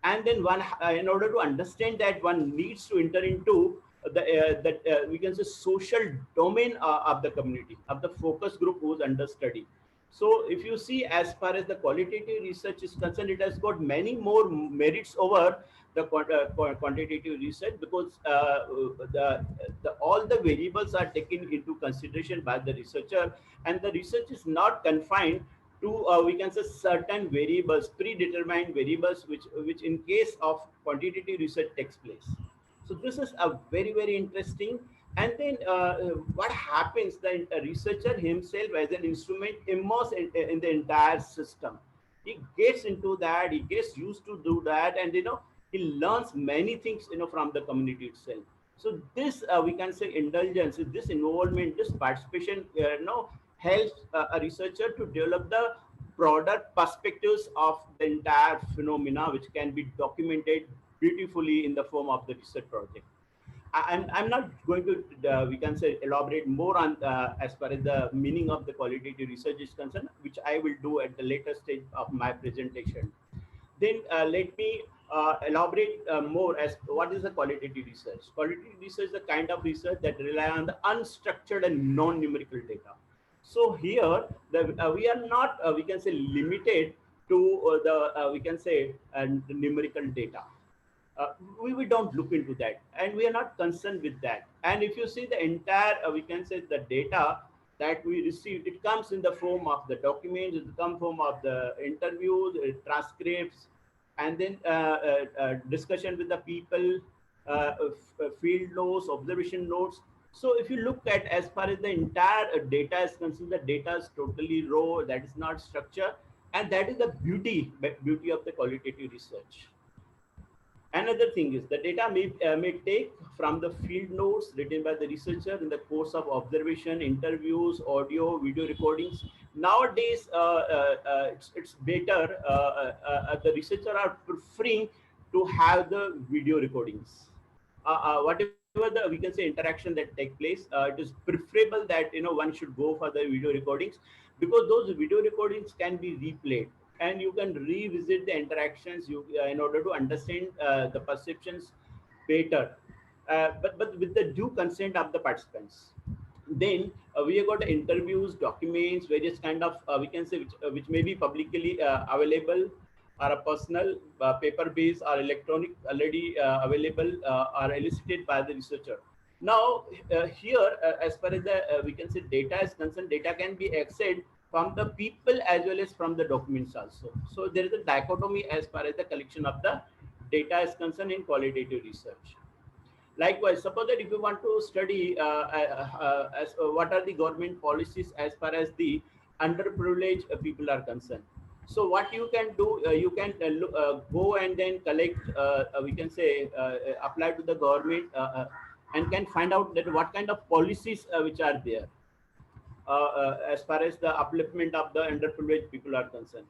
and then one in order to understand that, one needs to enter into the we can say social domain of the community, of the focus group who's under study. So if you see, as far as the qualitative research is concerned, it has got many more merits over the quantitative research, because all the variables are taken into consideration by the researcher, and the research is not confined to we can say certain variables, predetermined variables, which in case of quantitative research takes place. So this is a very interesting. And then what happens, the researcher himself as an instrument immersed in the entire system. He gets into that, he gets used to do that, and he learns many things from the community itself. So this we can say indulgence, this involvement, this participation helps a researcher to develop the broader perspectives of the entire phenomena, which can be documented beautifully in the form of the research project. I'm not going to we can say elaborate more on as far as the meaning of the qualitative research is concerned, which I will do at the later stage of my presentation. Then let me elaborate more as what is the qualitative research. Qualitative research is the kind of research that rely on the unstructured and non-numerical data. So here we are not we can say limited to the we can say the numerical data. We don't look into that, and we are not concerned with that. And if you see the entire we can say the data that we receive, it comes in the form of the documents, it comes form of the interviews, transcripts, and then discussion with the people, field notes, observation notes. So if you look at, as far as the entire data is concerned, the data is totally raw, that is not structured, and that is the beauty of the qualitative research. Another thing is the data may take from the field notes written by the researcher in the course of observation, interviews, audio, video recordings. Nowadays, it's better. The researchers are preferring to have the video recordings. Whatever the we can say interaction that take place, it is preferable that one should go for the video recordings, because those video recordings can be replayed, and you can revisit the interactions in order to understand the perceptions better, but with the due consent of the participants. Then we have got interviews, documents, various kind of we can say which may be publicly available, or a personal paper based or electronic already available or elicited by the researcher. Now here as far as the we can say data is concerned, data can be accessed from the people as well as from the documents also. So there is a dichotomy as far as the collection of the data is concerned in qualitative research. Likewise, suppose that if you want to study what are the government policies as far as the underprivileged people are concerned. So what you can do, you can go and then collect, we can say, apply to the government and can find out that what kind of policies which are there as far as the upliftment of the underprivileged people are concerned.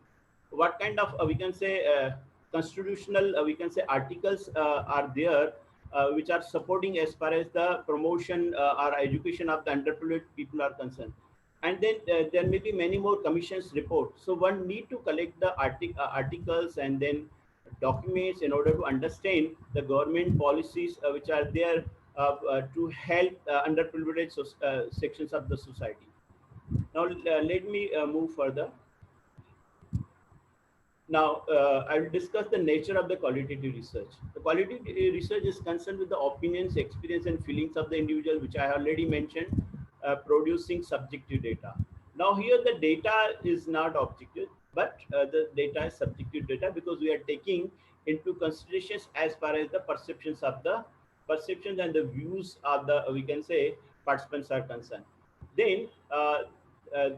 what kind of we can say constitutional we can say articles are there which are supporting as far as the promotion or education of the underprivileged people are concerned. And then there may be many more commissions report. So one need to collect the articles and then documents in order to understand the government policies which are there to help underprivileged sections of the society. Now let me move further. Now, I will discuss the nature of the qualitative research. The qualitative research is concerned with the opinions, experience, and feelings of the individual, which I already mentioned, producing subjective data. Now, here the data is not objective, but the data is subjective data because we are taking into considerations as far as the perceptions and the views of the we can say participants are concerned. Then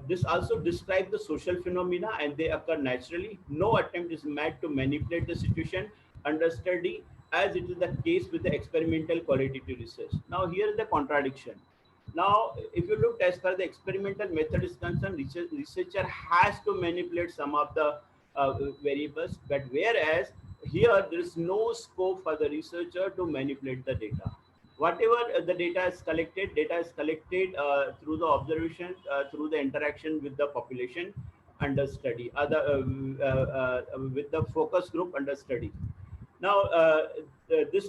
this also describes the social phenomena and they occur naturally. No attempt is made to manipulate the situation under study as it is the case with the experimental qualitative research. Now here is the contradiction. Now if you look as far as the experimental method is concerned, researcher has to manipulate some of the variables, but whereas here there is no scope for the researcher to manipulate the data. Whatever the data is collected through the observation, through the interaction with the population under study, with the focus group under study. Now, this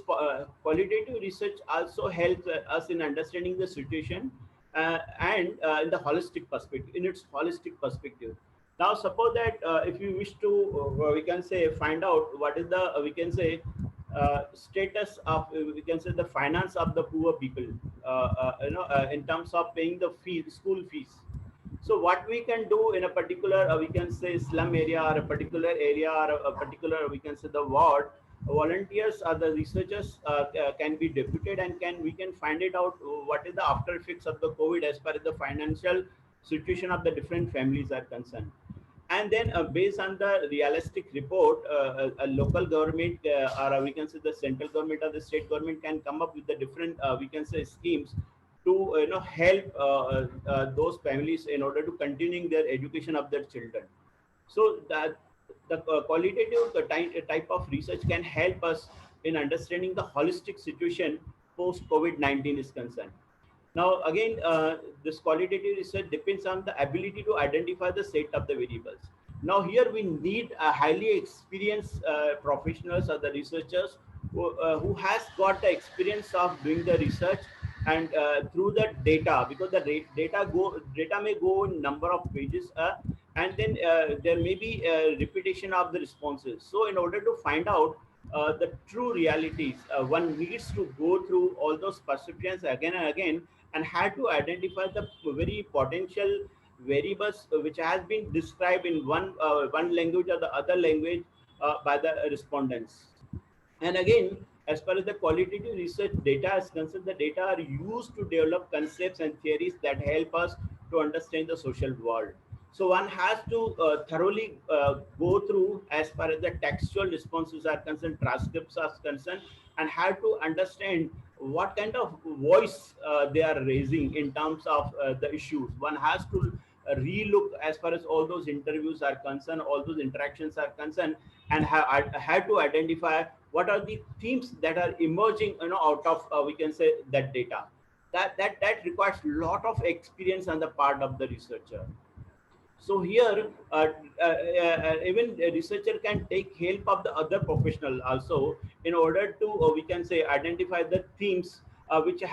qualitative research also helps us in understanding the situation and in the holistic perspective, in its holistic perspective. Now, suppose that if you wish to, we can say, find out what is the, we can say, status of, we can say, the finance of the poor people, in terms of paying the school fees. So what we can do in a particular, we can say slum area or a particular area or a particular, we can say the ward, volunteers or the researchers can be deputed and we can find it out what is the after effects of the COVID as far as the financial situation of the different families are concerned. And then based on the realistic report, a local government or we can say the central government or the state government can come up with the different, we can say schemes to help those families in order to continuing their education of their children. So that the qualitative type of research can help us in understanding the holistic situation post COVID-19 is concerned. Now, again, this qualitative research depends on the ability to identify the set of the variables. Now, here we need a highly experienced professionals or the researchers who has got the experience of doing the research and through the data, because the data may go in number of pages and then there may be a repetition of the responses. So, in order to find out the true realities, one needs to go through all those perceptions again and again and had to identify the very potential variables which has been described in one language or the other language by the respondents. And again, as far as the qualitative research data is concerned, the data are used to develop concepts and theories that help us to understand the social world. So one has to thoroughly go through as far as the textual responses are concerned, transcripts are concerned, and have to understand what kind of voice they are raising in terms of the issues. One has to relook as far as all those interviews are concerned, all those interactions are concerned, and have to identify what are the themes that are emerging, out of we can say that data. That requires a lot of experience on the part of the researcher. So here, even a researcher can take help of the other professional also in order to, we can say, identify the themes which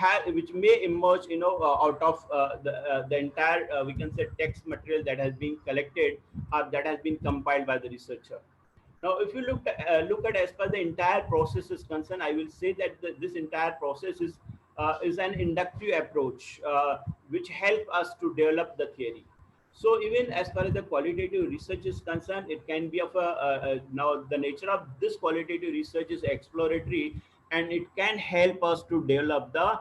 may emerge, out of the entire, we can say, text material that has been collected or that has been compiled by the researcher. Now, if you look at as per the entire process is concerned, I will say that this entire process is an inductive approach which help us to develop the theory. So even as far as the qualitative research is concerned, it can be of now the nature of this qualitative research is exploratory, and it can help us to develop the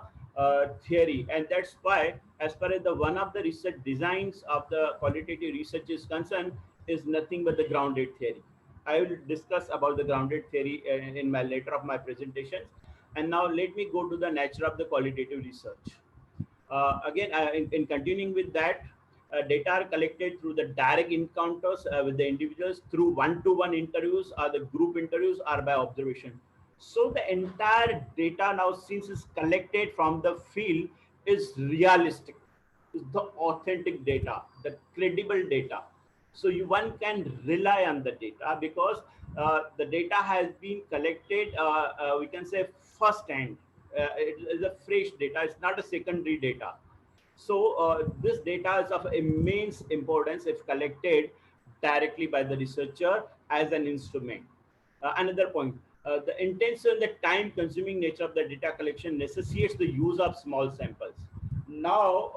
theory. And that's why, as far as the one of the research designs of the qualitative research is concerned, is nothing but the grounded theory. I will discuss about the grounded theory in my later of my presentations. And now let me go to the nature of the qualitative research. Again, in continuing with that, Data are collected through the direct encounters with the individuals, through one-to-one interviews or the group interviews, or by observation. So the entire data now, since is collected from the field, is realistic, is the authentic data, the credible data. So one can rely on the data because the data has been collected, we can say first hand. It is a fresh data, it's not a secondary data. So this data is of immense importance if collected directly by the researcher as an instrument. Another point, the intensive and the time-consuming nature of the data collection necessitates the use of small samples. Now,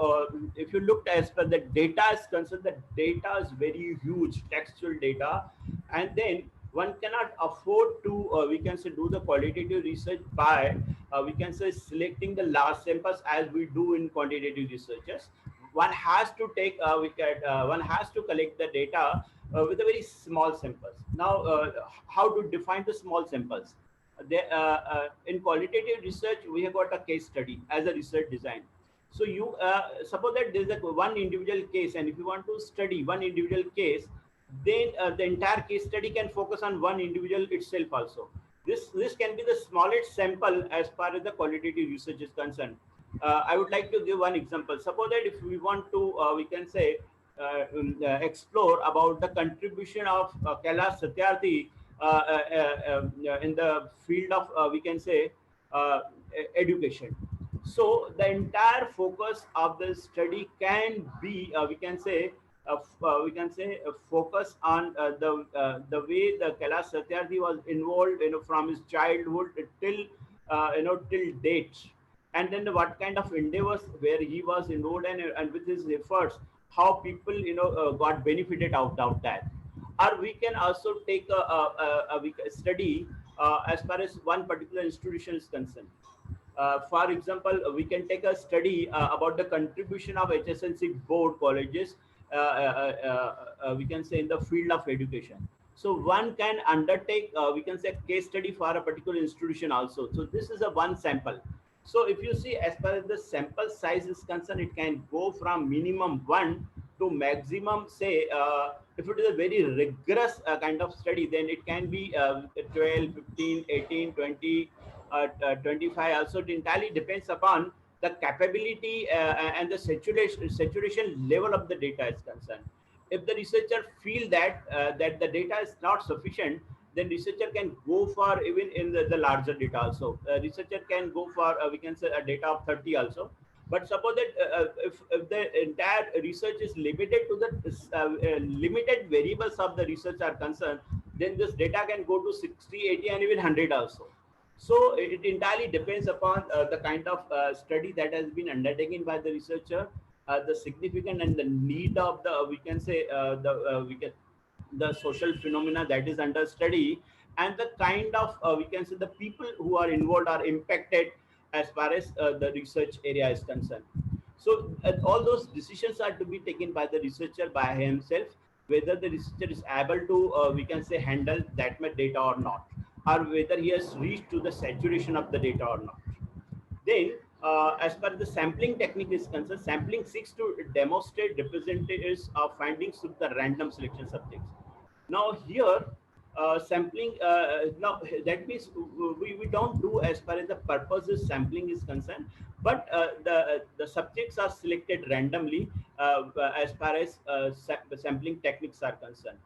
if you look as per the data is concerned, the data is very huge, textual data, and then one cannot afford to, we can say, do the qualitative research by, we can say, selecting the large samples as we do in quantitative researches. One has to take, one has to collect the data with a very small samples. Now, how to define the small samples? In qualitative research, we have got a case study as a research design. So you suppose that there is a one individual case, and if you want to study one individual case, then the entire case study can focus on one individual itself also. This can be the smallest sample as far as the qualitative research is concerned. I would like to give one example. Suppose that if we want to, we can say, explore about the contribution of Kailash Satyarthi in the field of, we can say, education. So the entire focus of the study can be, we can say, focus on the way the Kailash Satyarthi was involved, from his childhood till till date, and then what kind of endeavors where he was involved in, and with his efforts, how people got benefited out of that. Or we can also take a study as far as one particular institution is concerned. For example, we can take a study about the contribution of HSNC board colleges, we can say, in the field of education. So one can undertake, we can say, case study for a particular institution also. So this is a one sample. So if you see, as far as the sample size is concerned, it can go from minimum 1 to maximum, say, if it is a very rigorous kind of study, then it can be 12, 15, 18, 20, 25 also. It entirely depends upon the capability and the saturation level of the data is concerned. If the researcher feel that that the data is not sufficient, then researcher can go for even in the larger data also. Researcher can go for, we can say, a data of 30 also. But suppose that if the entire research is limited to the limited variables of the research are concerned, then this data can go to 60, 80, and even 100 also. So it entirely depends upon the kind of study that has been undertaken by the researcher, the significance and the need of the, we can say, the social phenomena that is under study, and the kind of, we can say, the people who are involved are impacted as far as the research area is concerned. So all those decisions are to be taken by the researcher by himself, whether the researcher is able to, we can say, handle that much data or not, or whether he has reached to the saturation of the data or not. Then, as per the sampling technique is concerned, sampling seeks to demonstrate representatives of findings with the random selection subjects. Now here, sampling, now that means we don't do as far as the purposes sampling is concerned, but the subjects are selected randomly as far as sampling techniques are concerned.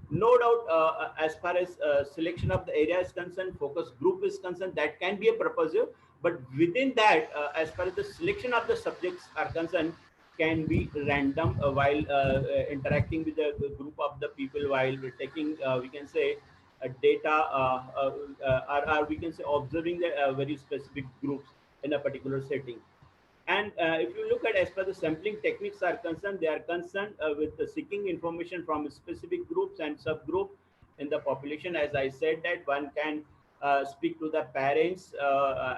No doubt, as far as selection of the area is concerned, focus group is concerned, that can be a purposive, but within that, as far as the selection of the subjects are concerned, can be random while interacting with the group of the people, while taking, we can say, data, or we can say, observing the very specific groups in a particular setting. And if you look at, as per the sampling techniques are concerned, they are concerned with the seeking information from specific groups and subgroup in the population. As I said, that one can speak to the parents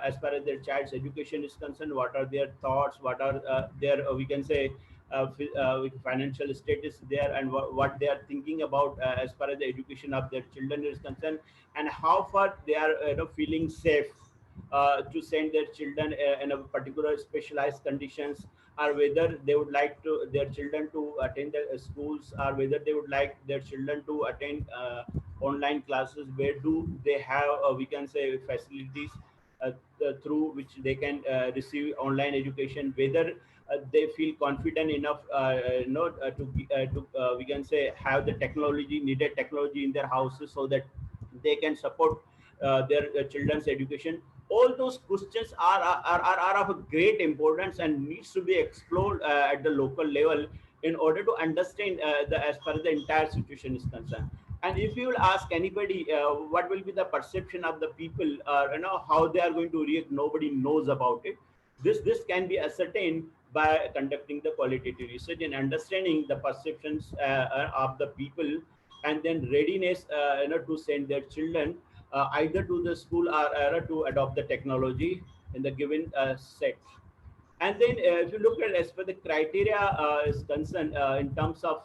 as far as their child's education is concerned, what are their thoughts, what are their, we can say, financial status there, and what they are thinking about as far as the education of their children is concerned, and how far they are feeling safe to send their children in a particular specialized conditions, or whether they would like to their children to attend the schools, or whether they would like their children to attend online classes. Where do they have we can say facilities through which they can receive online education, whether they feel confident enough to we can say have the technology, needed technology in their houses, so that they can support their children's education. All those questions are of a great importance and needs to be explored at the local level in order to understand as far as the entire situation is concerned. And if you will ask anybody what will be the perception of the people, how they are going to react, nobody knows about it. This can be ascertained by conducting the qualitative research and understanding the perceptions of the people, and then readiness to send their children either to the school or to adopt the technology in the given set. And then if you look at as per the criteria is concerned in terms of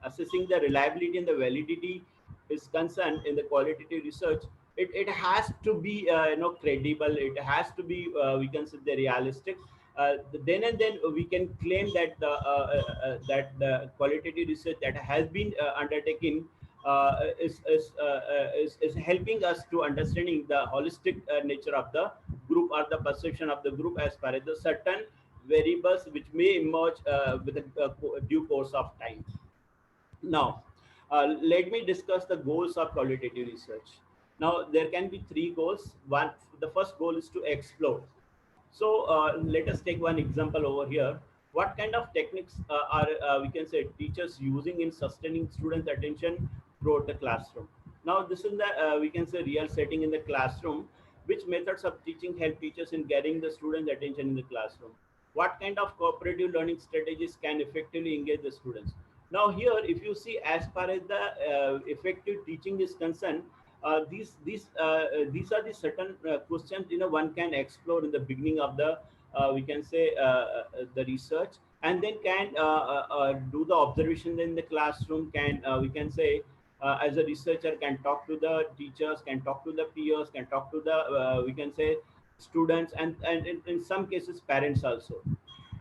assessing the reliability and the validity is concerned in the qualitative research, it has to be credible. It has to be we can say the realistic. Then and then we can claim that the qualitative research that has been undertaken is helping us to understanding the holistic nature of the group, or the perception of the group as far as the certain variables which may emerge with a due course of time. Now, let me discuss the goals of qualitative research. Now, there can be three goals. One, the first goal is to explore. So let us take one example over here. What kind of techniques are we can say teachers using in sustaining students' attention throughout the classroom? Now, this is the we can say real setting in the classroom. Which methods of teaching help teachers in getting the students' attention in the classroom? What kind of cooperative learning strategies can effectively engage the students? Now, here, if you see, as far as the effective teaching is concerned, these are the certain questions one can explore in the beginning of the we can say the research, and then can do the observation in the classroom, can we can say as a researcher can talk to the teachers, can talk to the peers, can talk to the we can say students, and in some cases parents also.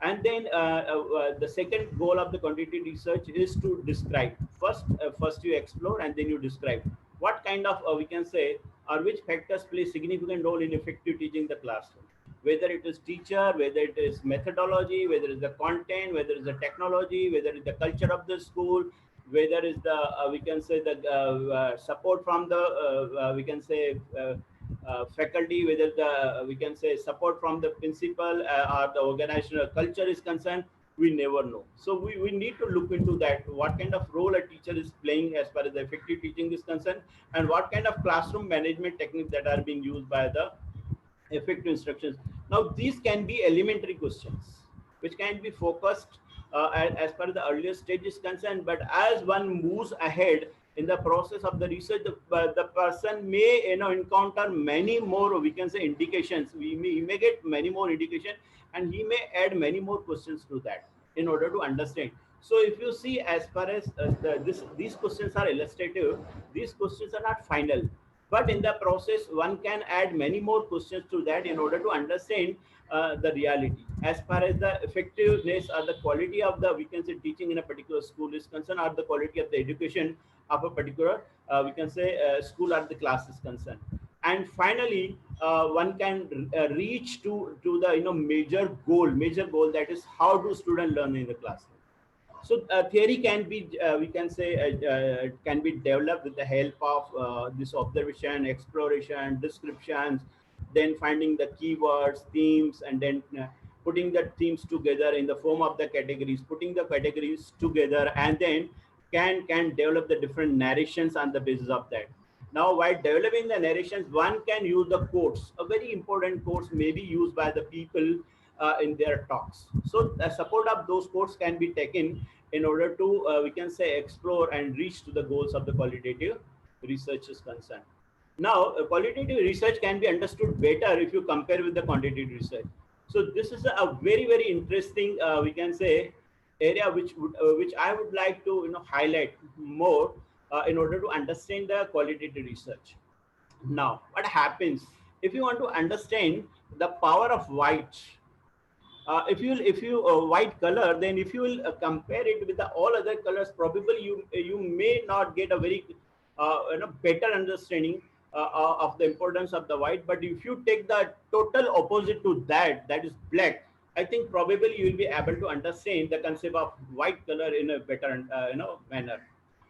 And then the second goal of the quantitative research is to describe. First you explore, and then you describe what kind of we can say, or which factors play significant role in effective teaching the classroom, whether it is teacher, whether it is methodology, whether it's the content, whether it's the technology, whether it's the culture of the school, whether it's the we can say the support from the we can say faculty, whether the we can say support from the principal or the organizational culture is concerned, we never know. So we need to look into that, what kind of role a teacher is playing as far as the effective teaching is concerned, and what kind of classroom management techniques that are being used by the effective instructions. Now, these can be elementary questions which can be focused as per the earlier stage is concerned, but as one moves ahead in the process of the research, the person may encounter many more we can say indications. He may get many more indications, and he may add many more questions to that in order to understand. So if you see, as far as these questions are illustrative, these questions are not final, but in the process one can add many more questions to that in order to understand the reality as far as the effectiveness or the quality of the we can say teaching in a particular school is concerned, or the quality of the education of a particular we can say school or the class is concerned. And finally one can reach to the major goal, that is how do students learn in the classroom. So theory can be, we can say, can be developed with the help of this observation, exploration, descriptions, then finding the keywords, themes, and then putting the themes together in the form of the categories, putting the categories together, and then can develop the different narrations on the basis of that. Now, while developing the narrations, one can use the quotes. A very important quotes may be used by the people in their talks. So the support of those quotes can be taken in order to, we can say, explore and reach to the goals of the qualitative research is concerned. Now, qualitative research can be understood better if you compare with the quantitative research. So this is a very, very interesting, we can say, area which I would like to highlight more in order to understand the qualitative research. Now, what happens if you want to understand the power of white, if you white color, then if you will compare it with the all other colors, probably you may not get a very better understanding of the importance of the white. But if you take the total opposite to that, that is black, I think probably you will be able to understand the concept of white color in a better manner.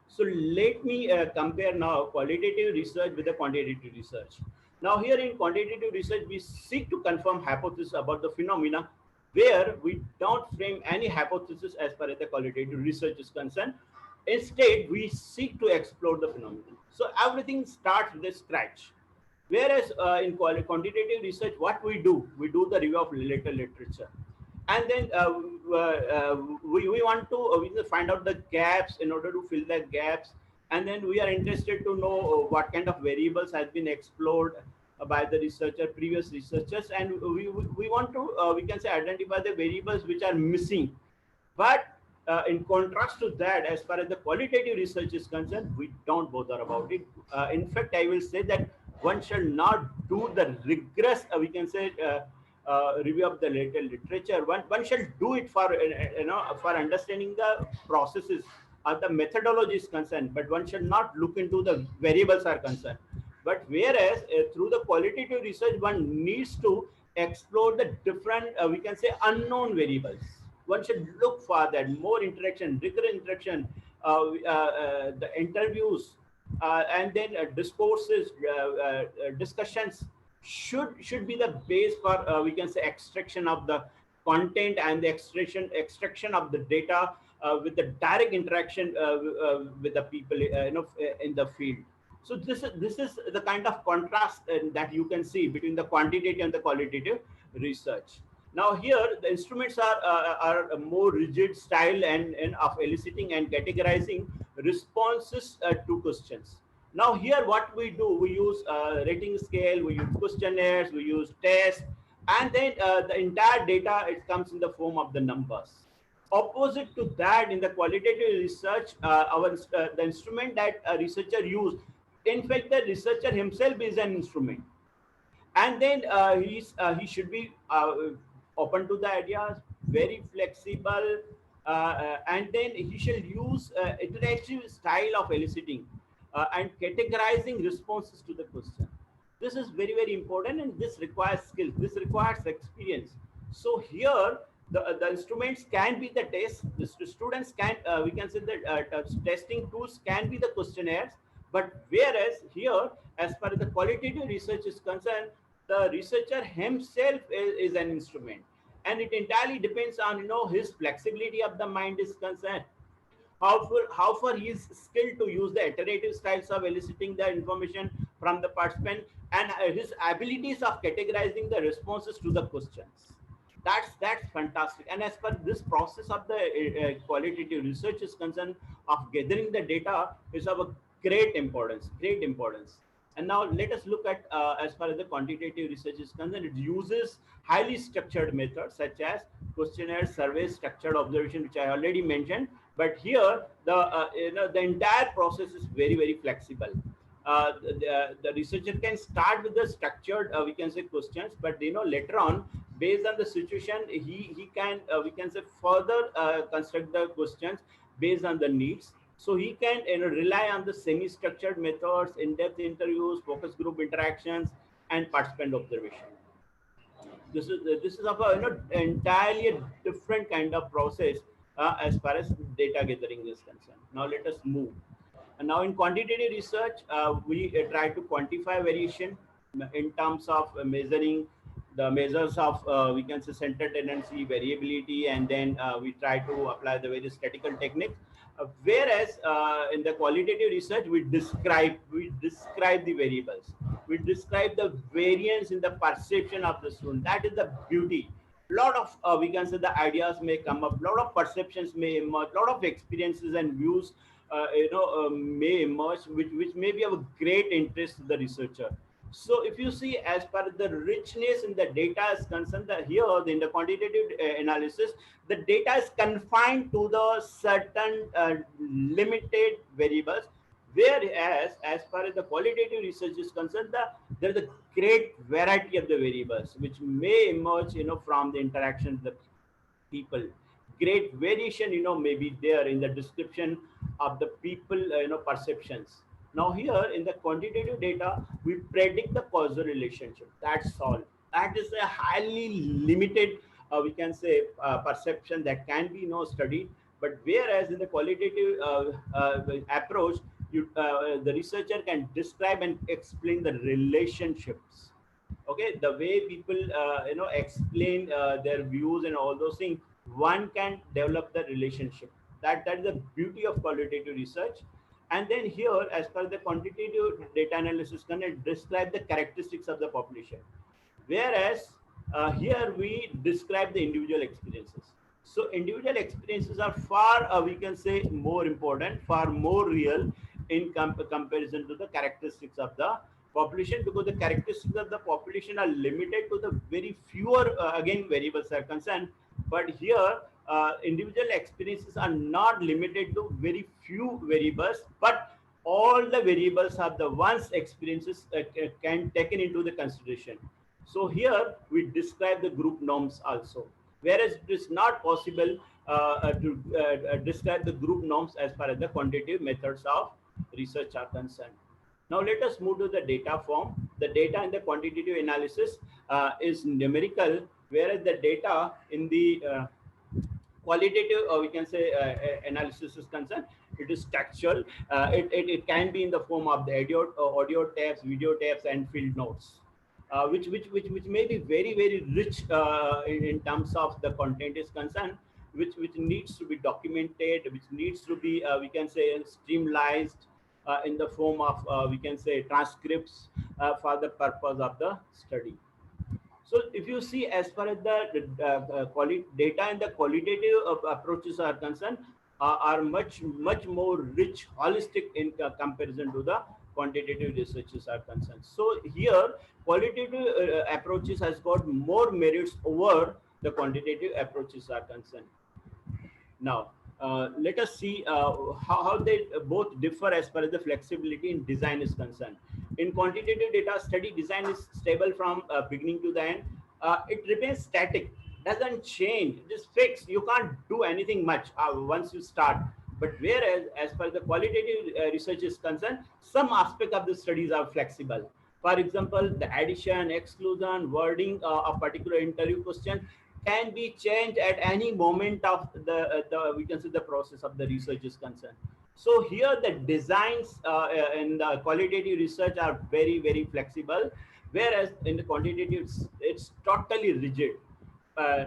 So let me compare now qualitative research with the quantitative research. Now here in quantitative research, we seek to confirm hypothesis about the phenomena, where we don't frame any hypothesis as far as the qualitative research is concerned. Instead, we seek to explore the phenomenon. So everything starts with a scratch. Whereas in quantitative research, what we do the review of literature. And then we want to we find out the gaps in order to fill the gaps. And then we are interested to know what kind of variables has been explored by the researcher, previous researchers, and we want to we can say identify the variables which are missing. But in contrast to that, as far as the qualitative research is concerned, we don't bother about it. In fact, I will say that one shall not do the rigorous we can say review of the literature. One shall do it for for understanding the processes or the methodology is concerned, but one shall not look into the variables are concerned. But whereas through the qualitative research, one needs to explore the different we can say unknown variables. One should look for that more interaction, rigorous interaction, the interviews, and then discourses, discussions should be the base for we can say extraction of the content and the extraction of the data with the direct interaction with the people in the field. So this is the kind of contrast that you can see between the quantitative and the qualitative research. Now here the instruments are a more rigid style and of eliciting and categorizing responses to questions. Now here what we do, we use rating scale, we use questionnaires, we use tests, and then the entire data, it comes in the form of the numbers. Opposite to that, in the qualitative research, the instrument that a researcher used, in fact the researcher himself is an instrument, and then he should be open to the ideas, very flexible, and then he shall use interactive style of eliciting and categorizing responses to the question. This is very, very important, and this requires skills, this requires experience. So here the instruments can be the test, the students can we can say that testing tools can be the questionnaires. But whereas here, as far as the qualitative research is concerned, the researcher himself is an instrument, and it entirely depends on his flexibility of the mind is concerned, how far he is skilled to use the iterative styles of eliciting the information from the participant, and his abilities of categorizing the responses to the questions. That's fantastic. And as per this process of the qualitative research is concerned, of gathering the data is of a great importance, great importance. And now let us look at as far as the quantitative research is concerned, it uses highly structured methods such as questionnaire, survey, structured observation, which I already mentioned. But here the entire process is very, very flexible. The researcher can start with the structured we can say questions, but later on, based on the situation, he can we can say further construct the questions based on the needs. So he can rely on the semi-structured methods, in-depth interviews, focus group interactions, and participant observation. This is of a entirely a different kind of process as far as data gathering is concerned. Now let us move. And now in quantitative research, we try to quantify variation in terms of measuring the measures of we can say center tendency, variability, and then we try to apply the various statistical techniques. Whereas in the qualitative research, we describe the variables, we describe the variance in the perception of the student. That is the beauty. Lot of we can say the ideas may come up, lot of perceptions may emerge, lot of experiences and views may emerge, which may be of great interest to the researcher. So if you see, as per the richness in the data is concerned, here in the quantitative analysis, the data is confined to the certain limited variables, Whereas, as far as the qualitative research is concerned, there is a great variety of the variables which may emerge, from the interaction with the people. Great variation, may be there in the description of the people, perceptions. Now here in the quantitative data, we predict the causal relationship. That's all. That is a highly limited, we can say, perception that can be, studied. But whereas in the qualitative approach, the researcher can describe and explain the relationships. Okay, the way people explain their views and all those things, one can develop the relationship. That is the beauty of qualitative research. And then here, as per the quantitative data analysis, can describe the characteristics of the population, whereas here we describe the individual experiences. So individual experiences are far, we can say, more important, far more real in comparison to the characteristics of the population, because the characteristics of the population are limited to the very fewer, again, variables are concerned. But here, individual experiences are not limited to very few variables, but all the variables are the ones experiences can taken into the consideration. So here we describe the group norms also, whereas it is not possible to describe the group norms as far as the quantitative methods of research are concerned. Now let us move to the data form. The data in the quantitative analysis is numerical, whereas the data in the qualitative, we can say, analysis is concerned, it is textual. It can be in the form of the audio tapes, video tapes, and field notes, which may be very rich in terms of the content is concerned, which needs to be documented, which needs to be, we can say, streamlined in the form of, we can say, transcripts for the purpose of the study. So if you see, as far as the data and the qualitative approaches are concerned, are much more rich, holistic in comparison to the quantitative researches are concerned. So here, qualitative approaches has got more merits over the quantitative approaches are concerned. Now, let us see how they both differ as far as the flexibility in design is concerned. In quantitative data, study design is stable from beginning to the end. It remains static, doesn't change, it is fixed. You can't do anything much once you start. But whereas, as far as the qualitative research is concerned, some aspect of the studies are flexible. For example, the addition, exclusion, wording of particular interview question can be changed at any moment of the we can say the process of the research is concerned. So here the designs in the qualitative research are very flexible, whereas in the quantitative it's totally rigid.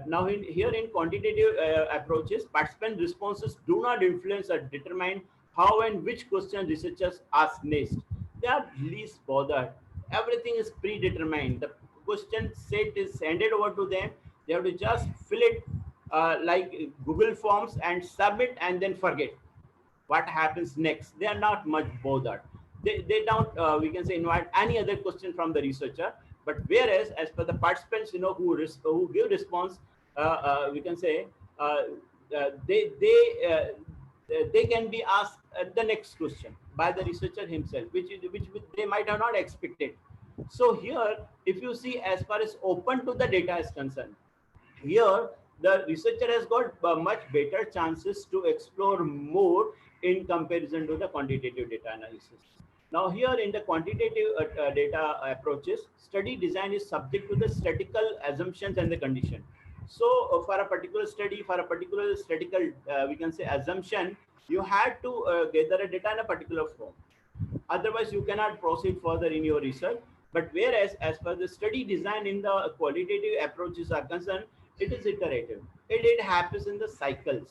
Now here in quantitative approaches, participant responses do not influence or determine how and which question researchers ask next. They are least bothered. Everything is predetermined. The question set is handed over to them. They have to just fill it like Google Forms and submit, and then forget what happens next. They are not much bothered. They don't, we can say, invite any other question from the researcher. But whereas, as per the participants, who give response, we can say, they can be asked the next question by the researcher himself, which they might have not expected. So here, if you see, as far as open to the data is concerned, here the researcher has got much better chances to explore more in comparison to the quantitative data analysis. Now here in the quantitative data approaches, study design is subject to the statistical assumptions and the condition. So for a particular study, for a particular statistical, we can say, assumption, you had to gather a data in a particular form. Otherwise, you cannot proceed further in your research. But whereas, as per the study design in the qualitative approaches are concerned, it is iterative. It happens in the cycles.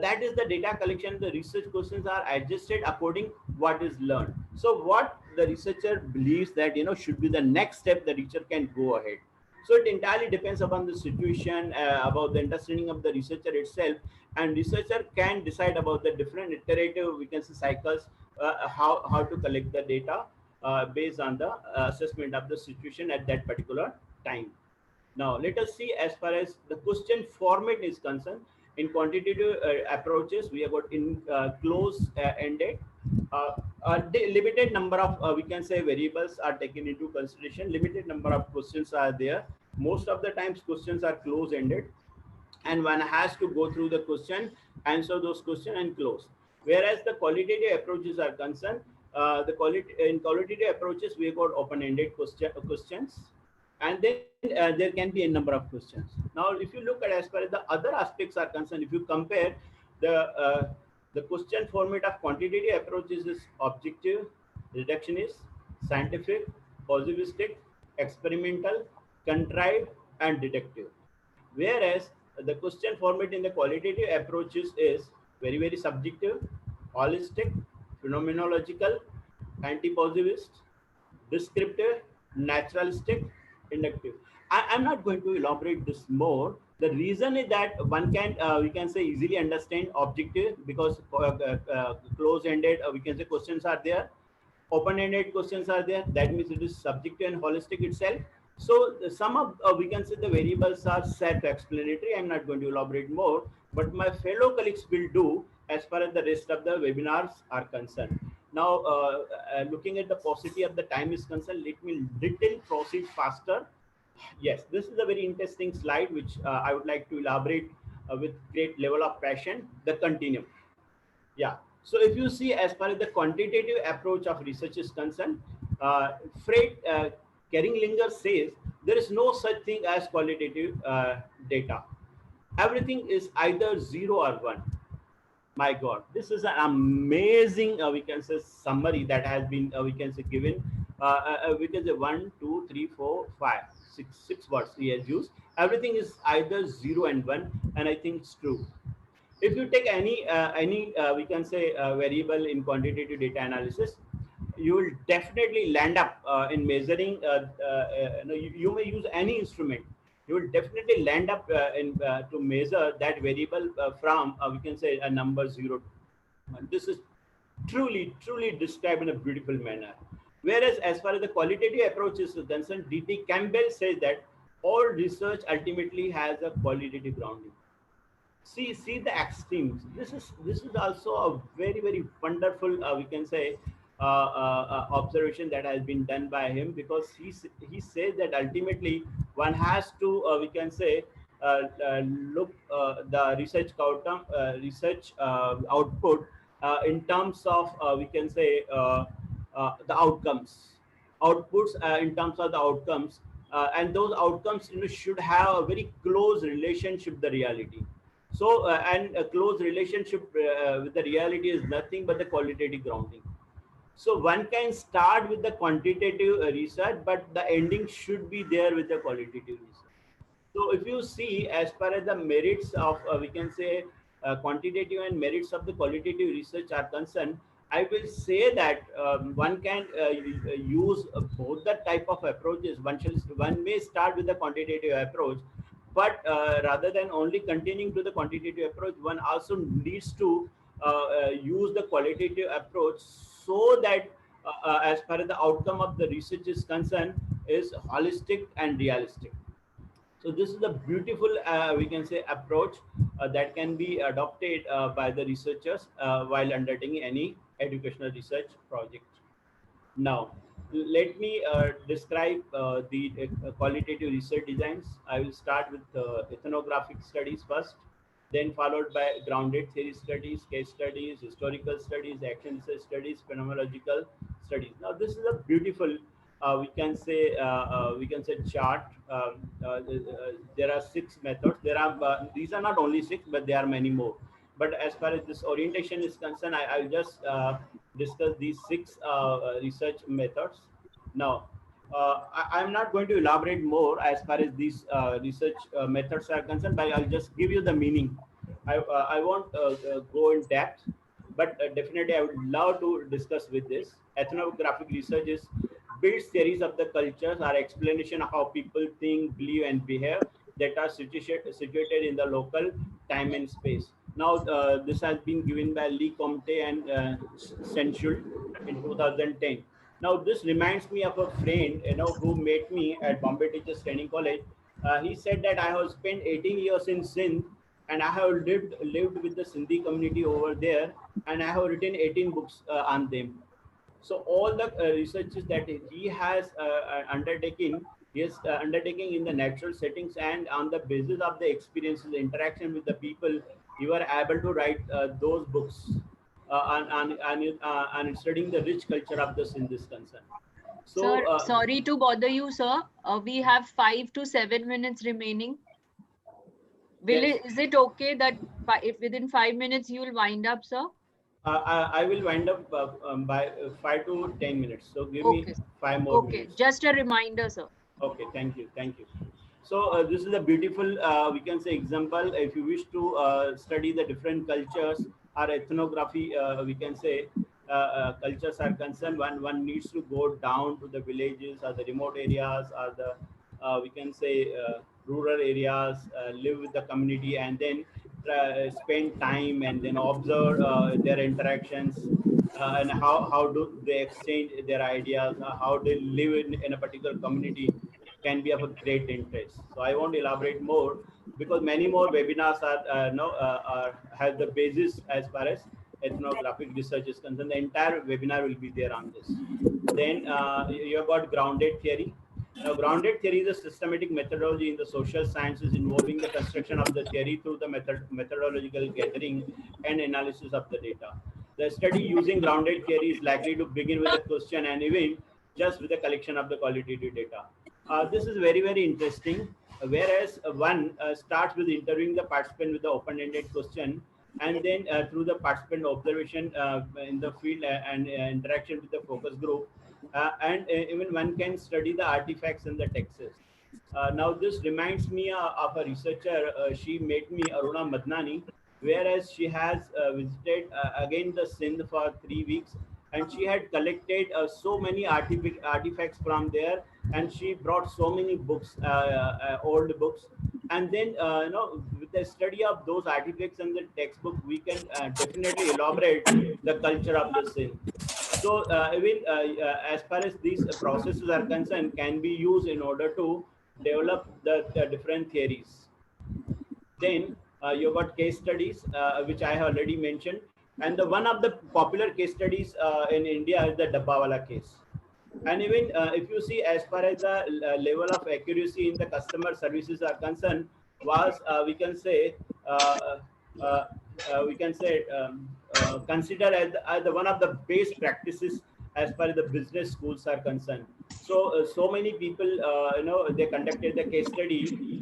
That is the data collection. The research questions are adjusted according what is learned. So what the researcher believes that should be the next step, the researcher can go ahead. So it entirely depends upon the situation, about the understanding of the researcher itself, and researcher can decide about the different iterative, we can say, cycles, how to collect the data based on the assessment of the situation at that particular time. Now let us see, as far as the question format is concerned. In quantitative approaches, we have got in close-ended, limited number of we can say variables are taken into consideration. Limited number of questions are there. Most of the times questions are close ended, and one has to go through the question, answer those questions and close. Whereas the qualitative approaches are concerned, in qualitative approaches we got open-ended questions, and then there can be a number of questions. Now if you look at as far as the other aspects are concerned, if you compare the question format of quantitative approaches is objective, reductionist, scientific, positivistic, experimental, contrived, and deductive. Whereas the question format in the qualitative approaches is very subjective, holistic, phenomenological, anti-positivist, descriptive, naturalistic, inductive. I'm not going to elaborate this more. The reason is that one can we can say easily understand objective, because close-ended we can say questions are there, open-ended questions are there. That means it is subjective and holistic itself. So some of we can say the variables are self-explanatory. I'm not going to elaborate more, but my fellow colleagues will do as far as the rest of the webinars are concerned. Now, looking at the paucity of the time is concerned, let me little proceed faster. Yes, this is a very interesting slide which I would like to elaborate with great level of passion. The continuum. Yeah. So if you see as far as the quantitative approach of research is concerned, Fred Keringlinger says there is no such thing as qualitative data. Everything is either 0 or 1. My God, this is an amazing we can say summary that has been we can say given. We can say 1, 2, 3, 4, 5, 6 words he has used. Everything is either 0 and 1, and I think it's true. If you take any we can say variable in quantitative data analysis, you will definitely land up in measuring. You may use any instrument. You will definitely land up to measure that variable from we can say a number 0 to 1. This is truly described in a beautiful manner. Whereas as far as the qualitative approach is concerned, D.T. Campbell says that all research ultimately has a qualitative grounding. See the extremes. This is also a very wonderful we can say observation that has been done by him, because he says that ultimately one has to we can say look the research outcome output in terms of we can say the outputs in terms of the outcomes, and those outcomes should have a very close relationship with the reality. So and a close relationship with the reality is nothing but the qualitative grounding. So one can start with the quantitative research, but the ending should be there with the qualitative research. So if you see as far as the merits of we can say quantitative and merits of the qualitative research are concerned, I will say that one can use both the type of approaches. One may start with the quantitative approach, but rather than only continuing to the quantitative approach, one also needs to use the qualitative approach, so that as far as the outcome of the research is concerned is holistic and realistic. So this is a beautiful we can say approach that can be adopted by the researchers while undertaking any educational research project. Now, let me describe the qualitative research designs. I will start with ethnographic studies first, then followed by grounded theory studies, case studies, historical studies, action research studies, phenomenological studies. Now, this is a beautiful we can say chart. There are 6 methods. There are these are not only 6, but there are many more. But as far as this orientation is concerned, I'll just discuss these 6 research methods. Now, I'm not going to elaborate more as far as these research methods are concerned, but I'll just give you the meaning. I won't go in depth, but definitely I would love to discuss with this. Ethnographic research is builds theories of the cultures, or explanation of how people think, believe, and behave that are situated in the local time and space. Now, this has been given by Lee Comte and Senschul in 2010. Now, this reminds me of a friend, who met me at Bombay Teachers Training College. He said that I have spent 18 years in Singh, and I have lived with the Sindhi community over there, and I have written 18 books on them. So all the researches that he has undertaken, he is undertaking in the natural settings, and on the basis of the experiences, interaction with the people, you are able to write those books and studying the rich culture of this in this concern. So, Sir, sorry to bother you, sir. We have 5 to 7 minutes remaining. Yes. Is it okay that if within 5 minutes you'll wind up, sir? I will wind up by 5 to 10 minutes. So give Okay. me 5 more Okay, minutes. just a reminder, sir. Okay, thank you. Thank you. So this is a beautiful, we can say, example. If you wish to study the different cultures or ethnography, we can say, cultures are concerned, one needs to go down to the villages or the remote areas or the, we can say, rural areas, live with the community, and then spend time and then observe their interactions, and how do they exchange their ideas, how they live in a particular community, can be of a great interest. So I won't elaborate more because many more webinars have the basis as far as ethnographic research is concerned. The entire webinar will be there on this. Then you have got grounded theory. Now, grounded theory is a systematic methodology in the social sciences involving the construction of the theory through the methodological gathering and analysis of the data. The study using grounded theory is likely to begin with a question and even just with a collection of the qualitative data. This is very, very interesting. Whereas one starts with interviewing the participant with the open-ended question, and then through the participant observation in the field and interaction with the focus group, and even one can study the artifacts and the texts. Now this reminds me of a researcher. She met me, Aruna Madnani, whereas she has visited again the Singh for 3 weeks, and she had collected so many artifacts from there, and she brought so many books, old books, and then with the study of those artifacts and the textbook, we can definitely elaborate the culture of the Singh. So even as far as these processes are concerned, can be used in order to develop the different theories. Then you got case studies, which I have already mentioned. And one of the popular case studies in India is the Dabbawala case. And even if you see, as far as the level of accuracy in the customer services are concerned, was we can say considered as the one of the best practices as far as the business schools are concerned. So so many people they conducted the case study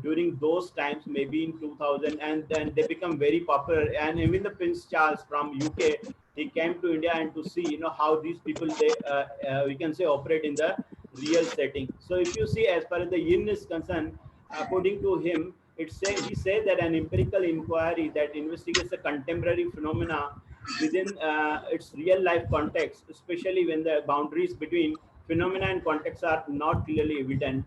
during those times, maybe in 2000, and then they become very popular. And even the Prince Charles from UK, he came to India and to see how these people they we can say operate in the real setting. So if you see, as far as the yin is concerned, according to him, he said that an empirical inquiry that investigates the contemporary phenomena within its real life context, especially when the boundaries between phenomena and context are not clearly evident,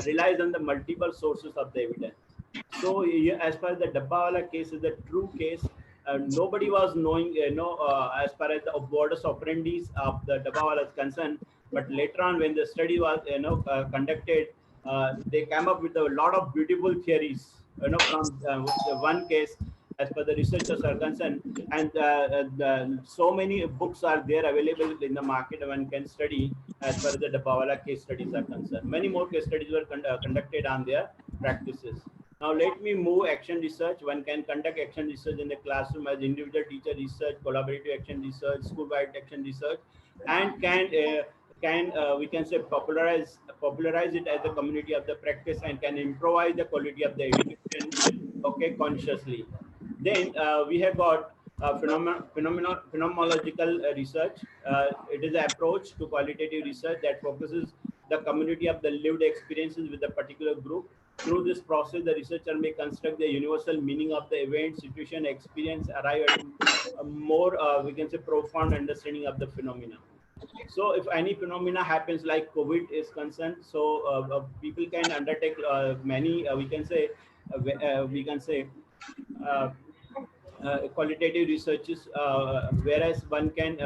relies on the multiple sources of the evidence. So as far as the Dabbawala case is the true case, nobody was knowing, as far as the modus operandi of the Dabbawala is concerned. But later on, when the study was, conducted, they came up with a lot of beautiful theories, from the one case, as per the researchers are concerned. And so many books are there available in the market, one can study as far as the Dabbawala case studies are concerned. Many more case studies were conducted on their practices. Now let me move action research. One can conduct action research in the classroom as individual teacher research, collaborative action research, school-wide action research, and can we can say popularize it as the community of the practice, and can improvise the quality of the education, okay, consciously. Then we have got phenomenological research. It is an approach to qualitative research that focuses the community of the lived experiences with a particular group. Through this process, the researcher may construct the universal meaning of the event, situation, experience, arrive at a more, we can say, profound understanding of the phenomena. So if any phenomena happens like COVID is concerned, so people can undertake many, we can say, qualitative researches, whereas one can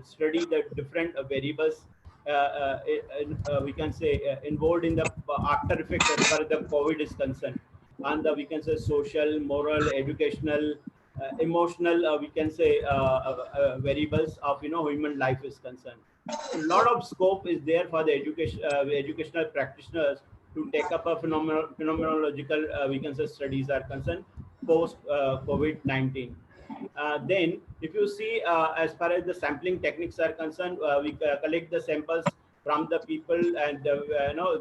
study the different variables, we can say, involved in the after effects as far as the COVID is concerned, and the, we can say, social, moral, educational, emotional, we can say, variables of human life is concerned. So a lot of scope is there for the educational practitioners to take up a phenomenological, we can say, studies are concerned post COVID-19. Then, if you see, as far as the sampling techniques are concerned, we collect the samples from the people, and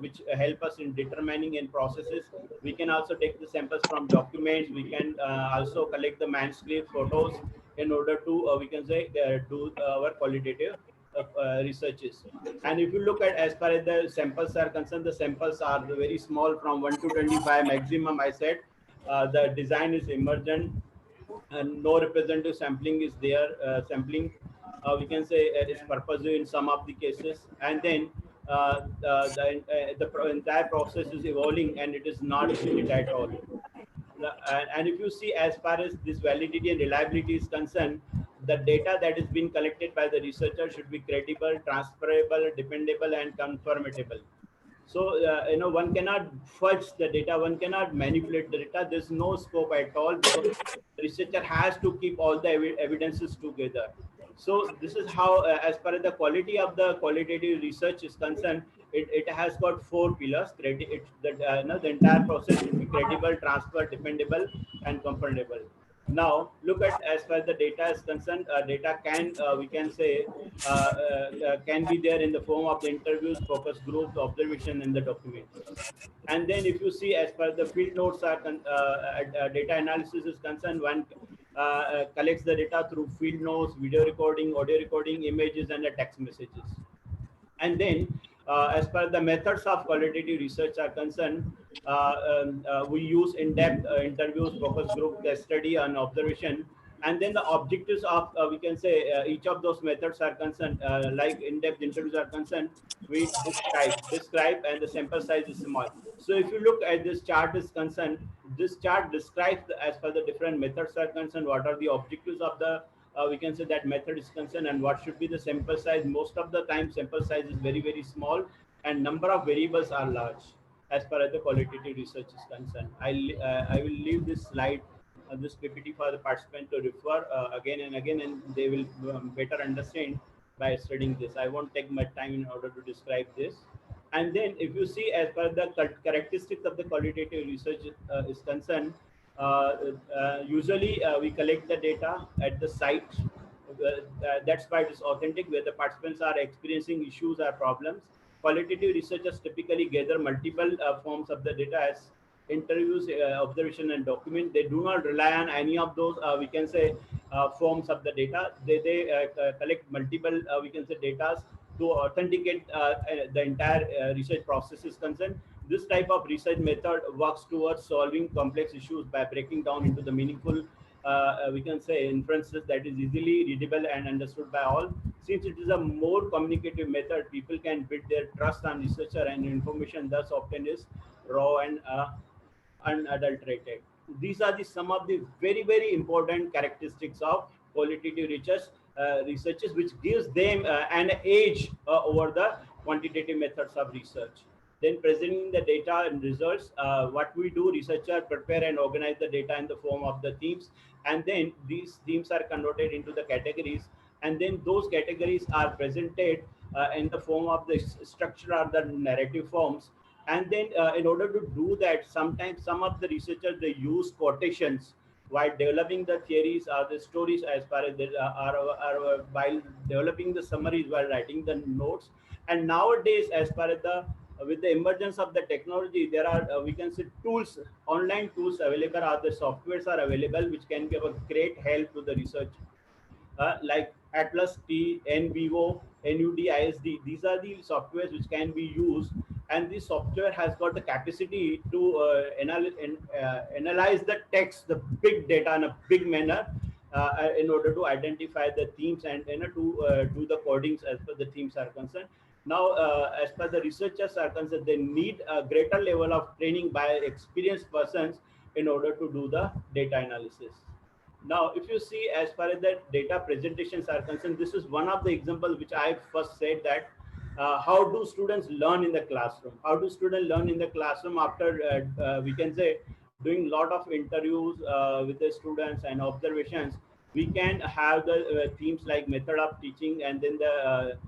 which help us in determining in processes. We can also take the samples from documents. We can also collect the manuscript photos in order to, we can say, do our qualitative researches. And if you look at, as far as the samples are concerned, the samples are very small, from 1 to 25 maximum. I said the design is emergent, and no representative sampling is there. Sampling, we can say, is purposive in some of the cases. And then the entire process is evolving, and it is not rigid at all. And if you see, as far as this validity and reliability is concerned, the data that is being collected by the researcher should be credible, transferable, dependable, and confirmable. So, one cannot fudge the data, one cannot manipulate the data. There's no scope at all, because the researcher has to keep all the evidences together. So this is how, as far as the quality of the qualitative research is concerned, it has got 4 pillars. The entire process should be credible, transfer, dependable, and comparable. Now, look at, as far as the data is concerned, data can, we can say, can be there in the form of the interviews, focus groups, observation, and the documents. And then, if you see, as far as the field notes are data analysis is concerned, one collects the data through field notes, video recording, audio recording, images, and the text messages. And then, as per the methods of qualitative research are concerned, we use in-depth interviews, focus group, case study, and observation. And then the objectives of, we can say, each of those methods are concerned, like in-depth interviews are concerned, we describe, and the sample size is small. So if you look at this chart is concerned, this chart describes, as per the different methods are concerned, what are the objectives of the, we can say, that method is concerned, and what should be the sample size. Most of the time, sample size is very, very small, and number of variables are large, as far as the qualitative research is concerned. I will leave this slide, this PPT, for the participant to refer again and again, and they will better understand by studying this. I won't take much time in order to describe this. And then, if you see, as per the characteristics of the qualitative research is concerned, usually we collect the data at the site. That's why it is authentic, where the participants are experiencing issues or problems. Qualitative researchers typically gather multiple forms of the data, as interviews, observation, and document. They do not rely on any of those, we can say, forms of the data. They collect multiple, we can say, data to authenticate the entire research process is concerned. This type of research method works towards solving complex issues by breaking down into the meaningful, we can say, inferences that is easily readable and understood by all. Since it is a more communicative method, people can build their trust on researcher, and information thus obtained is raw and unadulterated. These are some of the very, very important characteristics of qualitative researches, which gives them an edge over the quantitative methods of research. Then, presenting the data and results, what we do, researchers prepare and organize the data in the form of the themes, and then these themes are converted into the categories, and then those categories are presented in the form of the structure or the narrative forms. And then, in order to do that, sometimes some of the researchers, they use quotations while developing the theories or the stories, as far as they are while developing the summaries, while writing the notes. And nowadays, as far as the with the emergence of the technology, there are, we can say, tools, online tools available, or the softwares are available, which can give a great help to the research, like Atlas T, NVO, NUDISD. These are the softwares which can be used, and this software has got the capacity to analyze the text, the big data, in a big manner, in order to identify the themes, and to do the codings as per the themes are concerned. Now, as per the researchers are concerned, they need a greater level of training by experienced persons in order to do the data analysis. Now, if you see, as far as the data presentations are concerned, this is one of the examples which I first said, that how do students learn in the classroom? How do students learn in the classroom after, we can say, doing a lot of interviews with the students and observations, we can have the themes like method of teaching, and then the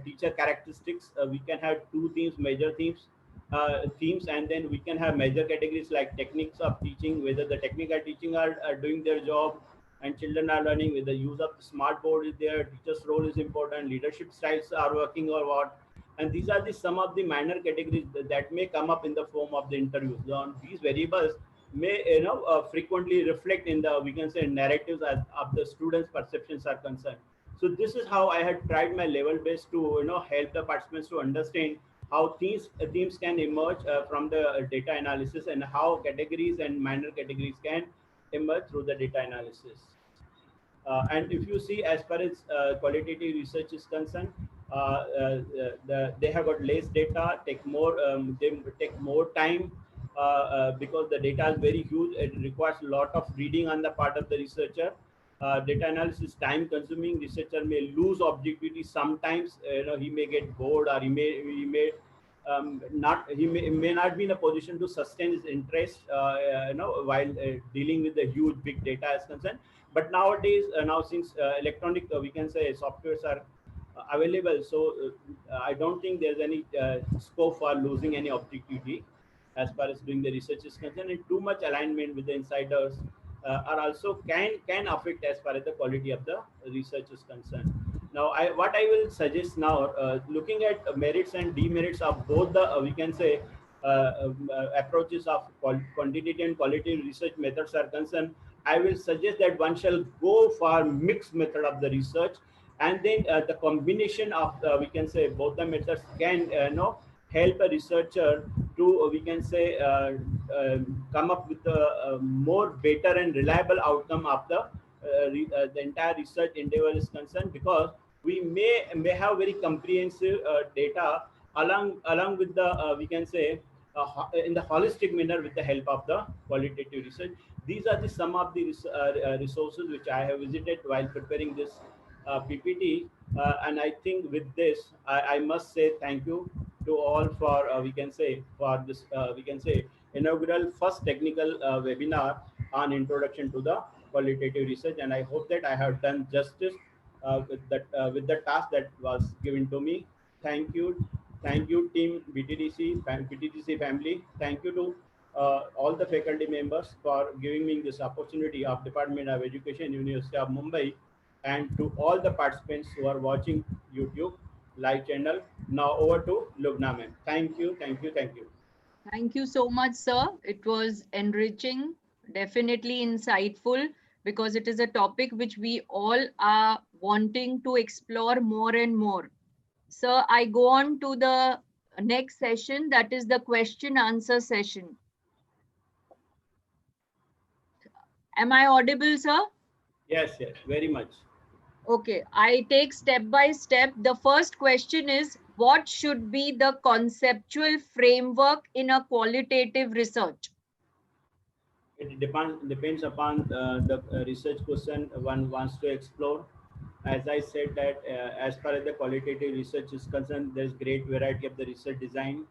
teacher characteristics. We can have two themes, major themes, and then we can have major categories like techniques of teaching, whether the technical teaching are doing their job and children are learning, with the use of smart board is there, teacher's role is important, leadership styles are working or what. And these are the some of the minor categories that may come up in the form of the interviews. On these variables may frequently reflect in the, we can say, narratives of the students' perceptions are concerned. So this is how I had tried my level best to help the participants to understand how themes can emerge from the data analysis, and how categories and minor categories can emerge through the data analysis. And if you see, as far as qualitative research is concerned, they have got less data, they take more time, because the data is very huge. It requires a lot of reading on the part of the researcher. Data analysis is time consuming. Researcher may lose objectivity sometimes. He may get bored, or he may not, he may not be in a position to sustain his interest while dealing with the huge big data is concerned. But nowadays, now since electronic, we can say, softwares are available, so I don't think there's any scope for losing any objectivity as far as doing the research is concerned. And too much alignment with the insiders are also can affect as far as the quality of the research is concerned. Now, what I will suggest now, looking at merits and demerits of both the, we can say, approaches of quantitative and qualitative research methods are concerned, I will suggest that one shall go for mixed method of the research, and then the combination of we can say both the methods can help a researcher to we can say come up with a more better and reliable outcome of the entire research endeavor is concerned, because we may have very comprehensive data along with the we can say in the holistic manner with the help of the qualitative research. These are the some of the resources which I have visited while preparing this PPT, and I think with this I must say thank you to all for we can say for this we can say inaugural first technical webinar on introduction to the qualitative research, and I hope that I have done justice with the task that was given to me. Thank you team BTDC family. Thank you to all the faculty members for giving me this opportunity of Department of Education, University of Mumbai, and to all the participants who are watching YouTube live channel. Now over to Lubna ma'am. Thank you. Thank you so much, sir. It was enriching, definitely insightful, because it is a topic which we all are wanting to explore more and more. Sir, I go on to the next session, that is the question answer session. Am I audible, sir? Yes, very much. Okay, I take step by step. The first question is, what should be the conceptual framework in a qualitative research? It depends upon the research question one wants to explore. As I said that as far as the qualitative research is concerned, there's great variety of the research design.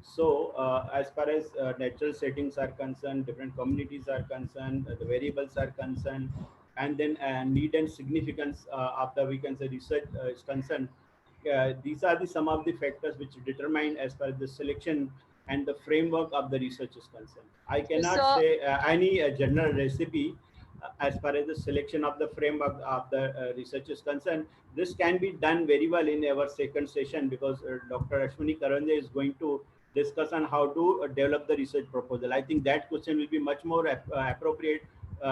So as far as natural settings are concerned, different communities are concerned, the variables are concerned, and then need and significance of the we can say research is concerned. These are the some of the factors which determine as far as the selection and the framework of the research is concerned. I cannot say any general recipe as far as the selection of the framework of the research is concerned. This can be done very well in our second session, because Dr. Ashwini Karande is going to discuss on how to develop the research proposal. I think that question will be much more appropriate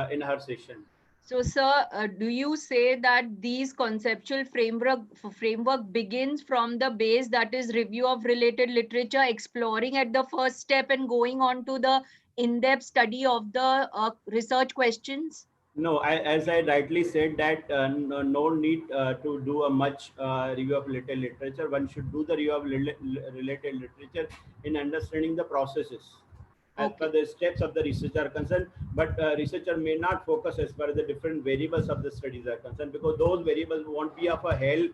in her session. So, sir, do you say that these conceptual framework begins from the base, that is review of related literature, exploring at the first step and going on to the in-depth study of the research questions? No, as I rightly said that no need to do a much review of related literature. One should do the review of related literature in understanding the processes as per the steps of the research are concerned. But researcher may not focus as far as the different variables of the studies are concerned, because those variables won't be of a help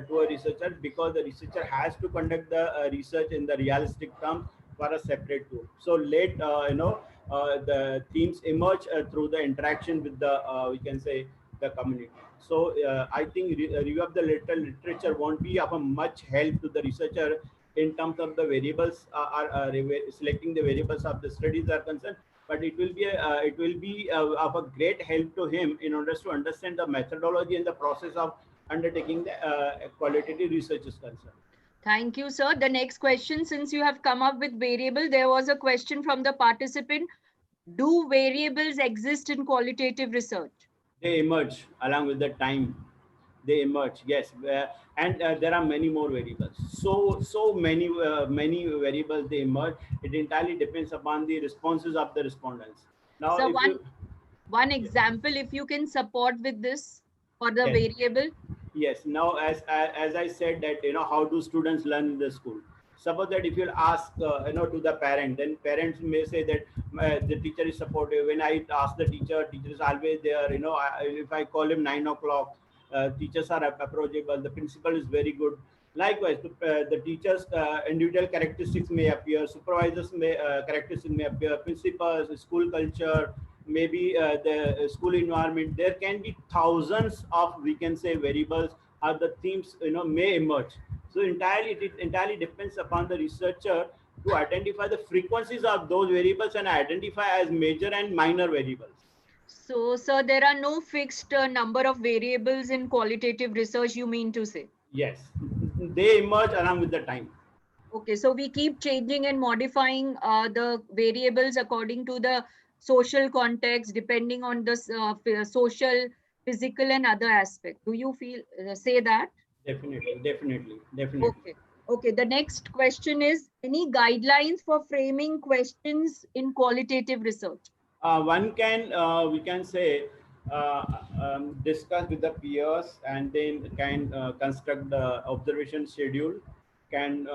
to a researcher, because the researcher has to conduct the research in the realistic terms for a separate group. So let the themes emerge through the interaction with the we can say the community. So I think review of the literature won't be of a much help to the researcher in terms of the variables selecting the variables of the studies are concerned, but it will be of a great help to him in order to understand the methodology and the process of undertaking the qualitative research is concerned. Thank you, sir. The next question, since you have come up with variable, there was a question from the participant. Do variables exist in qualitative research? They emerge along with the time. They emerge, yes, and there are many more variables. So many variables they emerge. It entirely depends upon the responses of the respondents. Now, So if one example, if you can support with this for the yes. variable. Yes. Now, as I said that how do students learn in the school? Suppose that if you ask to the parent, then parents may say that the teacher is supportive. When I ask the teacher is always there. If I call him 9 o'clock, teachers are approachable. The principal is very good. Likewise, the teachers' individual characteristics may appear. Supervisors may characteristics may appear. Principals, school culture, maybe the school environment. There can be thousands of, we can say, variables or the themes may emerge. So it entirely depends upon the researcher to identify the frequencies of those variables and identify as major and minor variables. So, sir, there are no fixed number of variables in qualitative research, you mean to say? Yes, they emerge along with the time. Okay, so we keep changing and modifying the variables according to the social context, depending on the social, physical, and other aspect. Do you feel say that? Definitely. Okay. Okay. The next question is: any guidelines for framing questions in qualitative research? One can we can say discuss with the peers, and then can construct the observation schedule, can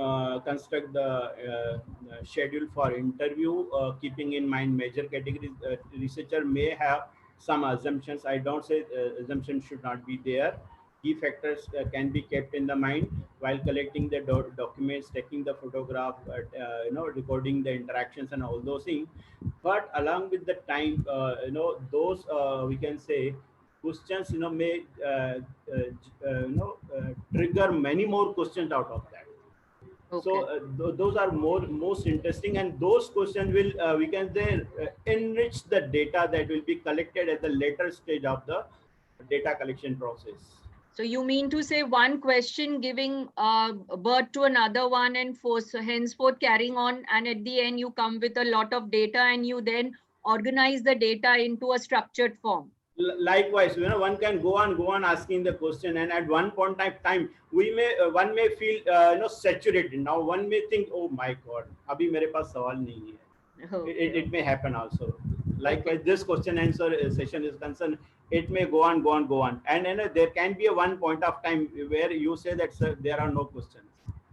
construct the schedule for interview, keeping in mind major categories. Researcher may have some assumptions. I don't say assumptions should not be there. Key factors can be kept in the mind while collecting the documents, taking the photograph, recording the interactions and all those things. But along with the time, those we can say questions, may trigger many more questions out of that. Okay. So those are most interesting, and those questions will we can say enrich the data that will be collected at the later stage of the data collection process. So you mean to say one question giving birth to another one, and henceforth carrying on, and at the end you come with a lot of data and you then organize the data into a structured form. Likewise, one can go on asking the question, and at one point of time one may feel saturated. Now one may think, oh my god, abhi mere paas sawal nahi hai. Okay. It may happen also. Likewise, okay. This question answer session is concerned, it may go on, and there can be a one point of time where you say that, sir, there are no questions.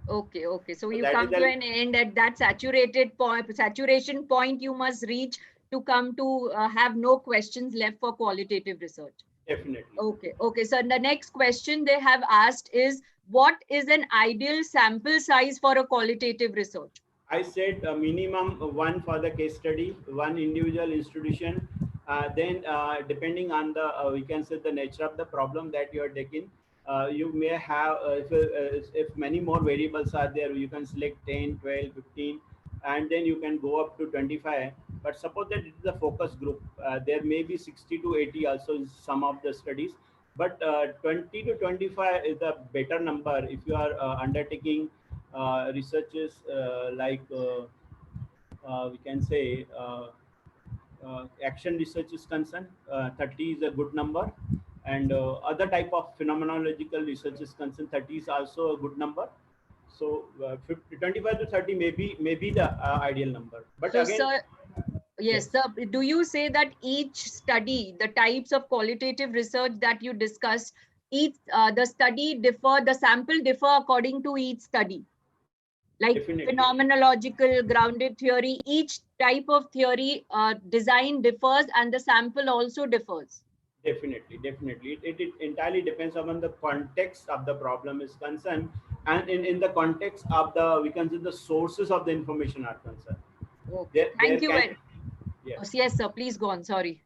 Okay. So you come to an end at that saturation point you must reach to come to have no questions left for qualitative research. Definitely. Okay. So the next question they have asked is, what is an ideal sample size for a qualitative research? I said a minimum one for the case study, one individual institution. Then depending on the, we can say the nature of the problem that you are taking, you may have, if many more variables are there, you can select 10, 12, 15, and then you can go up to 25. But suppose that it is a focus group, there may be 60 to 80 also in some of the studies. But 20 to 25 is a better number if you are undertaking researches like we can say action research is concerned. 30 is a good number, and other type of phenomenological research is concerned, 30 is also a good number. So 25 to 30 may be the ideal number. But so, again, sir, yes, sir, do you say that each study, the types of qualitative research that you discussed, each the sample differ according to each study? Like definitely. Phenomenological, grounded theory, each type of theory design differs and the sample also differs. Definitely. It entirely depends upon the context of the problem is concerned. and in the context of the, we can say, the sources of the information are concerned. Okay, There thank you can, very yes. much. Yes, sir, please go on, sorry.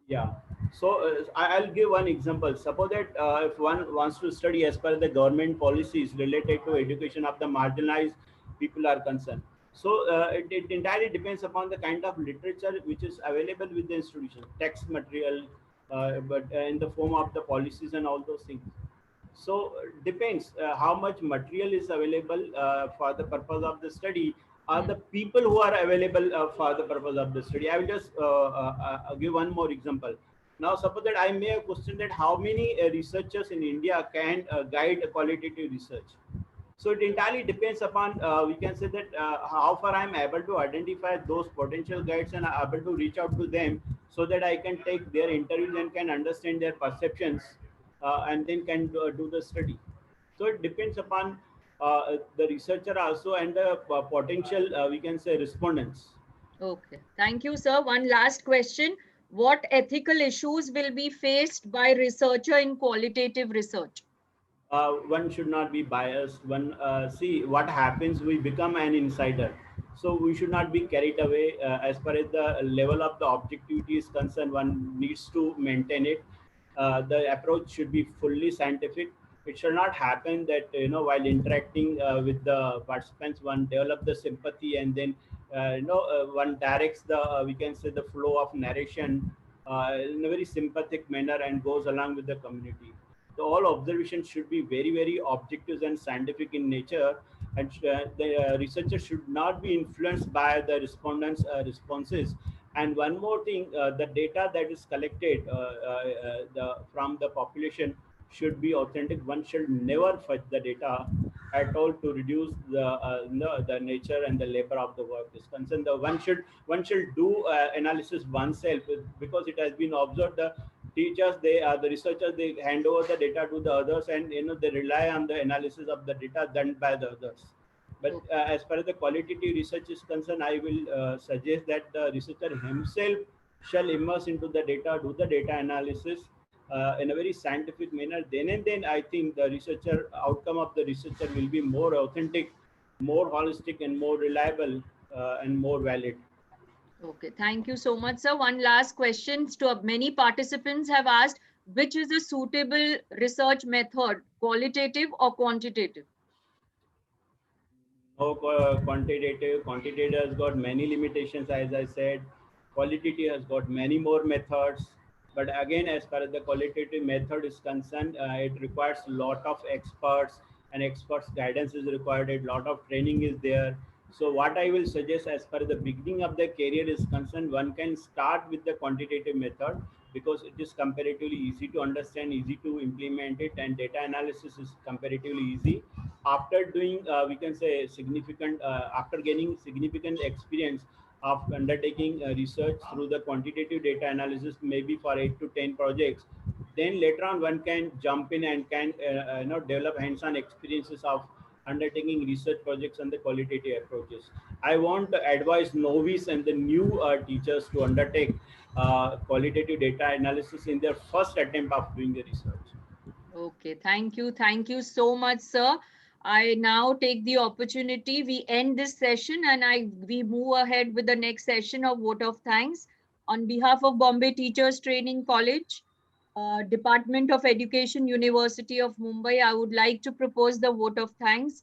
Yeah. So I'll give one example. Suppose that if one wants to study as per the government policies related to education of the marginalized people are concerned. So it entirely depends upon the kind of literature which is available with the institution, text material, but in the form of the policies and all those things. So depends how much material is available for the purpose of the study, are the people who are available for the purpose of the study. I will just give one more example. Now suppose that I may have questioned that how many researchers in India can guide qualitative research. So it entirely depends upon, we can say that how far I'm able to identify those potential guides and able to reach out to them so that I can take their interviews and can understand their perceptions and then can do the study. So it depends upon the researcher also and the potential, we can say, respondents. Okay, thank you, sir. One last question. What ethical issues will be faced by researcher in qualitative research? One should not be biased. One see what happens. We become an insider, so we should not be carried away. As far as the level of the objectivity is concerned, one needs to maintain it. The approach should be fully scientific. It should not happen that while interacting with the participants, one develop the sympathy and then one directs the, we can say, the flow of narration in a very sympathetic manner and goes along with the community. So all observations should be very, very objective and scientific in nature, and the researcher should not be influenced by the respondents' responses. And one more thing, the data that is collected from the population should be authentic. One should never fudge the data at all to reduce the nature and the labor of the work is concerned. One should do analysis oneself, because it has been observed the teachers, the researchers, they hand over the data to the others, and they rely on the analysis of the data done by the others. But as far as the qualitative research is concerned, I will suggest that the researcher himself shall immerse into the data, do the data analysis in a very scientific manner. Then and then I think the researcher outcome of the researcher will be more authentic, more holistic, and more reliable and more valid. Okay, thank you so much, sir. One last question. To many participants have asked, which is a suitable research method, qualitative or quantitative? No, quantitative has got many limitations, as I said. Qualitative has got many more methods. But again, as far as the qualitative method is concerned, it requires a lot of experts, and experts guidance is required. A lot of training is there. So what I will suggest, as far as the beginning of the career is concerned, one can start with the quantitative method, because it is comparatively easy to understand, easy to implement it, and data analysis is comparatively easy. After doing, we can say, significant, after gaining significant experience of undertaking research through the quantitative data analysis, maybe for 8 to 10 projects, then later on one can jump in and can develop hands-on experiences of undertaking research projects and the qualitative approaches. I want to advise novice and the new teachers to undertake qualitative data analysis in their first attempt of doing the research. Okay, thank you. Thank you so much, sir. I now take the opportunity. We end this session and we move ahead with the next session of vote of thanks. On behalf of Bombay Teachers Training College, Department of Education, University of Mumbai, I would like to propose the vote of thanks.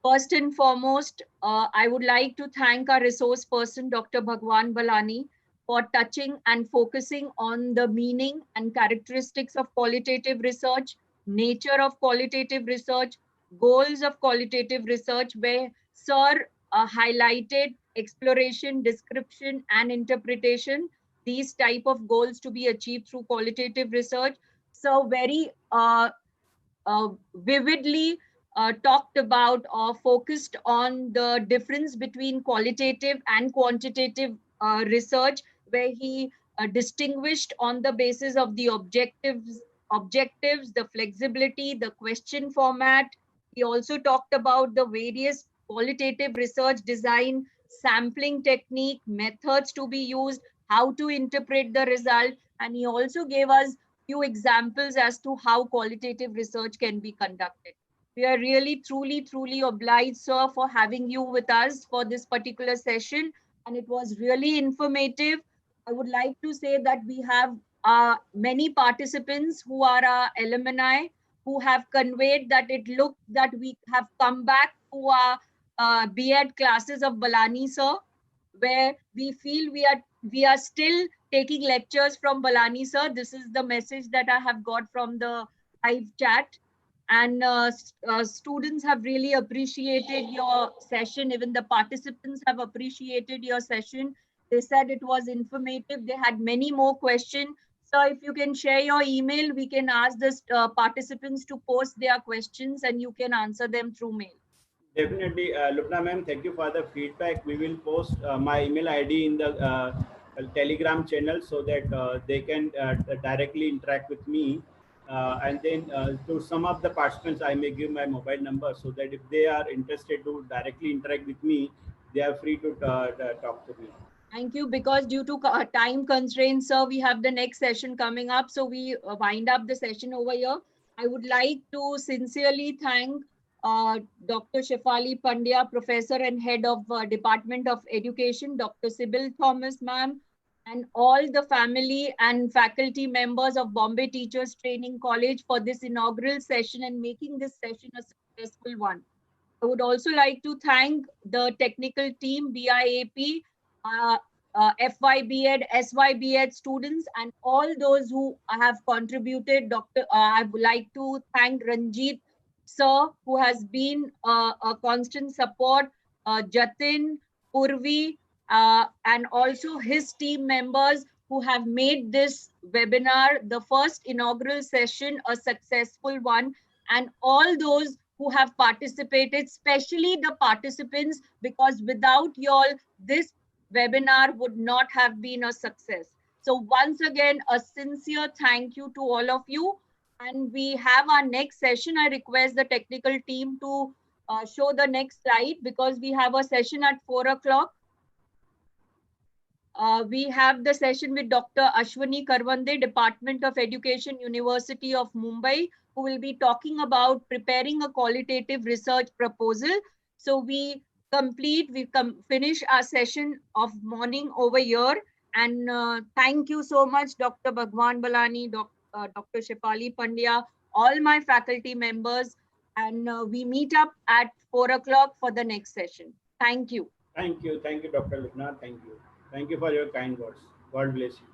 First and foremost, I would like to thank our resource person, Dr. Bhagwan Balani, for touching and focusing on the meaning and characteristics of qualitative research, nature of qualitative research, goals of qualitative research, where Sir highlighted exploration, description, and interpretation, these type of goals to be achieved through qualitative research. So very vividly talked about or focused on the difference between qualitative and quantitative research, where he distinguished on the basis of the objectives, the flexibility, the question format. He also talked about the various qualitative research design, sampling technique, methods to be used, how to interpret the result, and he also gave us few examples as to how qualitative research can be conducted. We are really, truly obliged, sir, for having you with us for this particular session. And it was really informative. I would like to say that we have many participants who are our alumni, who have conveyed that it looked that we have come back to our B.Ed classes of Balani, sir, where we feel we are still taking lectures from Balani, sir. This is the message that I have got from the live chat. And students have really appreciated your session. Even the participants have appreciated your session. They said it was informative. They had many more questions. So if you can share your email, we can ask the participants to post their questions and you can answer them through mail. Definitely, Lupna ma'am, thank you for the feedback. We will post my email ID in the Telegram channel so that they can directly interact with me. And then to some of the participants, I may give my mobile number so that if they are interested to directly interact with me, they are free to talk to me. Thank you. Because due to time constraints, sir, we have the next session coming up. So we wind up the session over here. I would like to sincerely thank Dr. Shefali Pandya, Professor and Head of Department of Education, Dr. Sybil Thomas, ma'am, and all the family and faculty members of Bombay Teachers Training College for this inaugural session and making this session a successful one. I would also like to thank the technical team, BIAP, FYBEd, SYBEd students, and all those who have contributed. I would like to thank Ranjit sir, who has been a constant support, Jatin, Purvi, and also his team members who have made this webinar, the first inaugural session, a successful one, and all those who have participated, especially the participants, because without y'all, this webinar would not have been a success. So once again, a sincere thank you to all of you. And we have our next session. I request the technical team to show the next slide because we have a session at 4 o'clock. We have the session with Dr. Ashwani Karwande, Department of Education, University of Mumbai, who will be talking about preparing a qualitative research proposal. So we finish our session of morning over here. And thank you so much, Dr. Bhagwan Balani, Dr. Shefali Pandya, all my faculty members. And we meet up at 4 o'clock for the next session. Thank you. Thank you, Dr. Lupna. Thank you. Thank you for your kind words. God bless you.